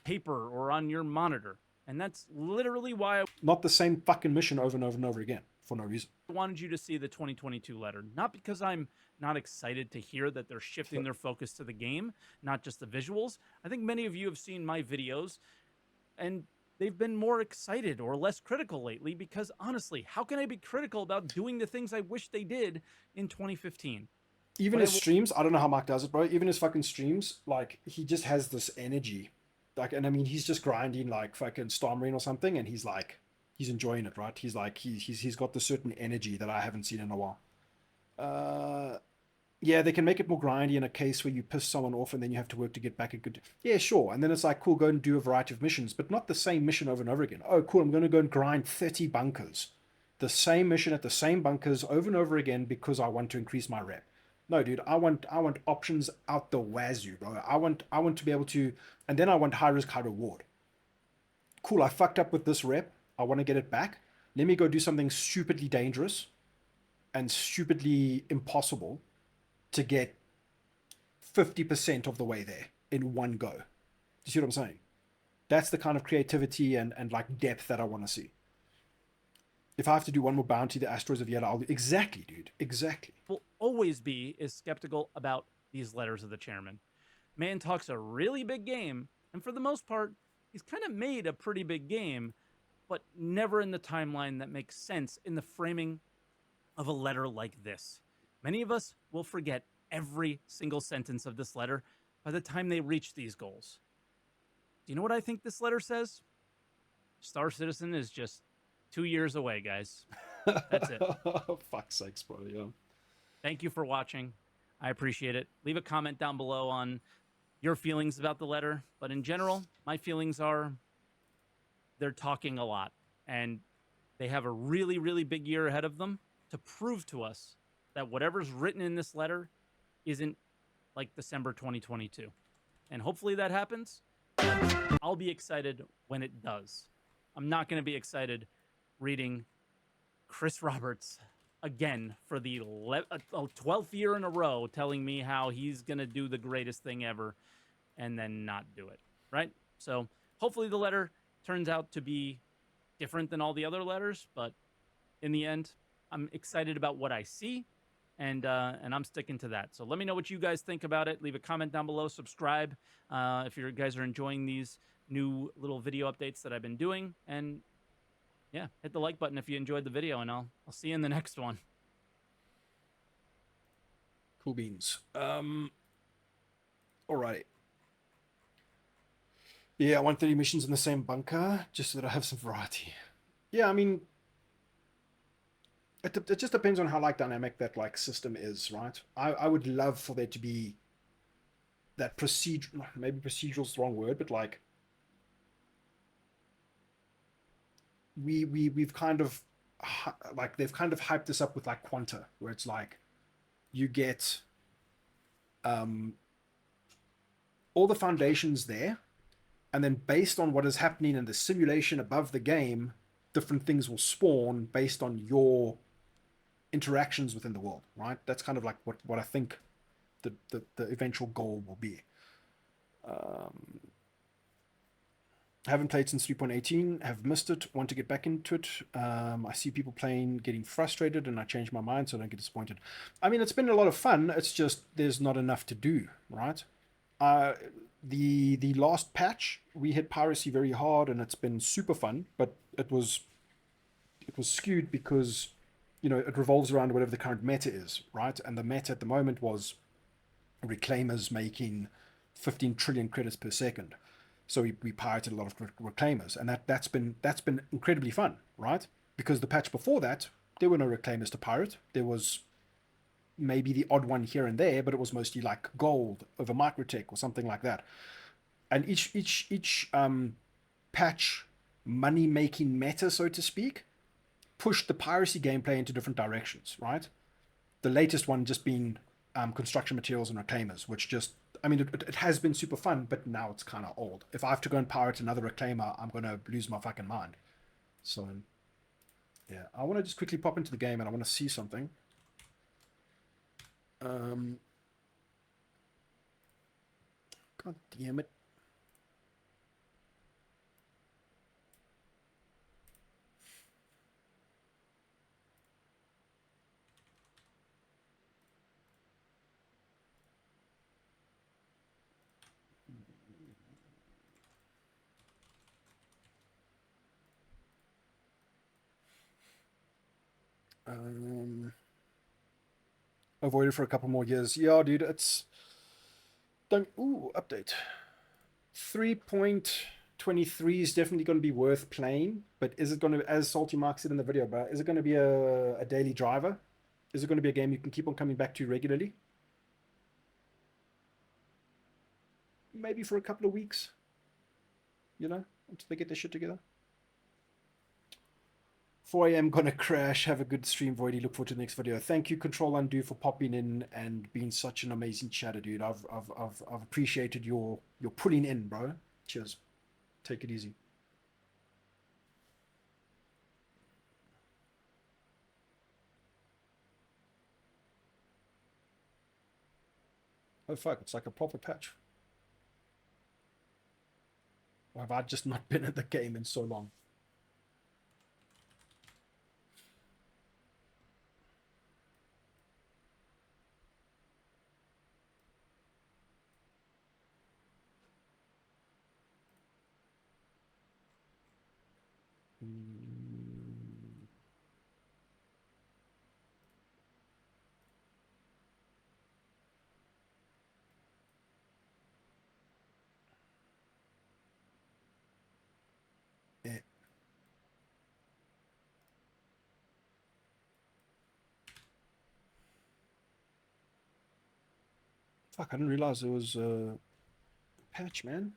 Paper or on your monitor. And that's literally why I Not the same fucking mission over and over and over again, for no reason. wanted you to see the 2022 letter. Not because I'm not excited to hear that they're shifting their focus to the game, not just the visuals. I think many of you have seen my videos, and they've been more excited or less critical lately because, honestly, how can I be critical about doing the things I wish they did in 2015? Even But his streams, I don't know how Mark does it, bro. Even his fucking streams, like, he just has this energy. Like, and I mean, he's just grinding like fucking Star Marine or something, and he's like, he's enjoying it, right? He's like, he's got this certain energy that I haven't seen in a while. Yeah, they can make it more grindy in a case where you piss someone off and then you have to work to get back a good... Yeah, sure. And then it's like, cool, go and do a variety of missions, but not the same mission over and over again. Oh, cool, I'm going to go and grind 30 bunkers. The same mission at the same bunkers over and over again because I want to increase my rep. No, dude, I want options out the wazoo, bro. I want to be able to... And then I want high risk, high reward. Cool, I fucked up with this rep. I want to get it back. Let me go do something stupidly dangerous and stupidly impossible to get 50% of the way there in one go. Do you see what I'm saying? That's the kind of creativity and like depth that I want to see. If I have to do one more bounty, the Asteroids of Yellow, I'll do... Exactly, dude. Exactly. Will always be is skeptical about these letters of the chairman. Man talks a really big game, and for the most part, he's kind of made a pretty big game, but never in the timeline that makes sense in the framing of a letter like this. Many of us will forget every single sentence of this letter by the time they reach these goals. Do you know what I think this letter says? Star Citizen is just 2 years away, guys. That's it. Fuck's sakes, bro. Yeah. Thank you for watching. I appreciate it. Leave a comment down below on your feelings about the letter. But in general, my feelings are they're talking a lot. And they have a really, really big year ahead of them to prove to us that whatever's written in this letter isn't like December 2022. And hopefully that happens. I'll be excited when it does. I'm not going to be excited reading Chris Roberts again for the 12th year in a row telling me how he's going to do the greatest thing ever and then not do it, right? So hopefully the letter turns out to be different than all the other letters, but in the end, I'm excited about what I see. and I'm sticking to that. So let me know what you guys think about it. Leave a comment down below. Subscribe if you guys are enjoying these new little video updates that I've been doing. And yeah, hit the like button if you enjoyed the video, and I'll see you in the next one. Cool beans. Alright. Yeah, 130 missions in the same bunker, just so that I have some variety. Yeah, I mean, it just depends on how like dynamic that like system is, right? I would love for there to be that procedural, maybe procedural's the wrong word, but like we've kind of like they've kind of hyped this up with like Quanta, where it's like you get all the foundations there, and then based on what is happening in the simulation above the game, different things will spawn based on your interactions within the world, right? That's kind of like what I think the eventual goal will be. I haven't played since 3.18, have missed it, want to get back into it. I see people playing, getting frustrated, and I change my mind so I don't get disappointed. I mean, it's been a lot of fun, it's just there's not enough to do, right? The last patch, we hit piracy very hard, and it's been super fun, but it was skewed because, you know, it revolves around whatever the current meta is, right? And the meta at the moment was reclaimers making 15 trillion credits per second. So we pirated a lot of reclaimers, and that's been incredibly fun, right? Because the patch before that, there were no reclaimers to pirate. There was maybe the odd one here and there, but it was mostly like gold over microtech or something like that. And each patch money making meta, so to speak, pushed the piracy gameplay into different directions, right? The latest one just being construction materials and reclaimers, which just, I mean, it has been super fun, but now it's kind of old. If I have to go and pirate another reclaimer, I'm going to lose my fucking mind. So, yeah, I want to just quickly pop into the game, and I want to see something. God damn it. Avoid it for a couple more years. Yeah, dude, it's don't. Ooh, update 3.23 is definitely going to be worth playing, but is it going to, as Salty Mark said in the video, but is it going to be a daily driver? Is it going to be a game you can keep on coming back to regularly? Maybe for a couple of weeks, you know, until they get their shit together. 4 a.m. gonna crash. Have a good stream, Voidy. Look forward to the next video. Thank you, Control Undo, for popping in and being such an amazing chatter, dude. I've appreciated your pulling in, bro. Cheers. Take it easy. Oh fuck! It's like a proper patch. Or have I just not been in the game in so long? Fuck, I didn't realize there was a patch, man.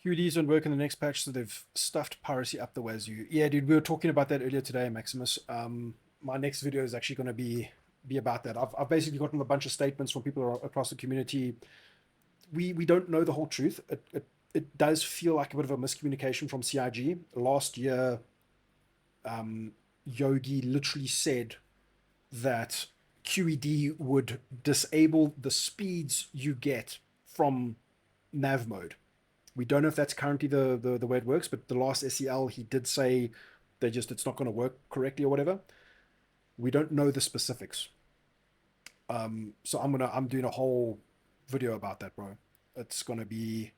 QEDs don't work in the next patch, so they've stuffed piracy up the wazoo. Yeah, dude, we were talking about that earlier today, Maximus. My next video is actually going to be about that. I've basically gotten a bunch of statements from people across the community. We don't know the whole truth. It does feel like a bit of a miscommunication from CIG. Last year, Yogi literally said that QED would disable the speeds you get from nav mode. We don't know if that's currently the way it works, but the last SEL, he did say it's not going to work correctly or whatever. We don't know the specifics. So I'm doing a whole video about that, bro. It's going to be,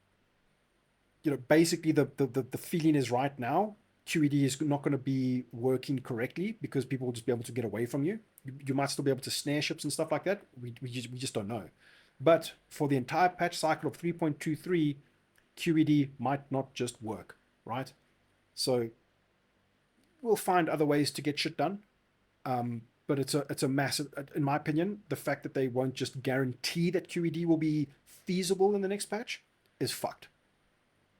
basically the feeling is right now, QED is not going to be working correctly because people will just be able to get away from you. You might still be able to snare ships and stuff like that. We just don't know. But for the entire patch cycle of 3.23, QED might not just work, right? So we'll find other ways to get shit done. But it's a massive, in my opinion, the fact that they won't just guarantee that QED will be feasible in the next patch is fucked.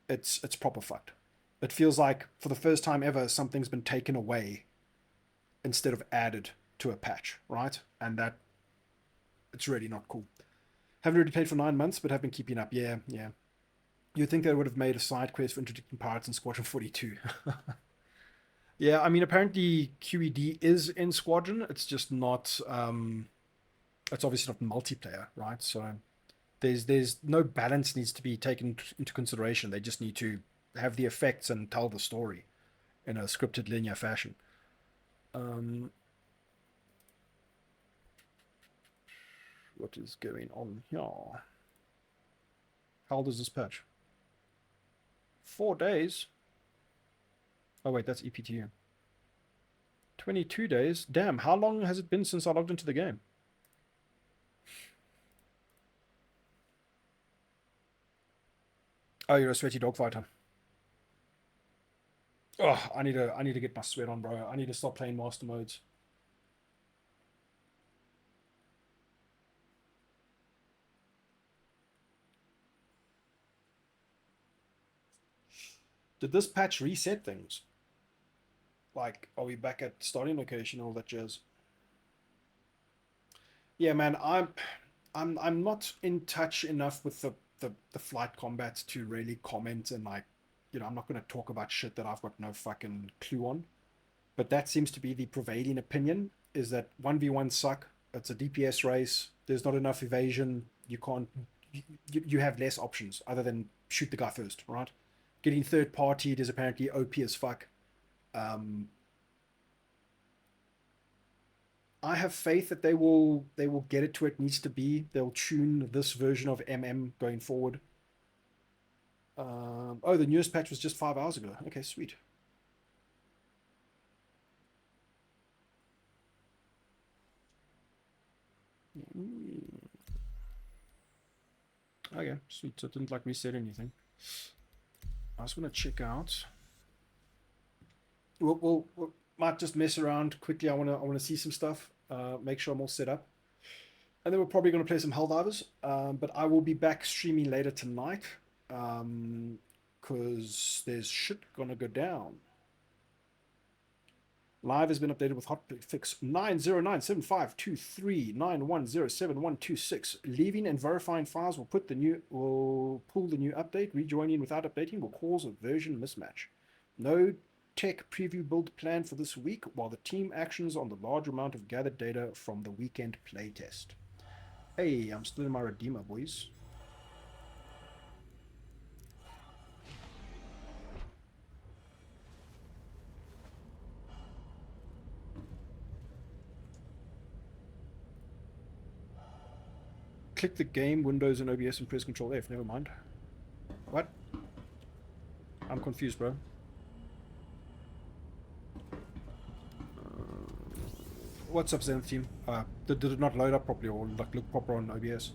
It's proper fucked. It feels like for the first time ever, something's been taken away instead of added to a patch, right? And that, it's really not cool. Haven't really played for 9 months, but have been keeping up. Yeah. You'd think they would have made a side quest for interdicting pirates in Squadron 42. Yeah, I mean, apparently QED is in Squadron. It's just not, it's obviously not multiplayer, right? So there's no balance needs to be taken into consideration. They just need to have the effects and tell the story in a scripted linear fashion. What is going on here? How old is this patch? 4 days? Oh wait, that's EPTU. 22 days? Damn, how long has it been since I logged into the game? Oh, you're a sweaty dog fighter. Oh, I need to get my sweat on, bro. I need to stop playing master modes. Did this patch reset things? Like, are we back at starting location, all that jazz? Yeah, man, I'm not in touch enough with the flight combat to really comment, and like, I'm not going to talk about shit that I've got no fucking clue on. But that seems to be the prevailing opinion, is that 1v1 suck. It's a DPS race. There's not enough evasion. You can't, you have less options other than shoot the guy first, right? Getting third partied is apparently OP as fuck. I have faith that they will get it to where it needs to be. They'll tune this version of MM going forward. Oh, the newest patch was just 5 hours ago. Okay, sweet. Okay, sweet. So it didn't like reset anything. I just want to check out. We'll might just mess around quickly. I want to see some stuff. Make sure I'm all set up, and then we're probably going to play some Helldivers. But I will be back streaming later tonight, because there's shit gonna go down. Live has been updated with hotfix 909752391071126. Leaving and verifying files will pull the new update. Rejoining without updating will cause a version mismatch. No tech preview build plan for this week, while the team actions on the large amount of gathered data from the weekend playtest. Hey, I'm still in my Redeemer, boys. Click the game, Windows and OBS, and press Control F. Never mind. What? I'm confused, bro. What's up, Zenith team? Did it not load up properly or like look proper on OBS?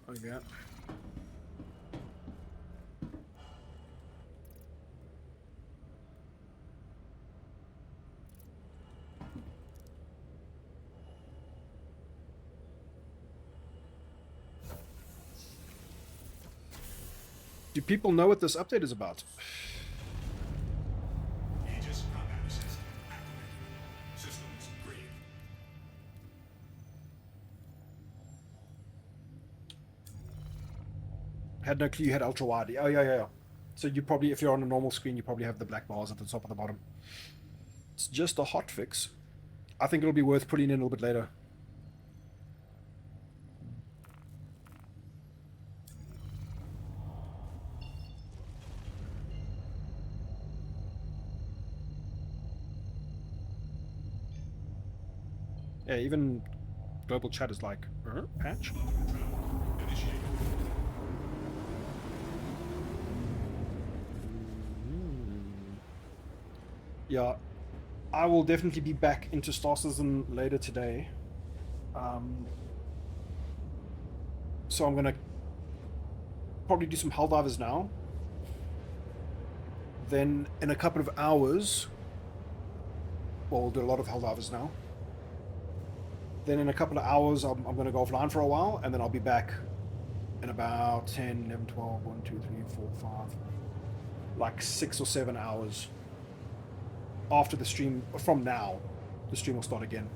Okay. Do people know what this update is about? Had no clue you had ultra wide. Oh yeah. So you probably, if you're on a normal screen, you probably have the black bars at the top and the bottom. It's just a hot fix. I think it'll be worth putting in a little bit later. Yeah, even global chat is like, patch? Yeah, I will definitely be back into Star Citizen later today. So I'm gonna probably do some Helldivers now. Then in a couple of hours, well, we'll do a lot of Helldivers now. Then in a couple of hours, I'm going to go offline for a while, and then I'll be back in about 10, 11, 12, 1, 2, 3, 4, 5, like 6 or 7 hours after the stream. From now, the stream will start again.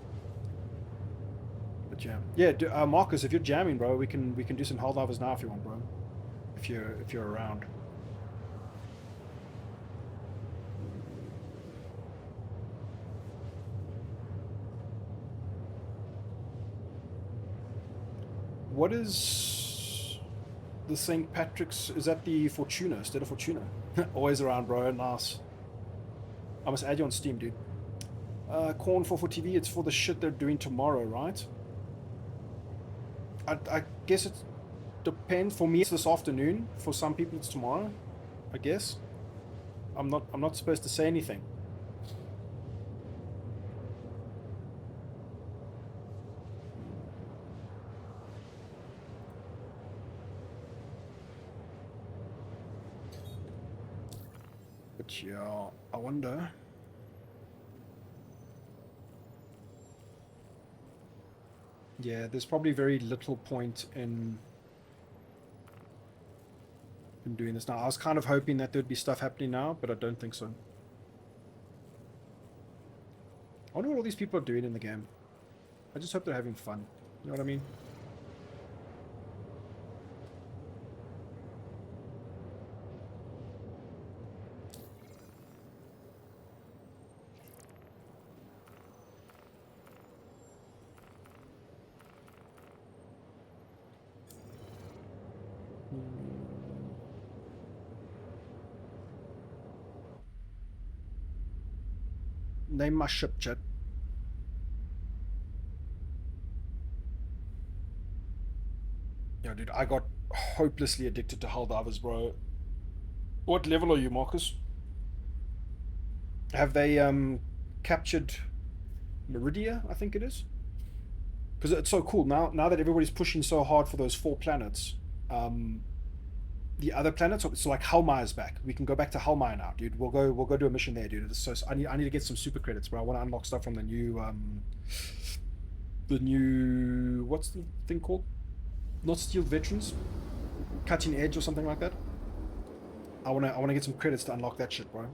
But yeah, Marcus, if you're jamming, bro, we can do some Helldivers now if you want, bro. If you're around. What is the St. Patrick's? Is that the Fortuna? State of Fortuna? Always around, bro. Nice. I must add you on Steam, dude. Corn for TV. It's for the shit they're doing tomorrow, right? I guess it depends. For me, it's this afternoon. For some people, it's tomorrow. I guess. I'm not supposed to say anything. But yeah, I wonder. Yeah, there's probably very little point in doing this now. I was kind of hoping that there'd be stuff happening now, but I don't think so. I wonder what all these people are doing in the game. I just hope they're having fun. You know what I mean? Name my ship, chat. Yeah, dude, I got hopelessly addicted to Helldivers, bro. What level are you, Marcus? Have they captured Meridia, I think it is? Because it's so cool now that everybody's pushing so hard for those 4 planets. The other planets, so like Helmire's back. We can go back to Helmire now, dude. We'll go do a mission there, dude. So I need to get some super credits, bro. I want to unlock stuff from the new what's the thing called? Not Steel Veterans, Cutting Edge or something like that. I wanna get some credits to unlock that shit, bro.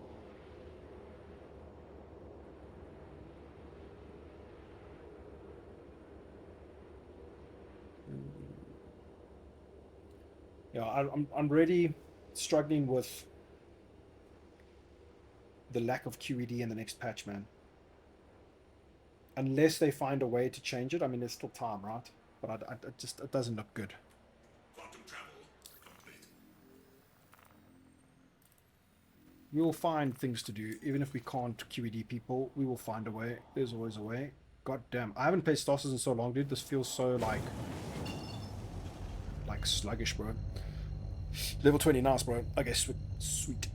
Yeah, I'm really struggling with the lack of QED in the next patch, man. Unless they find a way to change it. I mean, there's still time, right? But it doesn't look good. We will find things to do. Even if we can't QED people, we will find a way. There's always a way. God damn. I haven't played Star Citizen in so long, dude. This feels so like sluggish, bro. Level 20, nice, bro. Okay, sweet.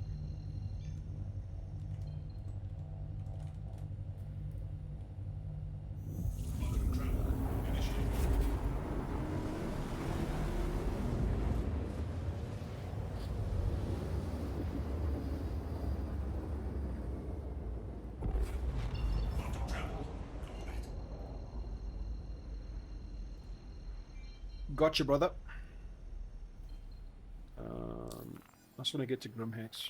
Gotcha, brother. I just want to get to Grimhex.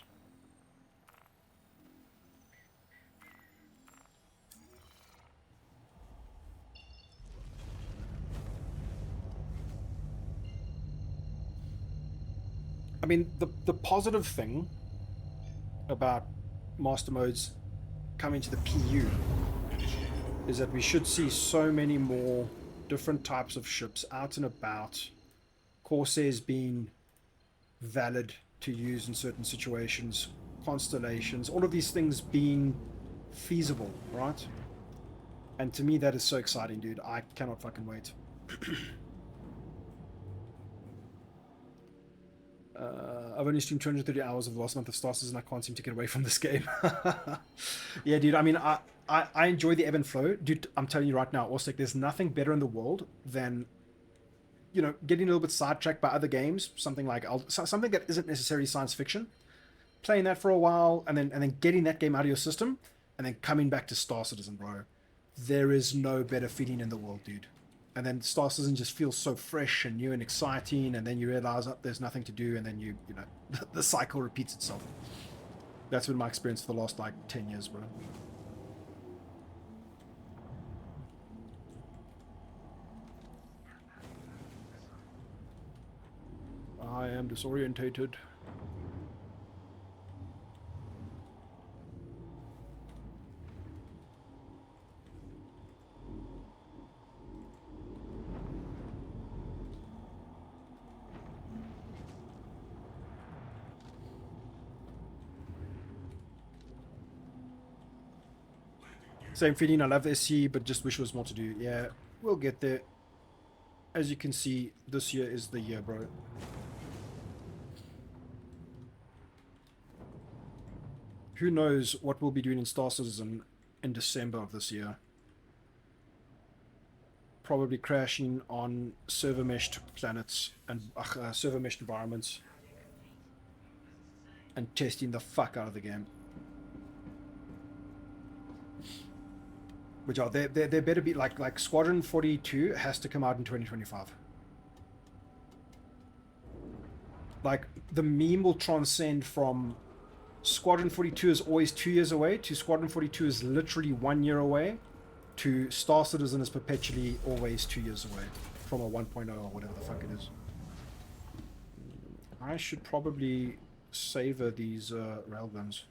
I mean, the positive thing about master modes coming to the PU is that we should see so many more different types of ships out and about, Corsairs being valid to use in certain situations, constellations, all of these things being feasible, right? And to me, that is so exciting, dude. I cannot fucking wait. I've only streamed 230 hours of the last month of Star Citizen, and I can't seem to get away from this game. Yeah, dude. I mean, I enjoy the ebb and flow, dude. I'm telling you right now, Orstek, there's nothing better in the world than, you know, getting a little bit sidetracked by other games, something like something that isn't necessarily science fiction, playing that for a while, and then getting that game out of your system, and then coming back to Star Citizen, bro. There is no better feeling in the world, dude. And then Star Citizen just feels so fresh and new and exciting, and then you realize that there's nothing to do, and then you know, the cycle repeats itself. That's been my experience for the last, like, 10 years, bro. I am disorientated. Same feeling, I love the SC, but just wish there was more to do. Yeah, we'll get there. As you can see, this year is the year, bro. Who knows what we'll be doing in Star Citizen in December of this year. Probably crashing on server meshed planets and server meshed environments. And testing the fuck out of the game. Which are there better be like Squadron 42 has to come out in 2025. Like the meme will transcend from Squadron 42 is always 2 years away to Squadron 42 is literally 1 year away to Star Citizen is perpetually always 2 years away from a 1.0 or whatever the fuck it is. I should probably savor these railguns.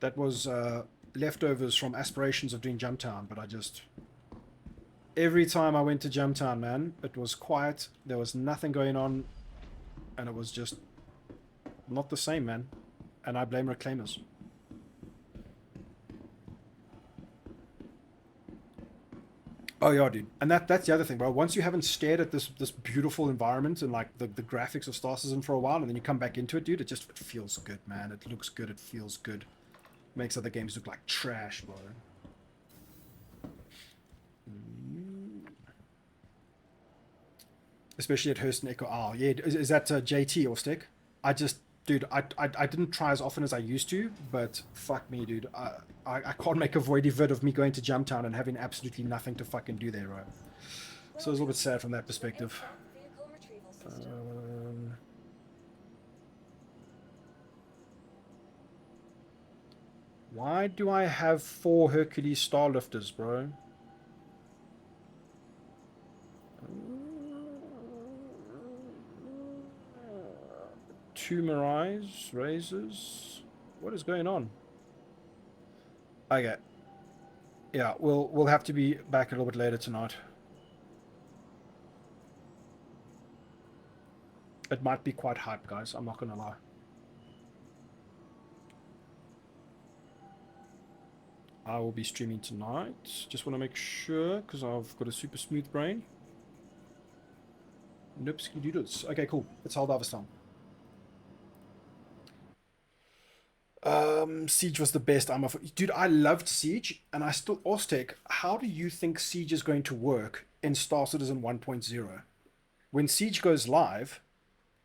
That was leftovers from aspirations of doing Jumptown, but I just... Every time I went to Jumptown, man, it was quiet, there was nothing going on, and it was just not the same, man. And I blame Reclaimers. Oh yeah, dude. And that's the other thing, bro. Once you haven't stared at this beautiful environment and like the graphics of Star Citizen for a while, and then you come back into it, dude, it feels good, man. It looks good, it feels good. Makes other games look like trash, bro. Especially at Hurst and Echo Isle. Yeah, is that JT or Stick? I just, dude, I didn't try as often as I used to, but fuck me, dude. I can't make a Voidy vid of me going to Jumptown and having absolutely nothing to fucking do there, right? So it's a little bit sad from that perspective. Why do I have 4 Hercules Starlifters, bro? Two Mirais, Razors. What is going on? Okay. Yeah, we'll have to be back a little bit later tonight. It might be quite hype, guys. I'm not gonna lie. I will be streaming tonight. Just want to make sure, because I've got a super smooth brain. Nope, doodles. Okay, cool. It's Helldivers time. Siege was the best. Dude, I loved Siege, and I still... Oztec, how do you think Siege is going to work in Star Citizen 1.0? When Siege goes live,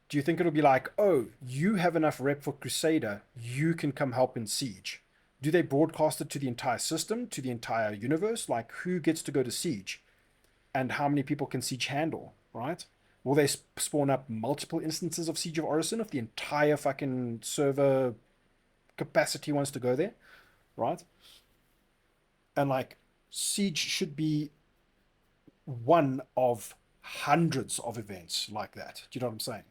do you think it'll be like, oh, you have enough rep for Crusader, you can come help in Siege? Do they broadcast it to the entire system, to the entire universe? Like, who gets to go to Siege? And how many people can Siege handle, right? Will they spawn up multiple instances of Siege of Orison if the entire fucking server capacity wants to go there, right? And like Siege should be one of hundreds of events like that. Do you know what I'm saying?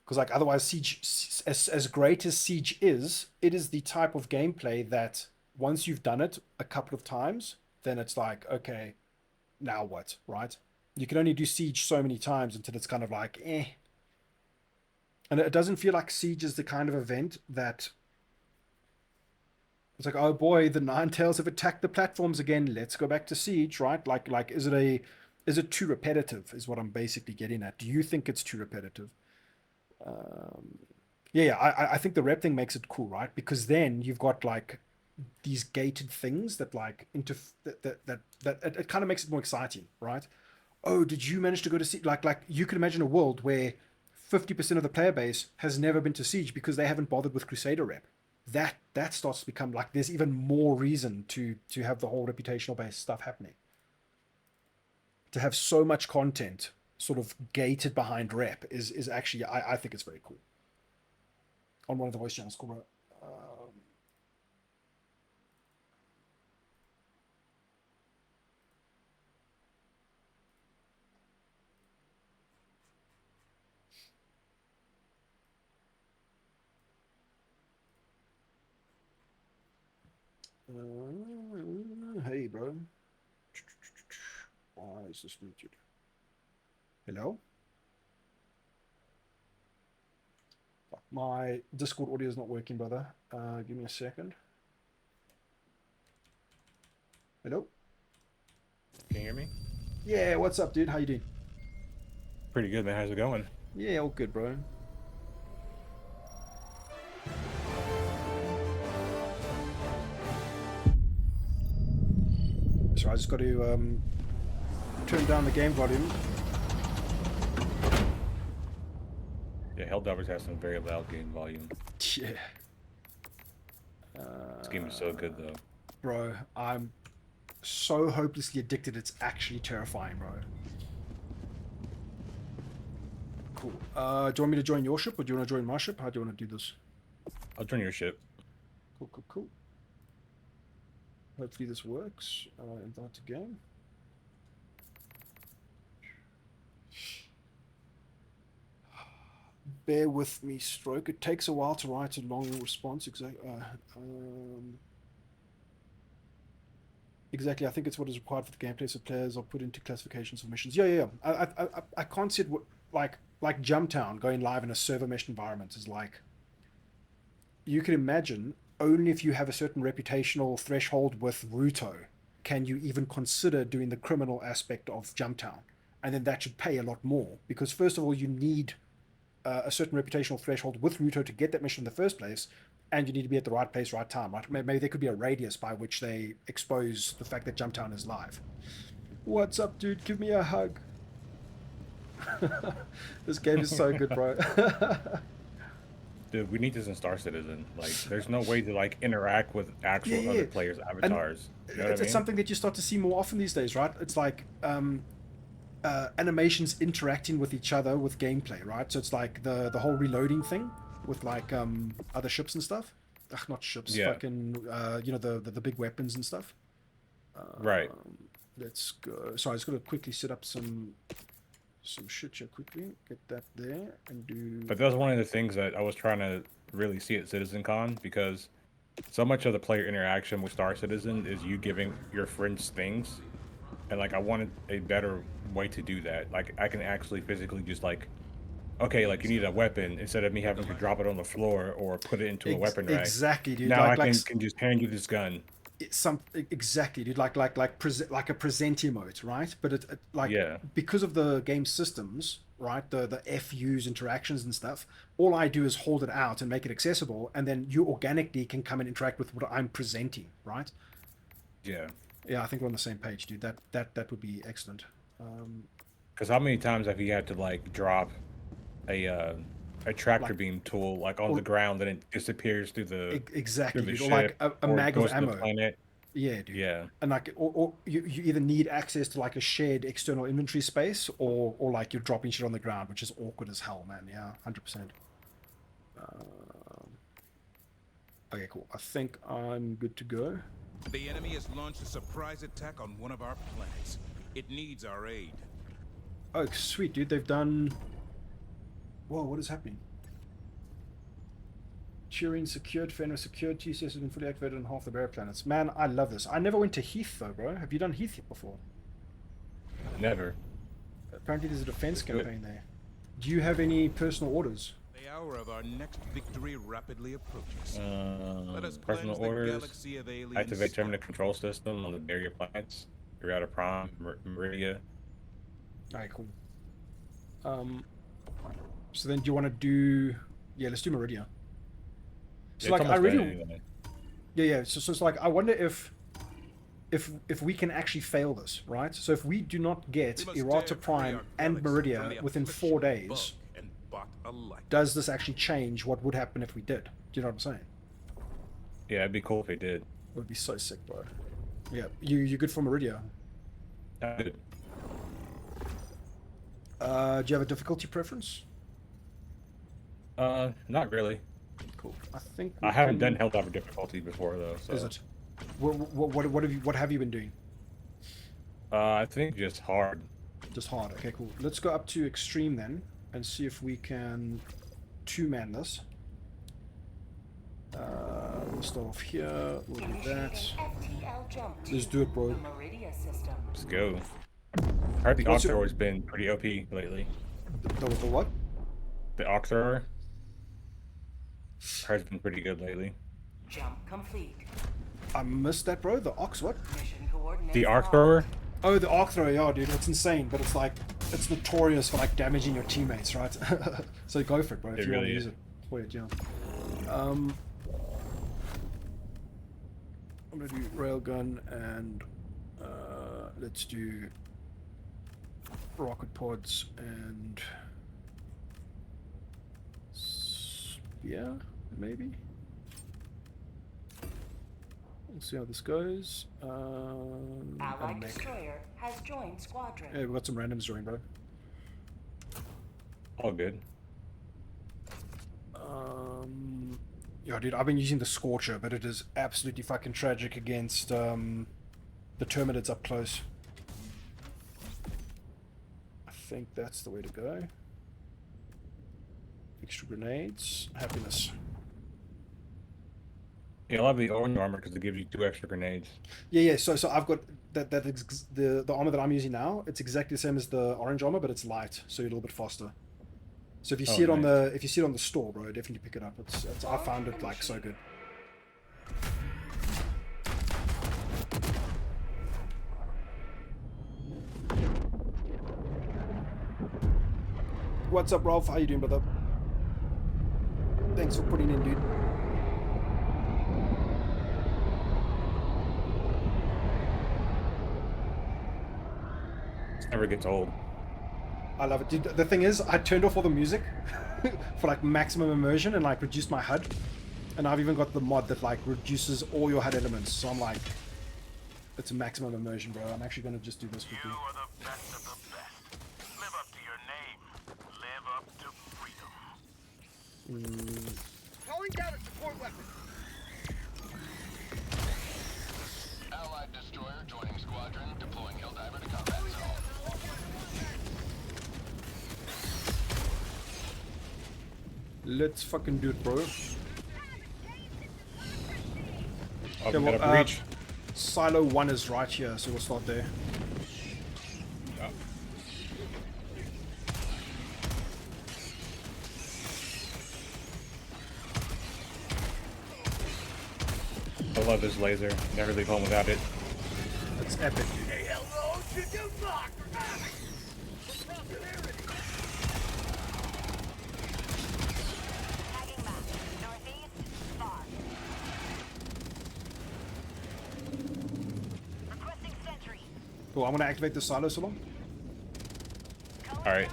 Because like otherwise Siege, as great as Siege is, it is the type of gameplay that once you've done it a couple of times, then it's like, okay, now what, right? You can only do Siege so many times until it's kind of like, eh. And it doesn't feel like Siege is the kind of event that it's like, oh boy, the Ninetales have attacked the platforms again. Let's go back to Siege, right? Like, is it too repetitive? Is what I'm basically getting at. Do you think it's too repetitive? Yeah, I think the rep thing makes it cool, right? Because then you've got like these gated things that like that it kind of makes it more exciting, right? Oh, did you manage to go to Siege? Like you can imagine a world where 50% of the player base has never been to Siege because they haven't bothered with Crusader rep. That starts to become like there's even more reason to have the whole reputational based stuff happening. To have so much content sort of gated behind rep is actually I think it's very cool. On one of the voice channels called hey bro. Why is this muted? Hello? Fuck, my Discord audio is not working, brother. Give me a second. Hello? Can you hear me? Yeah, what's up, dude? How you doing? Pretty good, man. How's it going? Yeah, all good, bro. So I just got to turn down the game volume. Yeah, Helldivers has some very loud game volume. Yeah. This game is so good, though. Bro, I'm so hopelessly addicted, it's actually terrifying, bro. Cool. Do you want me to join your ship, or do you want to join my ship? How do you want to do this? I'll join your ship. Cool. Hopefully this works. Invite again. Bear with me, Stroke. It takes a while to write a long response. Exactly. I think it's what is required for the gameplay, so players are put into classifications of missions. Yeah. I can't see it like Jumptown going live in a server meshed environment is like. You can imagine only if you have a certain reputational threshold with Ruto can you even consider doing the criminal aspect of Jumptown, and then that should pay a lot more because first of all you need a certain reputational threshold with Ruto to get that mission in the first place, and you need to be at the right place, right time, right? Maybe there could be a radius by which they expose the fact that Jumptown is live. What's up, dude? Give me a hug. This game is so good, bro. Dude, we need this in Star Citizen. Like, there's no way to like interact with actual other players' avatars. You know what I mean? It's something that you start to see more often these days, right? It's like animations interacting with each other with gameplay, right? So it's like the whole reloading thing with like other ships and stuff. Ugh, not ships, fucking you know, the big weapons and stuff. Right. Let's go. Sorry, I just gotta quickly set up some shit here quickly. Get that there and do. But that was one of the things that I was trying to really see at CitizenCon, because so much of the player interaction with Star Citizen is you giving your friends things, and like I wanted a better way to do that. Like I can actually physically just like, okay, like you need a weapon, instead of me having to drop it on the floor or put it into a weapon rack. Exactly, dude. Now like, I can just hand you this gun. Exactly, dude. Like a present emote, right? But it like because of the game systems, right? The FUs interactions and stuff. All I do is hold it out and make it accessible, and then you organically can come and interact with what I'm presenting, right? Yeah. Yeah, I think we're on the same page, dude. That would be excellent. Because how many times have you had to like drop a tractor beam tool like on the ground and it disappears through the exactly, through the dude. ship, Or like a mag of ammo. Planet. Yeah, dude. Yeah. And like, or you either need access to like a shared external inventory space, or like you're dropping shit on the ground, which is awkward as hell, man. Yeah, 100%. Okay, cool. I think I'm good to go. The enemy has launched a surprise attack on one of our planets. It needs our aid. Oh, sweet, dude. They've done... Whoa, what is happening? Turing secured, Fenris secured, TCS has been fully activated on half the barrier planets. Man, I love this. I never went to Heath, though, bro. Have you done Heath before? Never. Apparently there's a defense campaign there. Do you have any personal orders? The hour of our next victory rapidly approaches. Let us Personal cleanse the orders. galaxy of aliens. Activate terminal control system on the barrier planets. Throughout a Prime, Meridia. Alright, cool. So then do you want to do... Yeah, let's do Meridia. So It's like, I almost really... done anyway. Yeah. So it's like, I wonder if we can actually fail this, right? So if we do not get We must Errata dare free Prime our and galaxy from Meridia the within affliction 4 of days, bug and bot alike. does this actually change what would happen if we did? Do you know what I'm saying? Yeah, it'd be cool if it did. It would be so sick, bro. Yeah, you good for Meridia? Good. Do you have a difficulty preference? Not really. Cool. I think we I haven't can- done Helldiver difficulty before though. So. Is it? What have you been doing? I think just hard. Just hard. Okay, cool. Let's go up to extreme then and see if we can two-man this. We'll start off here. We'll do that. Let's do it, bro. Let's go. I heard the What's your- Octor has been pretty OP lately. The what? The Octor has been pretty good lately. Jump complete. I missed that, bro. The Ox what? Mission coordinates. The Arc Thrower? Oh, the Arc Thrower, yeah, dude. It's insane, but it's like, it's notorious for like damaging your teammates, right? So go for it, bro, if It you want to really use is. it. Wait, yeah. I'm gonna do railgun and let's do rocket pods and yeah, maybe. We'll see how this goes. Allied destroyer has joined squadron. Yeah, we got some randoms joining, bro. All good. Yeah, dude, I've been using the Scorcher, but it is absolutely fucking tragic against the Terminids up close. I think that's the way to go. Extra grenades, happiness. Yeah, I love the orange armor because it gives you 2 extra grenades. Yeah. So I've got the armor that I'm using now. It's exactly the same as the orange armor, but it's light, so you're a little bit faster. So if you see it on nice. the store, bro, definitely pick it up. It's I found it like so good. What's up, Ralph? How you doing, brother? Thanks for putting in, dude. It never gets old. I love it, dude. The thing is, I turned off all the music for like maximum immersion and like reduced my HUD, and I've even got the mod that like reduces all your HUD elements. So I'm like, it's a maximum immersion, bro. I'm actually gonna just do this quickly. You are the best of the best. Live up to your name. Live up to freedom. Calling down a support weapon. Allied destroyer joining squadron, deploying Helldiver to combat zone. Let's fucking do it, bro. Oh, we got a breach. Silo 1 is right here, so we'll start there. Yeah. I love this laser. Never leave home without it. It's epic. Hey, hello, should you fuck? Cool, I'm gonna activate the silo so long, Alright.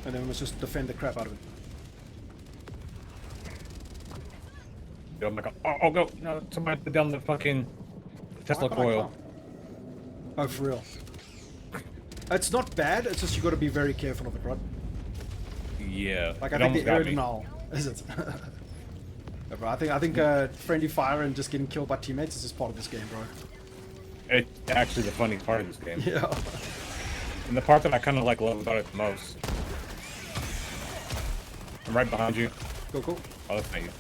and then we must just defend the crap out of it. Oh my god. Oh, go. No, somebody put down the fucking Tesla Why can't I coil. climb? Oh, for real. It's not bad, it's just you gotta be very careful of it, right? Yeah. Like, it I think almost the got me. aerodynal, is it? Yeah, bro, I think friendly fire and just getting killed by teammates is just part of this game, bro. It's actually the funny part of this game. Yeah. And the part that I kind of like love about it the most. I'm right behind you. Cool. Oh, that's not you.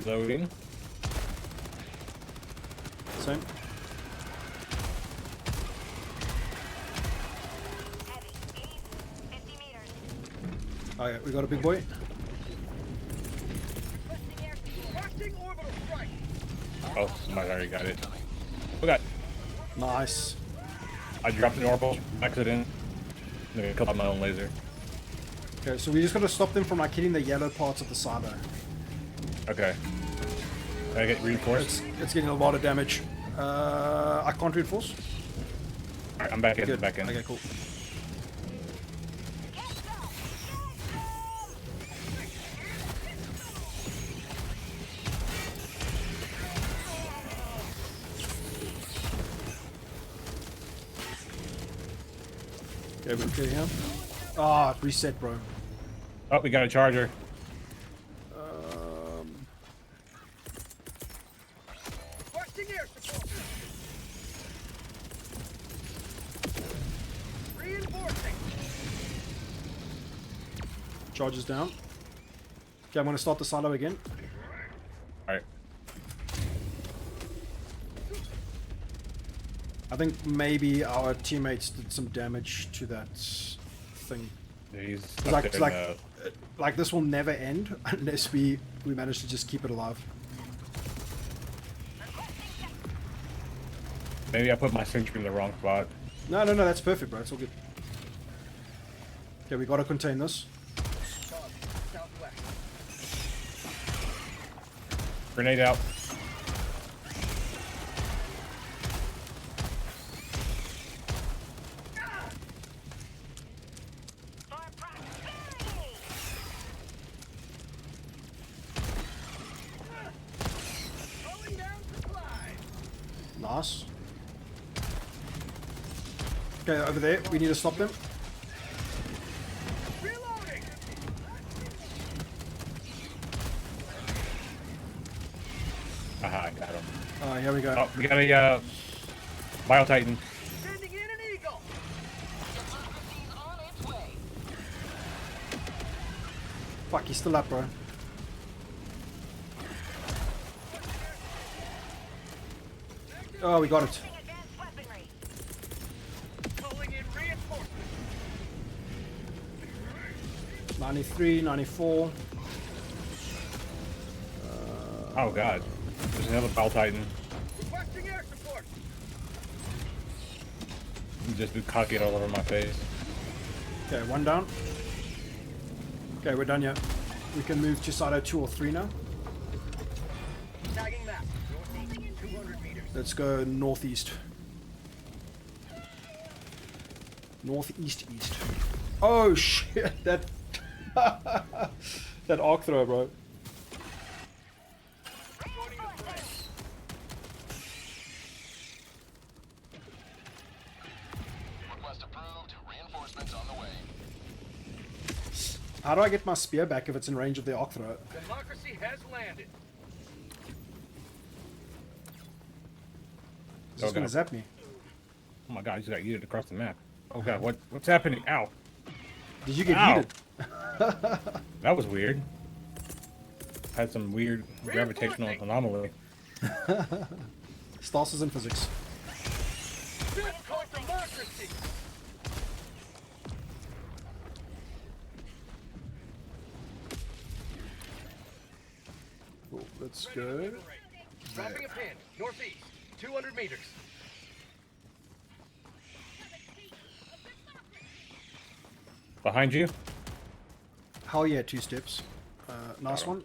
Reloading. Same. Oh yeah, we got a big boy. Oh, somebody already got it. We got. Nice. I dropped an orbital accident. I'm gonna kill out my own laser. Okay, so we just gotta stop them from like hitting the yellow parts of the silo. Okay. Can I get reinforced? It's getting a lot of damage. I can't reinforce. Alright, I'm back in. Good. Back in. Okay, cool. Okay, we're okay here. Ah, it reset, bro. Oh, we got a charger. Requesting air support. Reinforcing. Charges down. Okay, I'm gonna start the silo again. Alright. I think maybe our teammates did some damage to that thing. He's like this will never end unless we manage to just keep it alive. Maybe I put my sentry in the wrong spot. No, that's perfect, bro. It's all good. Okay, we gotta contain this. Grenade out. Nice. Okay, over there, we need to stop them. Reloading. Aha, I got him. Alright, here we go. Oh, we got a Bio Titan. Sending in an eagle. Fuck, he's still up, bro. Oh, we got it. Calling in reinforcements. 93, 94. Oh god. There's another Bio Titan. Requesting air support. You just do cock it all over my face. Okay, one down. Okay, we're done here. We can move to silo 2 or 3 now. Tagging map. Northeast 200 meters. Let's go northeast. Northeast east. Oh shit, that that arc throw, bro. Request approved. Reinforcements on the way. How do I get my spear back if it's in range of the arc throw? Democracy has landed. Is this gonna zap me? Oh my god, I just got yeeted across the map. Oh god, what's happening? Ow. Did you get Ow. heated? That was weird. Had some weird gravitational anomaly. Stasis in physics. This called democracy. Cool, let's go. Dropping a pin. Northeast 200 meters. Behind you? Hell yeah, 2 steps. Nice one.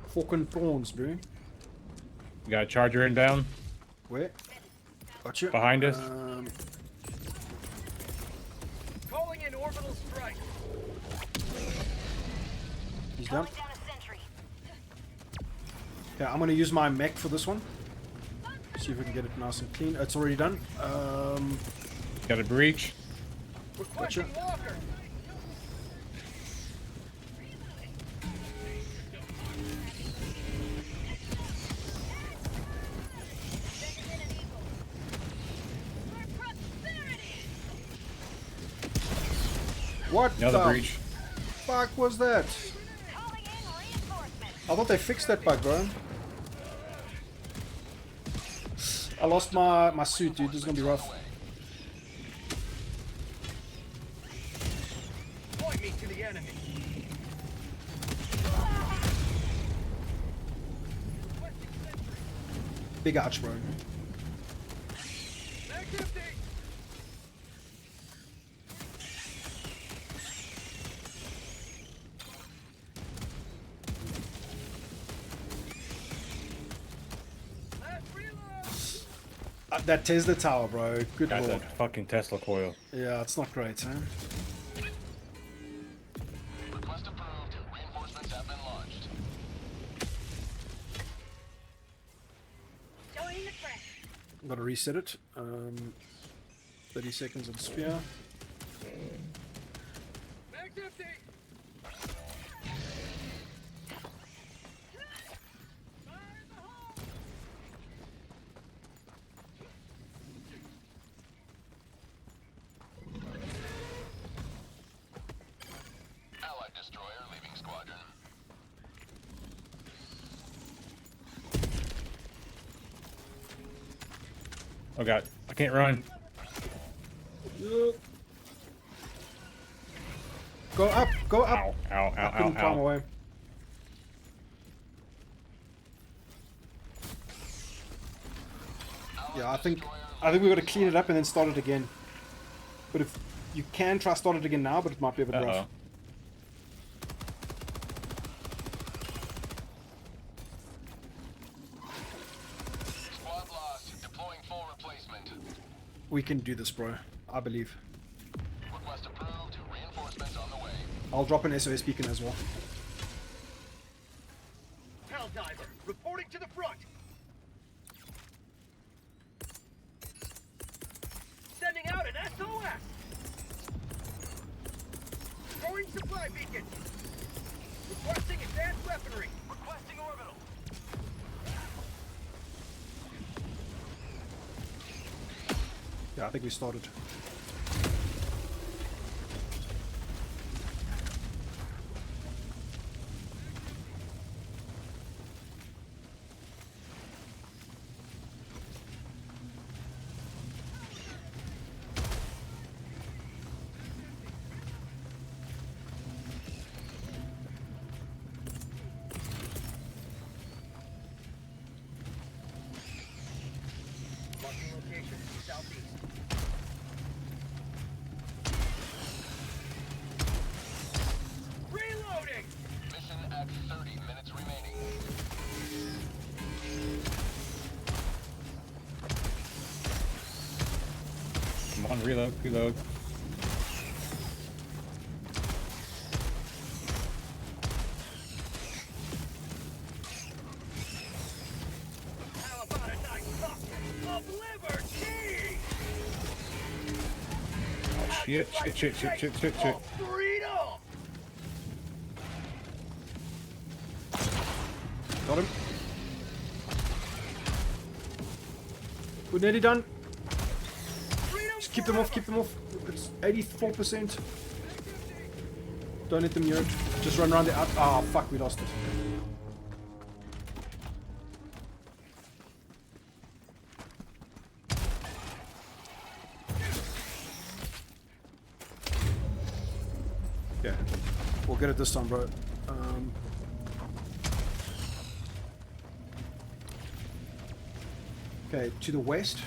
Fucking prawns, bro. We got a charger inbound. Where? Gotcha. Behind us. Calling in orbital strike. He's down. Okay, I'm gonna use my mech for this one. See if we can get it nice and clean. It's already done. Got a breach. Gotcha. What Another the breach. fuck was that? I thought they fixed that bug, bro. I lost my suit, dude. This is gonna be rough. Point me to the enemy. Big ouch, bro. Mag's empty. That Tesla tower, bro. Good Got lord. that fucking Tesla coil. Yeah, it's not great, huh? Request approved. Reinforcements have been launched. I'm gonna reset it. 30 seconds of spear. Mag's empty. Allied destroyer leaving squadron. Oh god, I can't run. Go up, go up. Ow, ow, I ow, couldn't ow, climb ow. away. Yeah, I think we got to clean it up and then start it again. But if you can try start it again now, but it might be a bit rough. Squad lost. Deploying full replacement. We can do this, bro. I believe. Request approved. Reinforcements on the way. I'll drop an SOS beacon as well. Helldiver, reporting to the front. Sending out an SOS. Throwing supply beacon. Requesting advanced weaponry. Requesting orbital. Yeah, I think we started. Marking location, southeast. Reloading! Mission at 30 minutes remaining. Come on, reload, reload. How about a nice pocket of liberty? Oh shit, shit, shit, shit, shit, shit. Freedom! Got him. We're nearly done. Just keep them off, keep them off. It's 84%. Don't let them near it. Just run around the out. Ah, fuck, we lost it. Yeah, we'll get it this time, bro. Okay, to the west.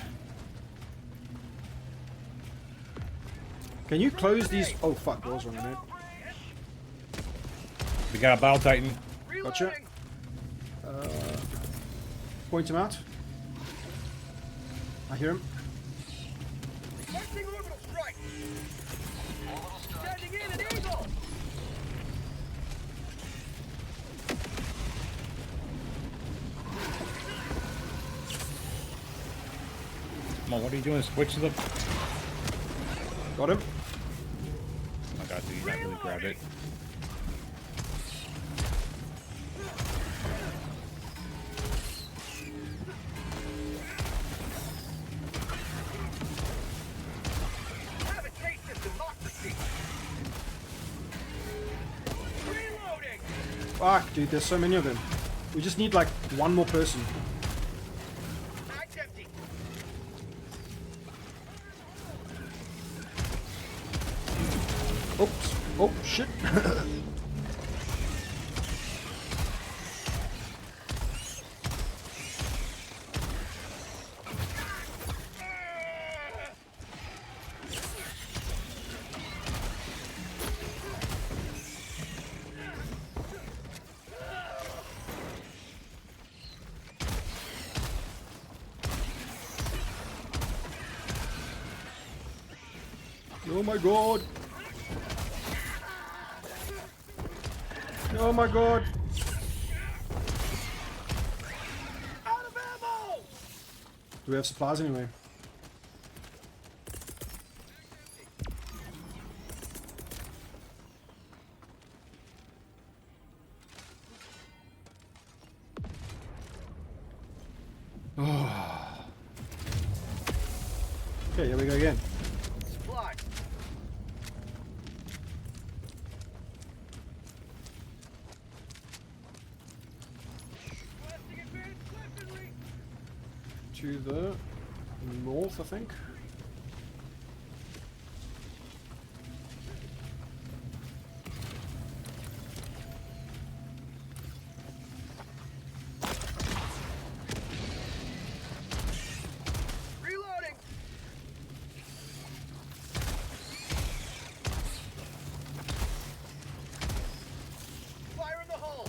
Can you close these? Oh fuck, doors running in. We got a Battle Titan. Gotcha. Point him out. I hear him. Marching orbital strike! Sending in an eagle! Come on, what are you doing? Switch to the... Got him. Oh my god, dude, you not really grab it. Have a taste of democracy. Reloading. Fuck, dude, there's so many of them. We just need like one more person. Mag's empty. Oops. Oh, shit. Oh my god. Oh my god. Out of ammo. Do we have supplies anyway? Oh. Okay, here we go again. Supplies. Requesting advanced weaponry. To the north, I think. Reloading. Fire in the hole.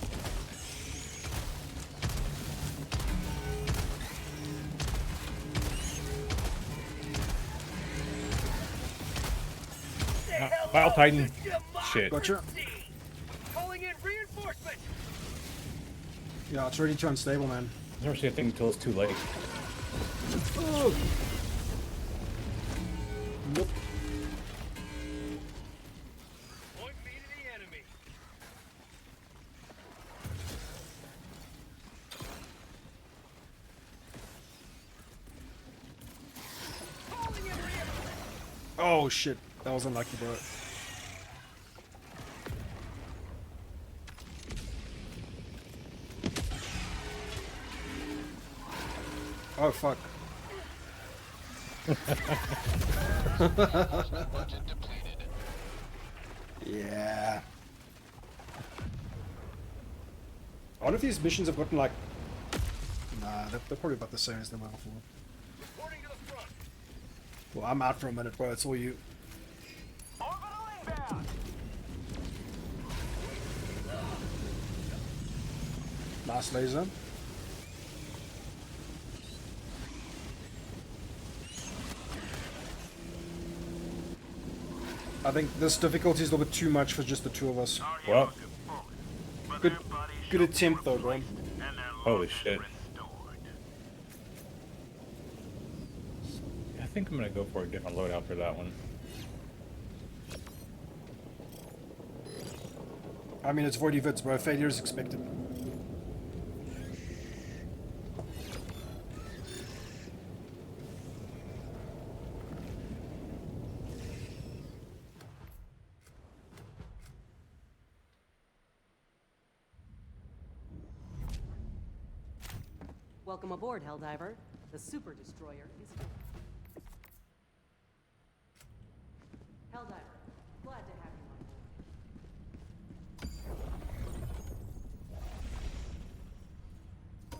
Battle Titan. Shit. Gotcha. Calling in reinforcements. Yeah, it's already too unstable, man. I never see a thing until it's too late. Oh. Nope. Point me to the enemy. Calling in reinforcements. Oh shit, that was unlucky, bro. Oh fuck. Yeah. I wonder if these missions have gotten like... Nah, they're probably about the same as they were before. Reporting to the front. Well, I'm out for a minute, bro. It's all you. Orbital inbound. Nice laser. I think this difficulty is a little bit too much for just the two of us. Well, Good attempt though, bro. holy shit. I think I'm gonna go for a different loadout for that one. I mean, it's Voidy Vids, bro. Failure is expected. Welcome aboard, Helldiver. The Super Destroyer is here. Helldiver, glad to have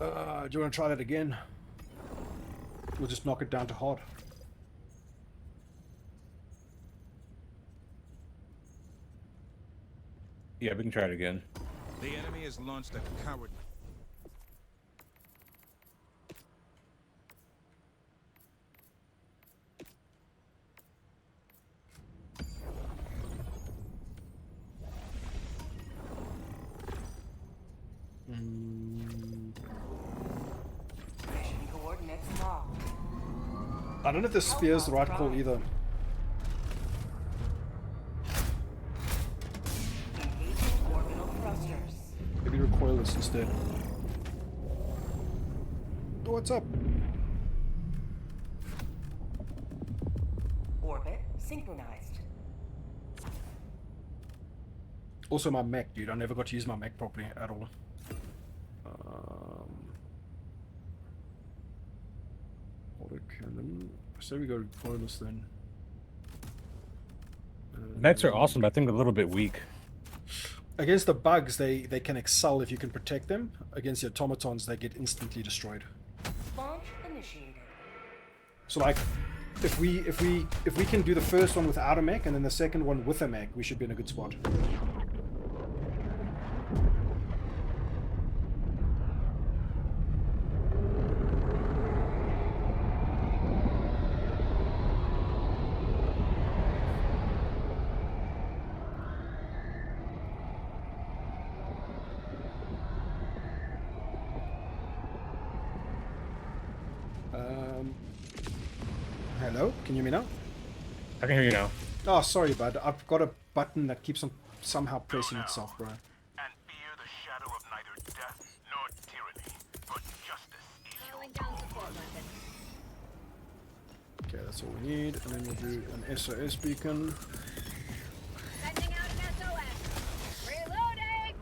you on board. Do you want to try that again? We'll just knock it down to hard. Yeah, we can try it again. The enemy has launched a coward. Mission coordinates locked. I don't know if the spear's the right call either. Orbital thrusters. Maybe recoil this instead. Oh, what's up? Orbit synchronized. Also my Mac, dude. I never got to use my Mac properly at all. Autocannon. So we go recoil this then. Mechs are awesome, but I think a little bit weak. Against the bugs, they can excel if you can protect them. Against the automatons, they get instantly destroyed. Launch initiated. So like, if we can do the first one without a mech and then the second one with a mech, we should be in a good spot. Hello, can you hear me now? I can hear you now. Oh, sorry, bud. I've got a button that keeps on somehow pressing itself, bro. And fear the shadow of neither death nor tyranny, but justice is your cause. Okay, that's all we need, and then we'll do an SOS beacon. Sending out an SOS. Reloading.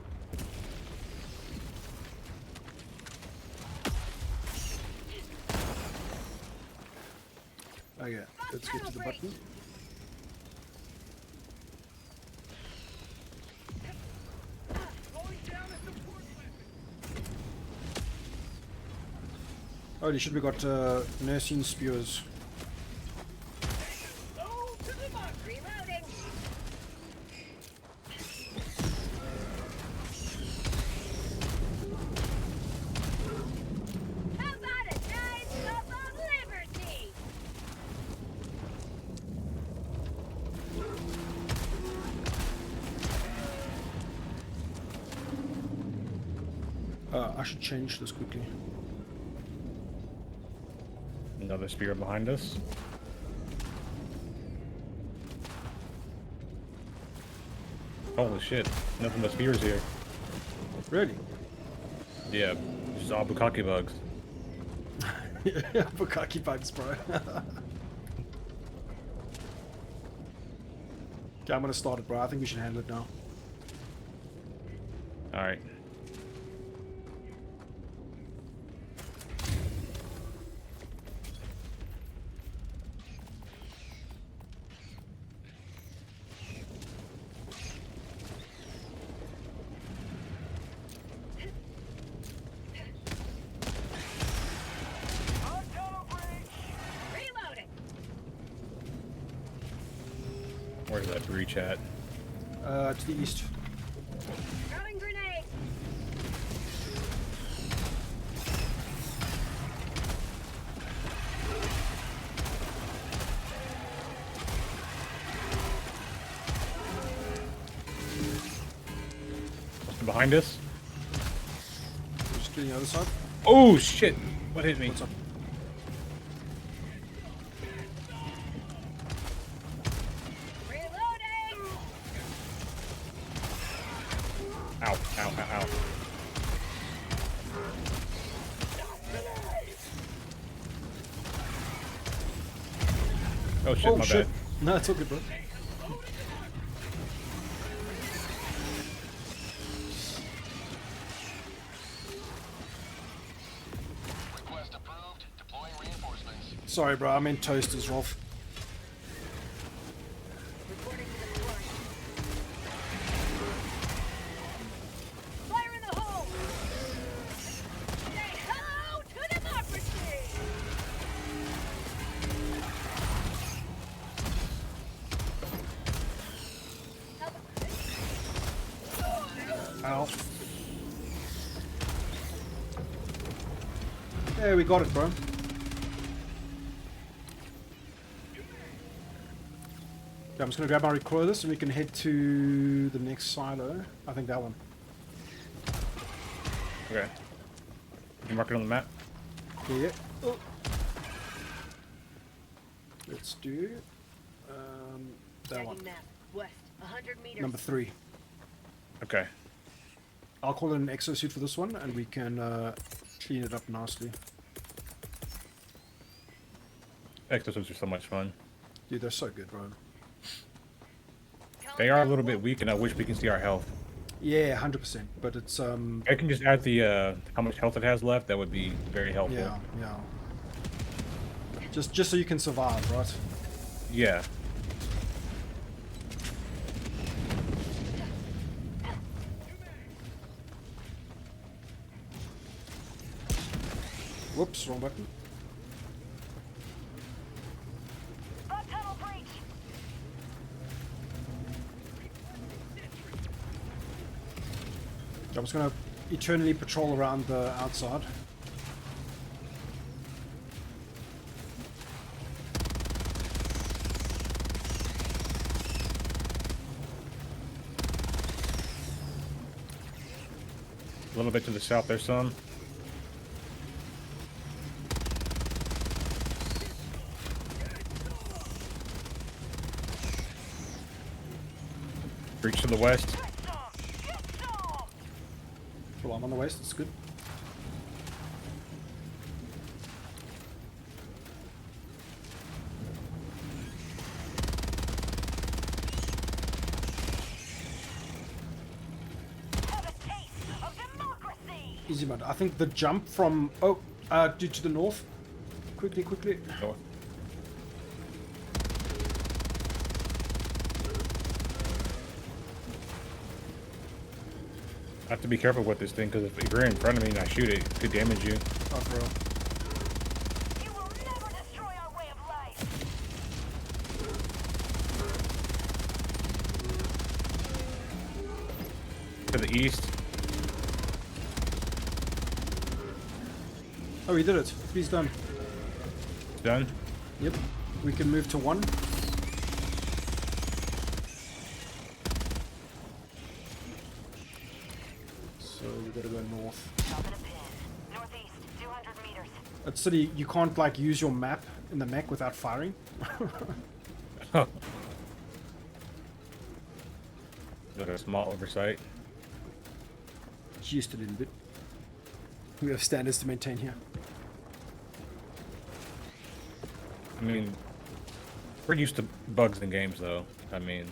Okay, let's get to the button. Holy shit, we got nursing spears. Reloading. How about a nice cup of liberty? I should change this quickly. Another spear behind us. Holy shit, nothing but spears here. Really? Yeah, just all bukkake bugs. Yeah, bukkake bugs, bro. Okay, I'm gonna start it, bro. I think we should handle it now. Alright. Reloading. Where's that breach at? To the east. Throwing grenade. Behind us? Just to the other side. Oh shit! What hit me? What's up? Reloading. Ow, ow, ow, ow. Oh shit, my bad. No, it's all good, bro. Request approved. Deploying reinforcements. Sorry, bro. I meant toasters, Rolf. Reporting to the front. Fire in the hole. Say hello to democracy. Ow. Yeah, we got it, bro. Okay, I'm just gonna grab my recoilers and we can head to the next silo. I think that one. Okay. Can you mark it on the map? Yeah. Oh. let's do that one. Map. West, 100 meters. Number 3. Okay. I'll call it an exosuit for this one, and we can clean it up nicely. Exosuits are so much fun. Dude, they're so good, bro. They are a little bit weak, and I wish we can see our health. Yeah, 100%. But it's I can just add the how much health it has left. That would be very helpful. yeah, yeah. Just so you can survive, right? Yeah. Whoops, wrong button. I'm just gonna eternally patrol around the outside. A little bit to the south, there's some. Breach to the west. Well, I'm on the west, it's good. Easy mode. I think the jump from due to the north. Quickly. North. I have to be careful with this thing because if you're in front of me and I shoot it, it could damage you. Oh, bro. You will never destroy our way of life. To the east. Oh, we did it. He's done. Done? Yep. We can move to 1. So we gotta go north. Northeast, 200 meters. At city, you can't like use your map in the mech without firing. Got a small oversight. Just a little bit. We have standards to maintain here. I mean, we're used to bugs in games, though. I mean,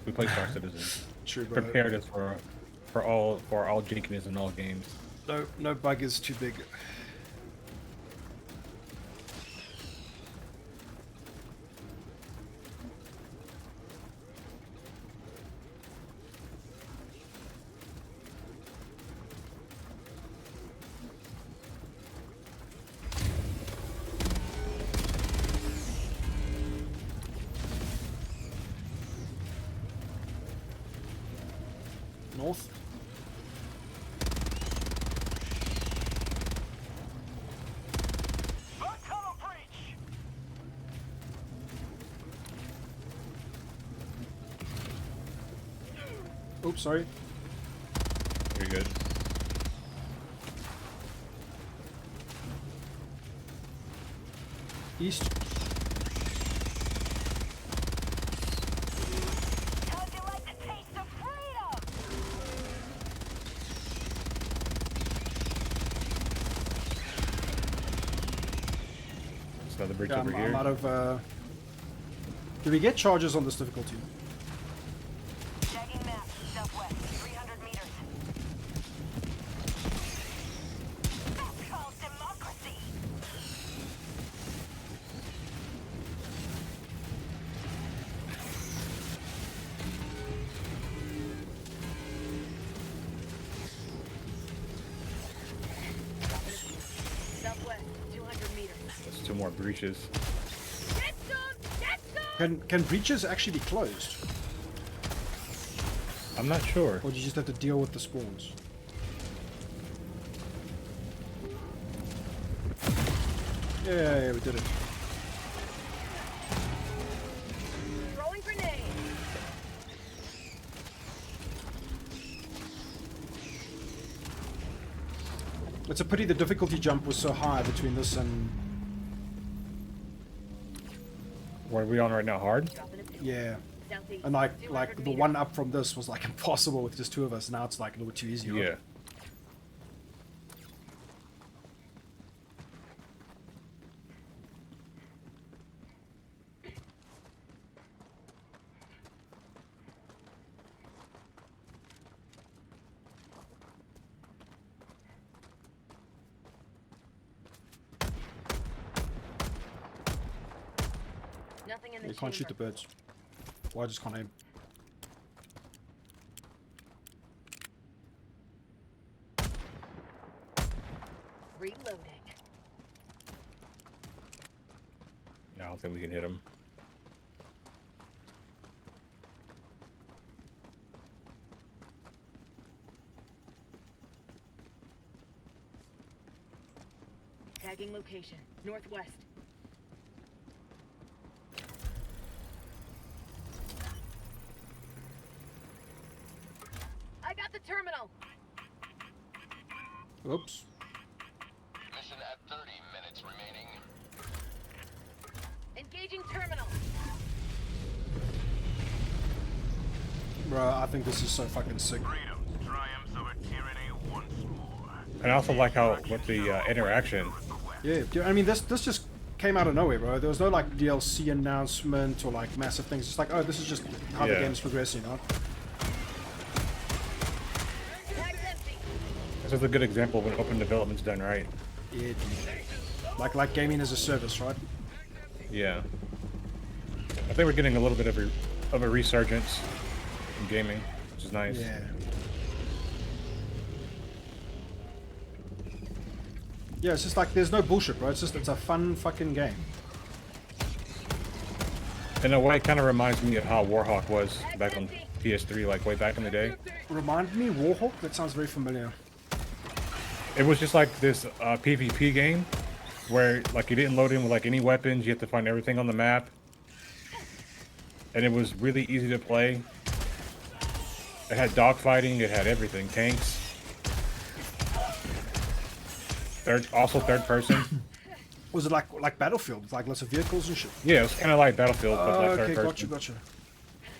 we play Star Citizen. True, bro. Prepared us for all jankiness in all games. No bug is too big. North. Oops, sorry. Very good. East. Another bridge Yeah, over here. I'm out of. Do we get charges on this difficulty? Tagging map, southwest, 300 meters. That's called democracy. Southwest, 200 meters. That's 2 more breaches. Can breaches actually be closed? I'm not sure. Or do you just have to deal with the spawns? Yeah, we did it. Throwing grenade. It's a pity the difficulty jump was so high between this and What are we on right now? Hard? Yeah. And like the one up from this was like impossible with just 2 of us. Now it's like a little bit too easy. Yeah. Nothing in the You can't shoot the birds. Well, I just can't aim. Reloading. I don't think we can hit him. Tagging location. Northwest. I got the terminal. Oops. Mission at 30 minutes remaining. Engaging terminal. Bro, I think this is so fucking sick. And I also like how with the interaction. Yeah, I mean this just came out of nowhere, bro. There was no like DLC announcement or like massive things. It's like, oh, this is just how the game's progressing, you know? This is a good example of when open development's done right. Yeah, dude. Like gaming as a service, right? Yeah. I think we're getting a little bit of a resurgence in gaming, which is nice. Yeah. Yeah, it's just like there's no bullshit, bro. It's a fun fucking game. In a way, it kind of reminds me of how Warhawk was back on PS3, like way back in the day. Remind me, Warhawk? That sounds very familiar. It was just like this PvP game where like you didn't load in with like any weapons. You had to find everything on the map, and it was really easy to play. It had dogfighting. It had everything. Tanks. Also third person. Was it like Battlefield, like lots of vehicles and shit? Yeah, it was kind of like Battlefield, but like third person. Okay, gotcha.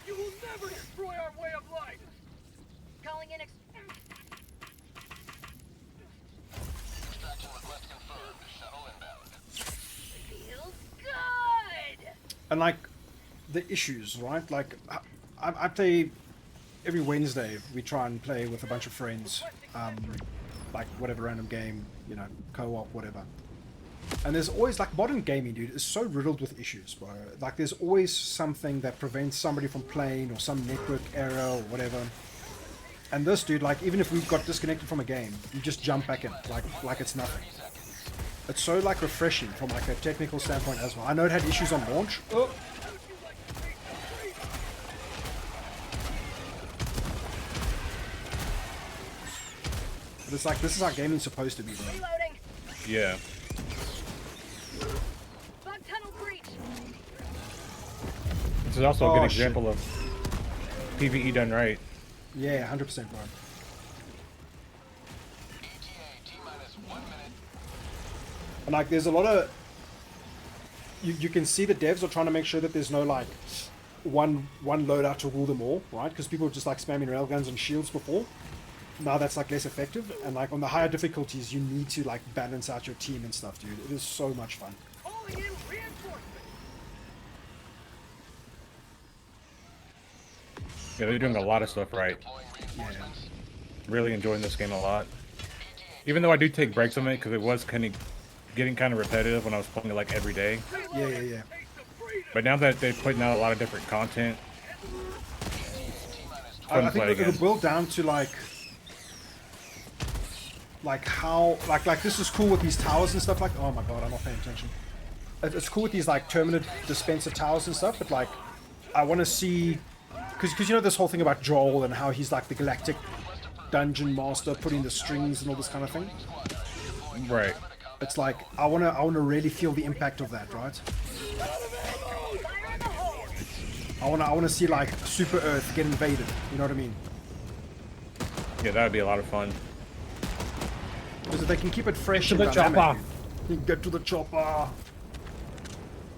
You will never destroy our way of life. Calling in. Extraction request confirmed. Shuttle inbound. Feels good. And like the issues, right? Like I play every Wednesday. We try and play with a bunch of friends, like whatever random game, you know, co-op, whatever. And there's always like modern gaming, dude, is so riddled with issues, bro. Like there's always something that prevents somebody from playing or some network error or whatever. And this, dude, like even if we got disconnected from a game, you just jump back in like it's nothing. It's so like refreshing from like a technical standpoint as well. I know it had issues on launch. Oh. But it's like this is how gaming's supposed to be, bro. Reloading. Yeah. Bug tunnel breach. This is also a good shit. example of PvE done right. Yeah, 100%, bro. And like, there's a lot of you can see the devs are trying to make sure that there's no like one loadout to rule them all, right? Because people were just like spamming railguns and shields before. Now that's like less effective, and like on the higher difficulties, you need to like balance out your team and stuff, dude. It is so much fun. Calling in reinforcements. Yeah, they're doing a lot of stuff right. Yeah. Really enjoying this game a lot. Even though I do take breaks from it because it was getting kind of repetitive when I was playing it like every day. Yeah. But now that they're putting out a lot of different content, it's fun I to play think again. it'll boil down to like how like this is cool with these towers and stuff. Like, oh my god, I'm not paying attention. It's cool with these like Terminate dispenser towers and stuff, but like I want to see, because you know this whole thing about Joel and how he's like the galactic dungeon master, putting the strings and all this kind of thing. Right. It's like I wanna really feel the impact of that, right? I wanna see like Super Earth get invaded. You know what I mean? Yeah, that would be a lot of fun. Because if they can keep it fresh Get to and the dynamic, chopper. you can get to the chopper.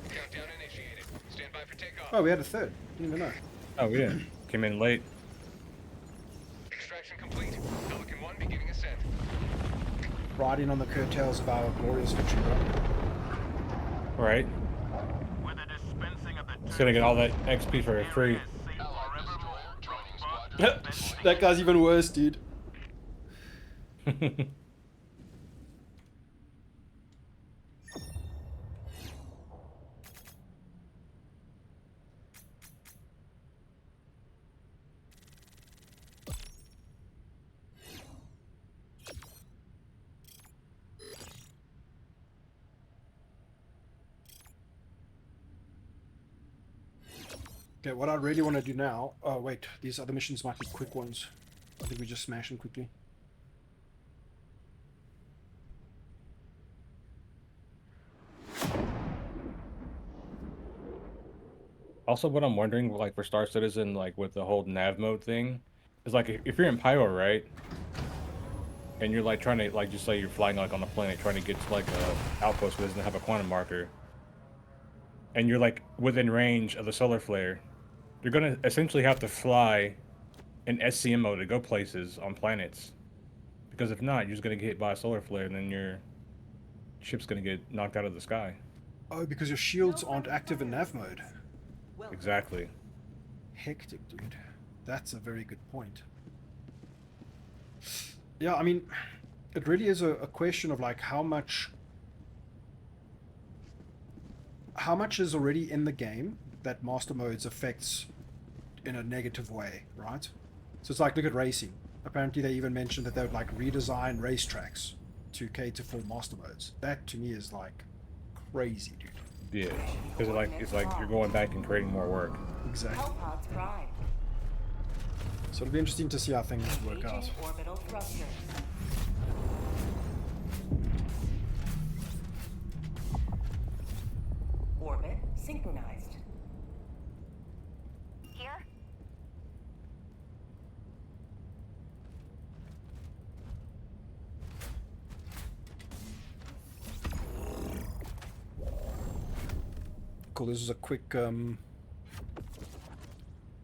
Countdown initiated. Stand Oh, we had a third. Didn't even know. Oh yeah, came in late. Extraction complete. Pelican 1 beginning ascent. Riding on the curtails of our glorious victory, bro. Right. It's gonna get all that XP for free. That guy's even worse, dude. Okay, what I really want to do now... Oh, wait. These other missions might be quick ones. I think we just smash them quickly. Also, what I'm wondering, like for Star Citizen, like with the whole nav mode thing, is like if you're in Pyro, right? And you're like trying to, like, just say you're flying like on a planet trying to get to like a outpost that doesn't have a quantum marker. And you're like within range of the solar flare. You're gonna essentially have to fly in SCM mode to go places on planets. Because if not, you're just gonna get hit by a solar flare and then your ship's gonna get knocked out of the sky. Oh, because your shields aren't active in nav mode. Exactly. Hectic, dude. That's a very good point. Yeah, I mean, it really is a question of like how much is already in the game that master modes affects in a negative way, right? So it's like, look at racing. Apparently they even mentioned that they would like redesign racetracks to cater for master modes. That to me is like crazy, dude. Yeah, because it's like you're going back and creating more work. Exactly. So it'll be interesting to see how things work out. Orbital thrusters. Orbit synchronized. Here? Cool, this is a quick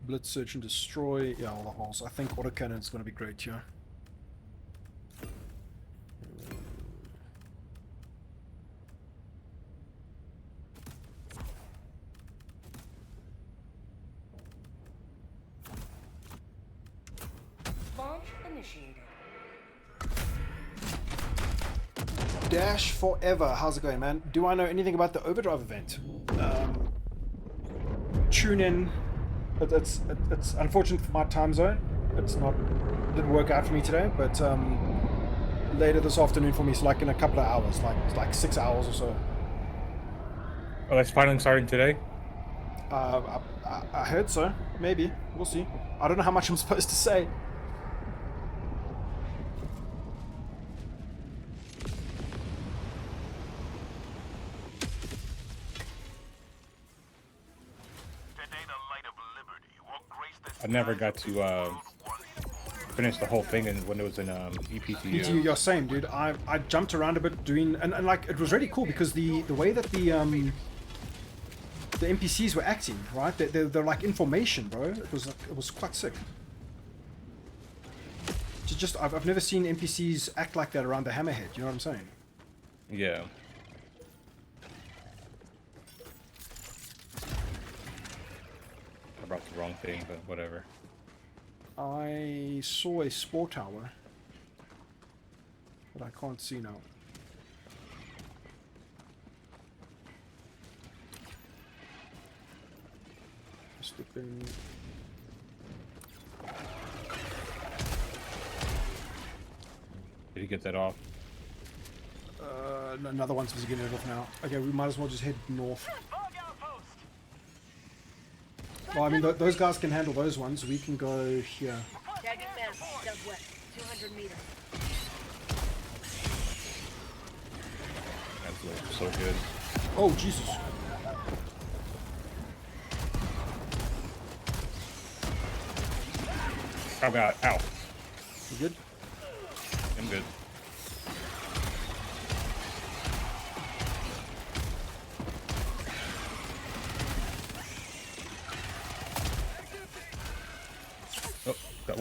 blitz search and destroy. Yeah, all the holes. I think autocannon is going to be great here. Launch initiated. Dash Forever, how's it going, man? Do I know anything about the Overdrive event? Tune in. It's unfortunate for my time zone. Didn't work out for me today, but later this afternoon for me, so like in a couple of hours, like 6 hours or so. Oh, that's finally starting today? I heard so. Maybe. We'll see. I don't know how much I'm supposed to say. I never got to finish the whole thing when it was in EPTU. You're same, dude. I jumped around a bit doing and like it was really cool because the way that the NPCs were acting, right? They're like information, bro. It was quite sick. I've never seen NPCs act like that around the Hammerhead. You know what I'm saying? Yeah. I brought the wrong thing, but whatever. I saw a spore tower, but I can't see now. Slipping. Did you get that off? Another one's busy getting it off now. Okay, we might as well just head north. Well, I mean, those guys can handle those ones. We can go here. Tagging map, southwest, 200 meters. That's so good. Oh, Jesus. Oh god, ow. You good? I'm good.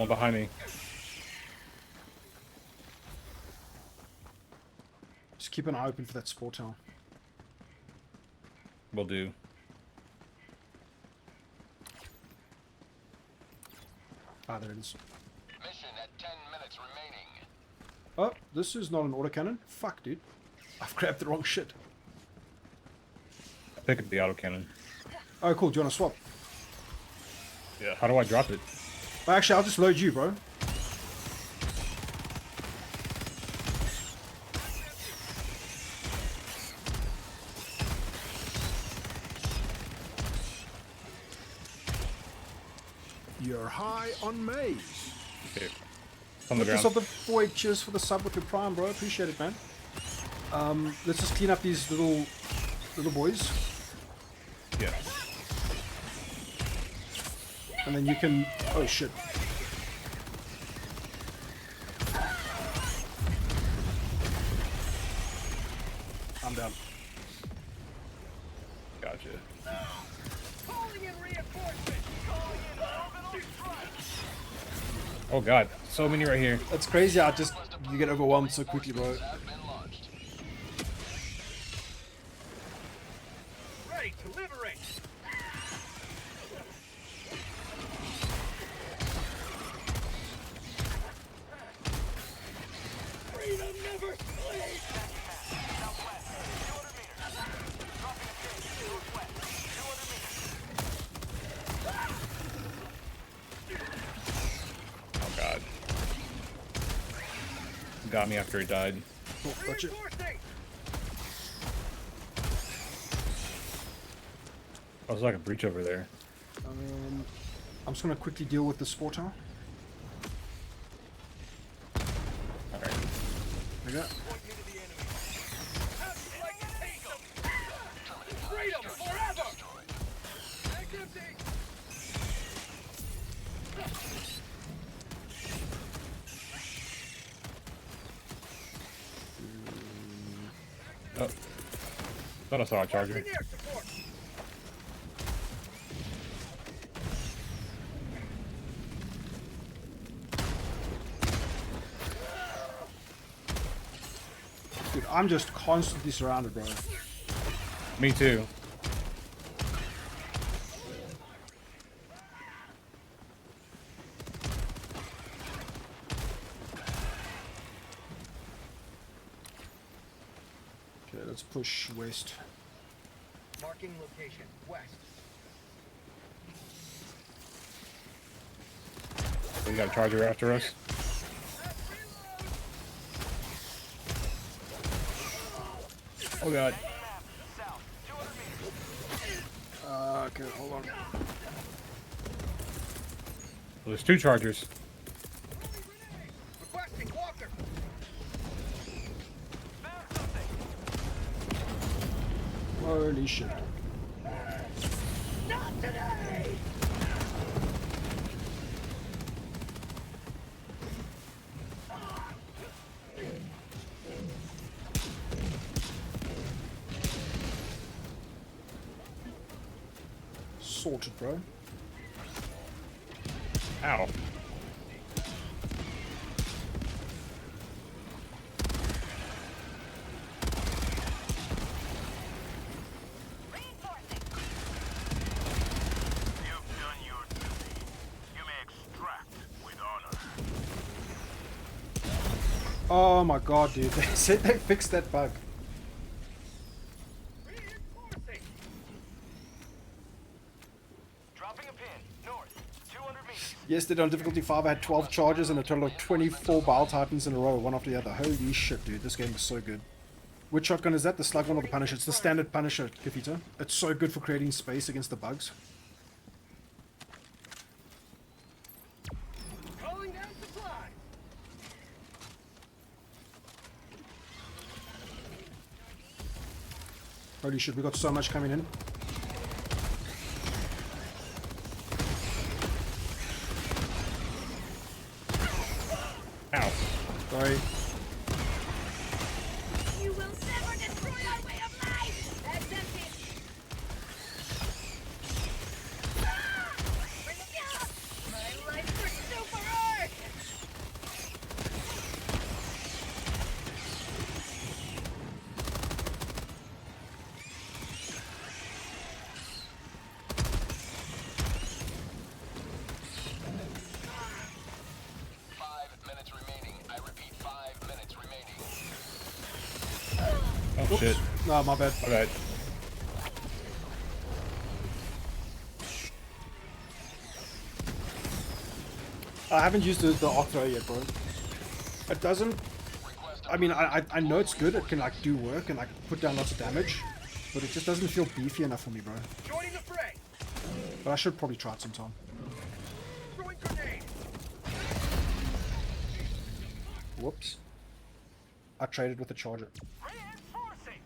One behind me. Just keep an eye open for that spore tower. Will do. Ah, there it is. Mission at 10 minutes remaining. Oh, this is not an autocannon. Fuck, dude. I've grabbed the wrong shit. Pick up the autocannon. Oh, cool. Do you want to swap? Yeah. How do I drop it? Oh, actually, I'll just load you, bro. You're high on maize. Okay. On the ground. Of the boy, cheers for the sub with your prime, bro. Appreciate it, man. Let's just clean up these little boys. Yeah. And then you can... Oh, shit. I'm down. Gotcha. Calling in reinforcements. Calling in orbital strike. Oh god, so many right here. That's crazy. You get overwhelmed so quickly, bro. Ready to liberate. Freedom never sleeps. Oh god. Got me after he died. Oh, gotcha. Oh, there's like a breach over there. I'm just gonna quickly deal with the spore tower. Alright. There you go. Freedom forever. Oh. Thought I saw a charger. Dude, I'm just constantly surrounded, bro. Me too. Okay, let's push west. Marking location west. We got a charger after us. Oh god. Okay, hold on. Well, there's two chargers. Requesting Walker. Holy shit. Not today. Sorted, bro. Ow. Oh my god, dude. They said they fixed that bug. Yesterday on difficulty 5 I had 12 charges and a total of 24 Bile Titans in a row, one after the other. Holy shit, dude. This game is so good. Which shotgun is that? The Slug one or the Punisher? It's the standard Punisher, Kifita. It's so good for creating space against the bugs. Calling down supply. Holy shit, we got so much coming in. Ow. Sorry. You will never destroy our way of life! That's empty! My life for super shit. No, my bad. My bad. I haven't used the Octo yet, bro. It doesn't... I mean, I know it's good. It can, like, do work and, like, put down lots of damage. But it just doesn't feel beefy enough for me, bro. Joining the fray. But I should probably try it sometime. Throwing grenade. Whoops. I traded with the charger. Reinforcing.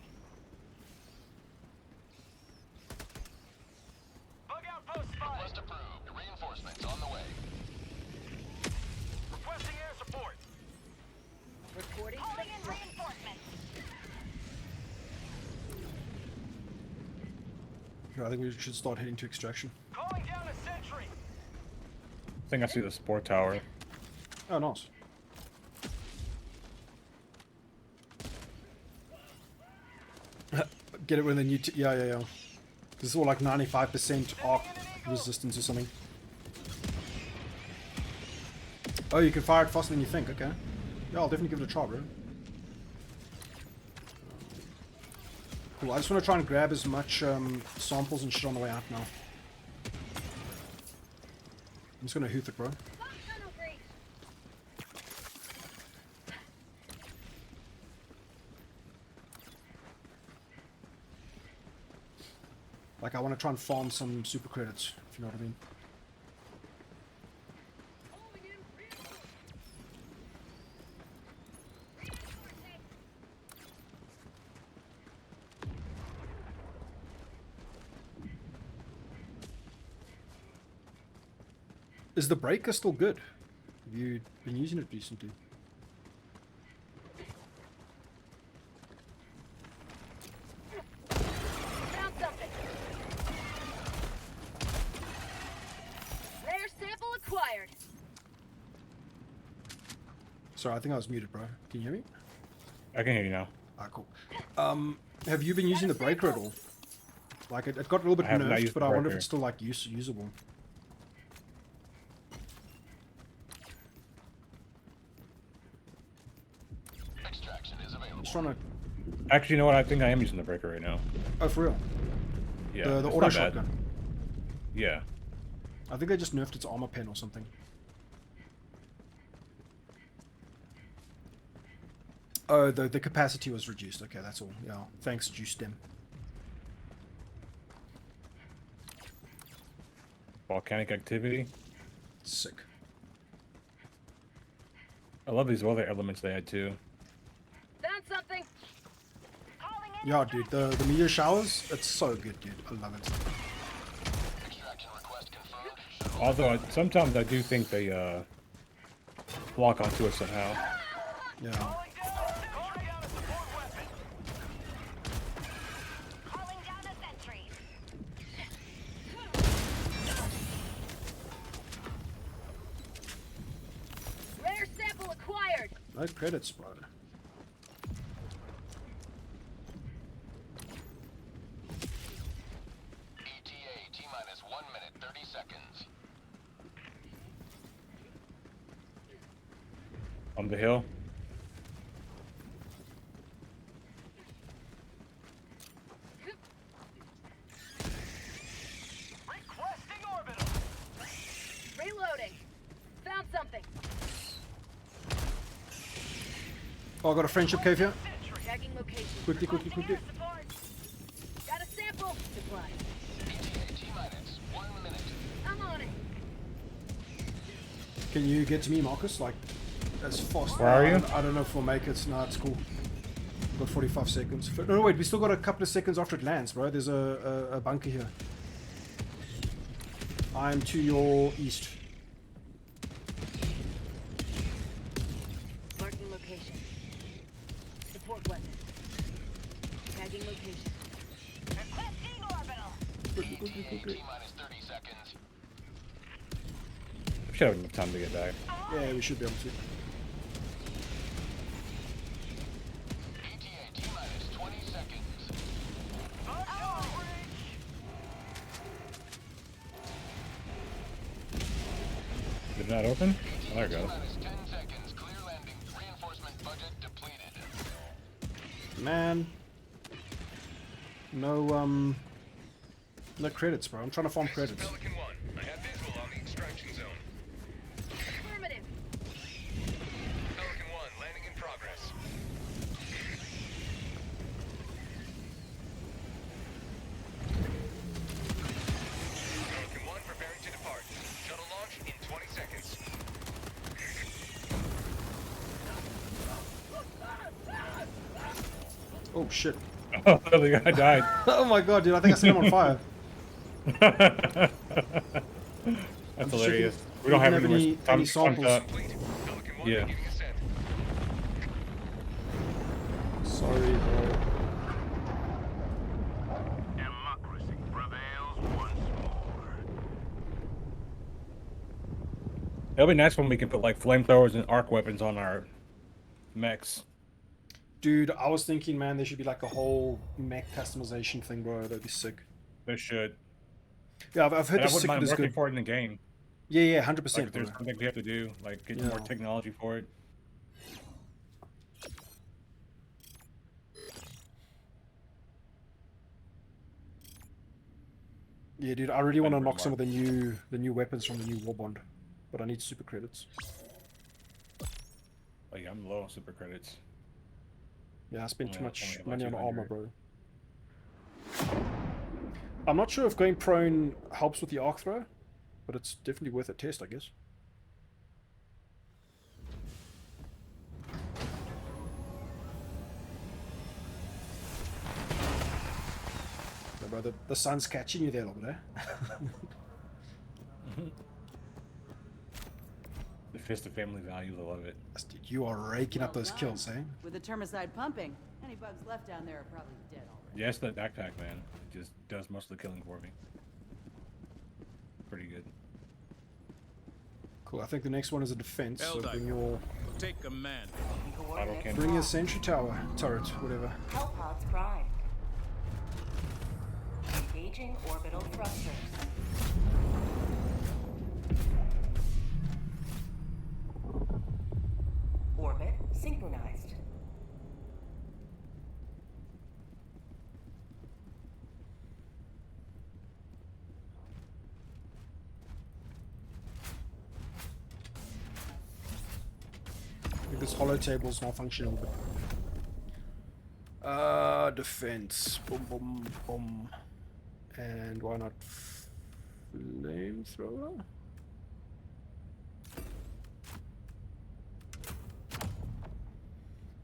Bug outpost spotted. Request approved. Reinforcements on the way. Requesting air support. Reporting. Calling in reinforcements. Yeah, I think we should start heading to extraction. Calling down a sentry. I think I see the support tower. Oh, nice. Get it when the new... yeah. This is all like 95% arc resistance or something. Oh, you can fire it faster than you think. Okay. Yeah, I'll definitely give it a try, bro. Cool. I just want to try and grab as much samples and shit on the way out now. I'm just going to hoof it, bro. Like, I want to try and farm some super credits, if you know what I mean. Is the breaker still good? Have you been using it recently? Found something. Rare sample acquired. Sorry, I think I was muted, bro. Can you hear me? I can hear you now. Ah, cool. Have you been using the breaker at all? Like, it got a little bit I have not nerfed, used but the I wonder if breaker. it's still, like, usable. Extraction is available. Just trying to... Actually, you know what? I think I am using the breaker right now. Oh, for real? Yeah. The it's auto not bad. shotgun. Yeah. I think they just nerfed its armor pen or something. Oh, the capacity was reduced. Okay, that's all. Yeah, thanks, Juice Dem. Volcanic activity. Sick. I love these weather elements they had too. Found something. Yeah, dude, the meteor showers, it's so good, dude. I love it. Extraction request confirmed. Although sometimes I do think they lock onto it somehow. Yeah. Calling down a sentry. Rare sample acquired. No credits, bro. ETA T-minus 1 minute 30 seconds. On the hill. Requesting orbital. Reloading. Found something. Oh, I got a friendship cave here. Tagging location. Quickly. Got a sample. Supply. ETA T-minus 1 minute. I'm on it. Can you get to me, Marcus? Like, as fast. Where are you? I don't know if we'll make it. No, it's cool. Got 45 seconds. No, wait, we still got a couple of seconds after it lands, bro. There's a bunker here. I'm to your east. Marking location. Support weapon. Tagging location. Requesting orbital. ETA T-minus 30 seconds. We should have enough time to get back. Yeah, we should be able to. ETA T-minus 20 seconds. Did it not open? Oh, there it goes. T-minus 10 seconds. Clear landing. Reinforcement budget depleted. Man. No credits, bro. I'm trying to farm credits. Pelican 1, I have visual on the extraction zone. Affirmative. Pelican 1, landing in progress. Pelican 1 preparing to depart. Shuttle launch in 20 seconds. Oh shit. Oh, the guy died. Oh my god, dude, I think I set him on fire. That's hilarious. We don't have any samples. Yeah. Sorry, bro. Democracy prevails once more. It'll be nice when we can put like flamethrowers and arc weapons on our mechs. Dude, I was thinking, man, there should be like a whole mech customization thing, bro. That'd be sick. They should. Yeah, I've heard and the I wouldn't mind is working good. for it in the game. Yeah, 100%. Like, if there's something we have to do, like get more technology for it. Yeah, dude, I really want to unlock some of the new weapons from the new war bond, but I need super credits. Oh yeah, I'm low on super credits. Yeah, I spent too much only money on 200. armor, bro. I'm not sure if going prone helps with the arc throw, but it's definitely worth a test, I guess. Yeah, bro, the sun's catching you there a little bit, eh? The fist of family values, I love it. Dude, you are raking up those kills, eh? With the termicide pumping, any bugs left down there are probably dead already. Yes, that backpack, man. It just does most of the killing for me. Pretty good. Cool, I think the next one is a defense, so bring your... Take command. Bring your sentry tower, turret, whatever. Hellpods prime. Engaging orbital thrusters. Orbit synchronized. I think this hollow table is malfunctioning, but defense. Boom, boom, boom. And why not flamethrower?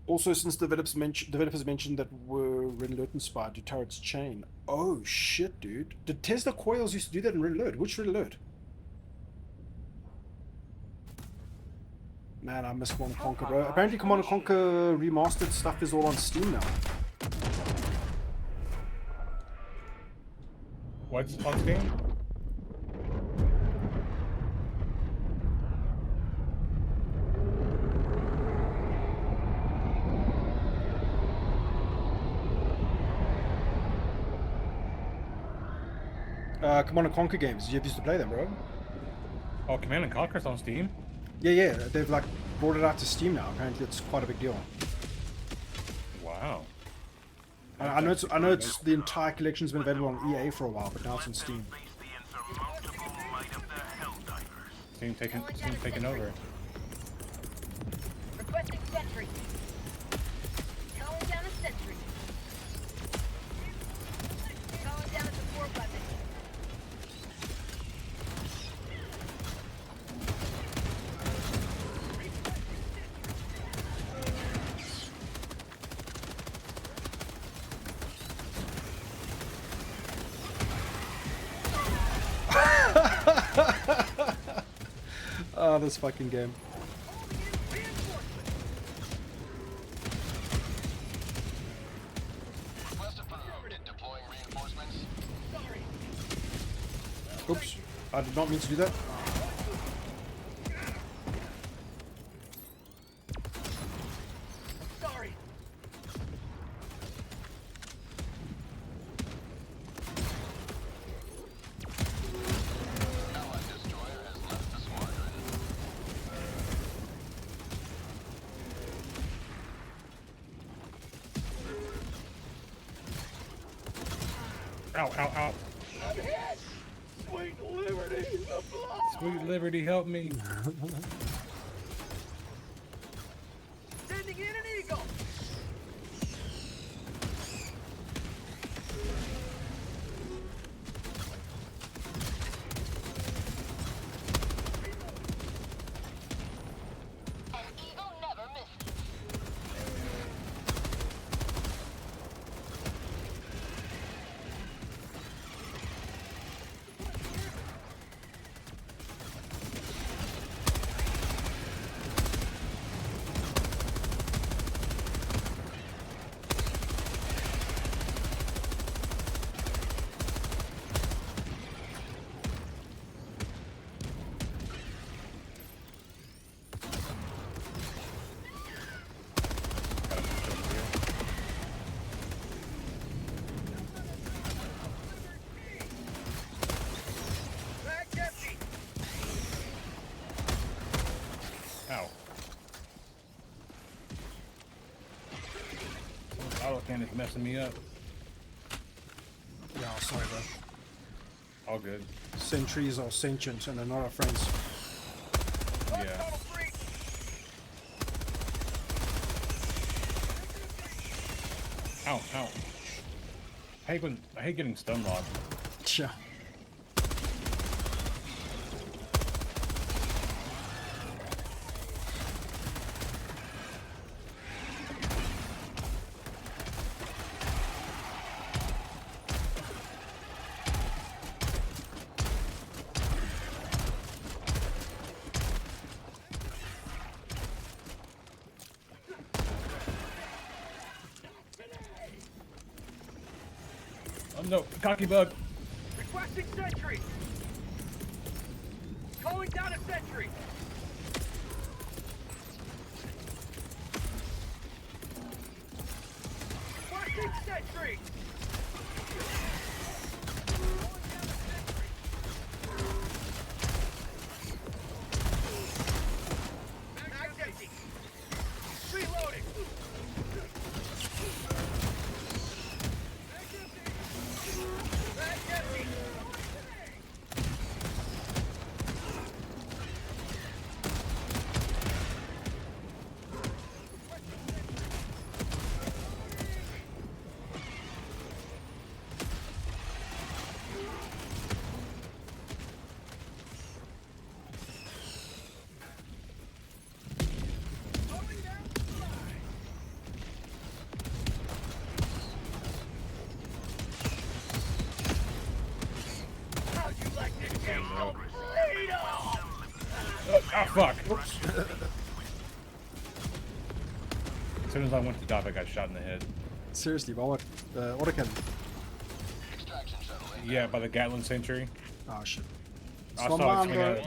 Also, since developers mentioned that were Red Alert inspired, do turrets chain? Oh shit, dude! Did Tesla coils used to do that in Red Alert? Which Red Alert? Man, I miss Command & Conquer, bro. Apparently Command & Conquer remastered stuff is all on Steam now. What's on Steam? Command & Conquer games. You used to play them, bro. Oh, Command & Conquer's on Steam? Yeah, they've like brought it out to Steam now. Apparently, it's quite a big deal. Wow. I know it's the entire collection's been available on EA for a while, but now it's on Steam. Steam taking over. Requesting sentry. Calling down a sentry. Calling down a support weapon. Oh, this fucking game. Oops, I did not mean to do that. Sorry. Ow, ow, ow. I'm hit! Sweet liberty, the blood! Sweet liberty, help me. Sending in an eagle! Auto cannon is messing me up. Yeah, sorry, bro. All good. Sentries are sentient and they're not our friends. Yeah. Ow, ow. I hate getting stun locked. Yeah. Oh no, cocky bug. Requesting sentry! Calling down a sentry! Requesting sentry! Mag's empty! Reloading! Mag's empty! How'd you like this game? Ah, fuck. Whoops. As soon as I went to dive, I got shot in the head. Seriously, but what? Autocannon. Yeah, by the Gatlin sentry. Oh shit. I saw it swing out.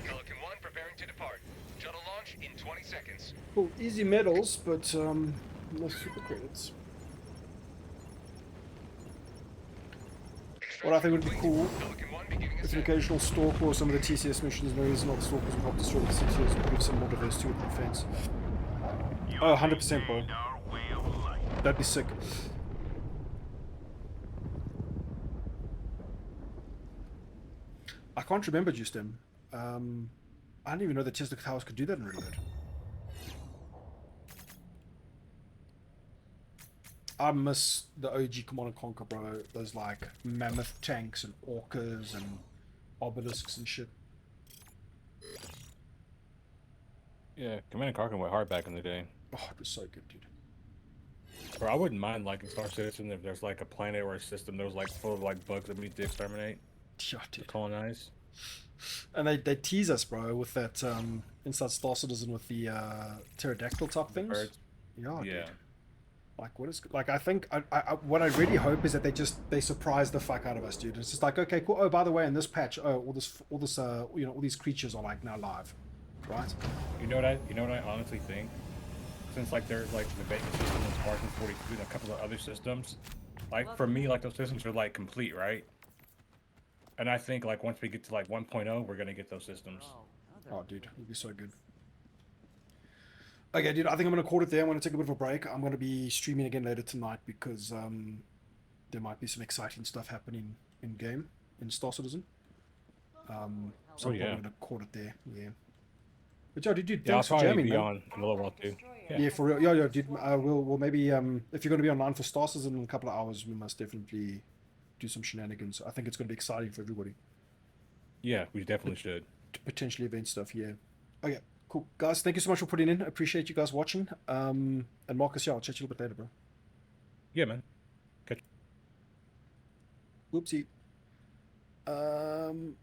Pelican 1 preparing to depart. Shuttle launch in 20 seconds. Cool, easy medals, but no super credits. What I think would be cool is an occasional stalk or some of the TCS missions. No reason not the stalkers will help destroy the TCS and give some more diversity with the defense. Oh, 100%, bro. That'd be sick. I can't remember just him. I didn't even know the Tesla towers could do that in Reload. I miss the OG Command & Conquer, bro. Those like mammoth tanks and orcas and obelisks and shit. Yeah, Command & Conquer went hard back in the day. Oh, it was so good, dude. Bro, I wouldn't mind liking Star Citizen if there's like a planet or a system that was like full of like bugs that we need to exterminate. Yeah, dude. Colonize. And they tease us, bro, with that inside Star Citizen with the pterodactyl type things. Birds. Yeah, Yeah. dude. Like what is like? I think what I really hope is that they surprise the fuck out of us, dude. It's just like, okay, cool. Oh, by the way, in this patch, all this you know, all these creatures are like now live, right? You know what I honestly think? Since like there's like the bacon system and Spartan 42 and a couple of other systems, Like for me, like those systems are like complete, right? And I think like once we get to like 1.0, we're gonna get those systems. Oh, dude, it'd be so good. Okay, dude, I think I'm gonna call it there. I'm gonna take a bit of a break. I'm gonna be streaming again later tonight because there might be some exciting stuff happening in game in Star Citizen. So I'm probably gonna call it there. Yeah. But yeah, dude, Yeah, I'll thanks for probably jamming, be man. on in a little while too. Yeah, for real. Yeah, dude. We'll maybe if you're gonna be online for Star Citizen in a couple of hours, we must definitely do some shenanigans. I think it's gonna be exciting for everybody. Yeah, we definitely should. Potentially event stuff. Yeah. Okay. Cool, guys. Thank you so much for putting in. Appreciate you guys watching. And Marcus, yeah, I'll chat you a little bit later, bro. Yeah, man. Whoopsie.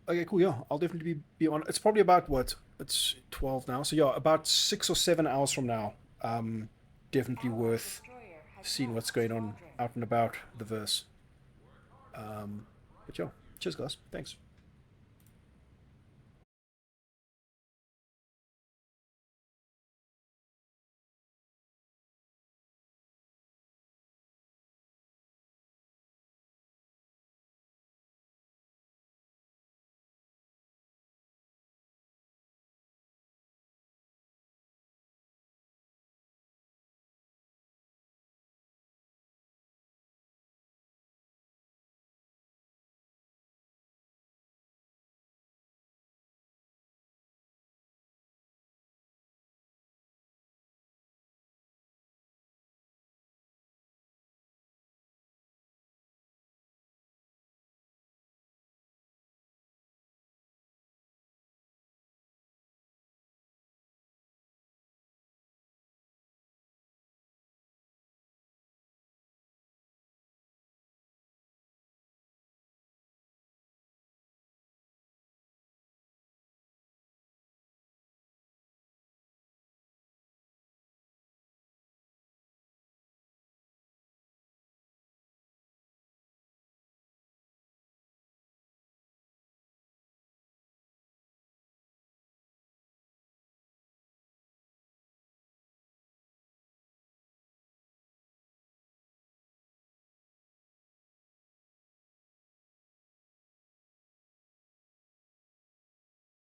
Okay, cool. Yeah, I'll definitely be on. It's probably about what? It's 12 now. So yeah, about 6 or 7 hours from now. Definitely worth seeing what's going on out and about the verse. But yeah, cheers, guys. Thanks.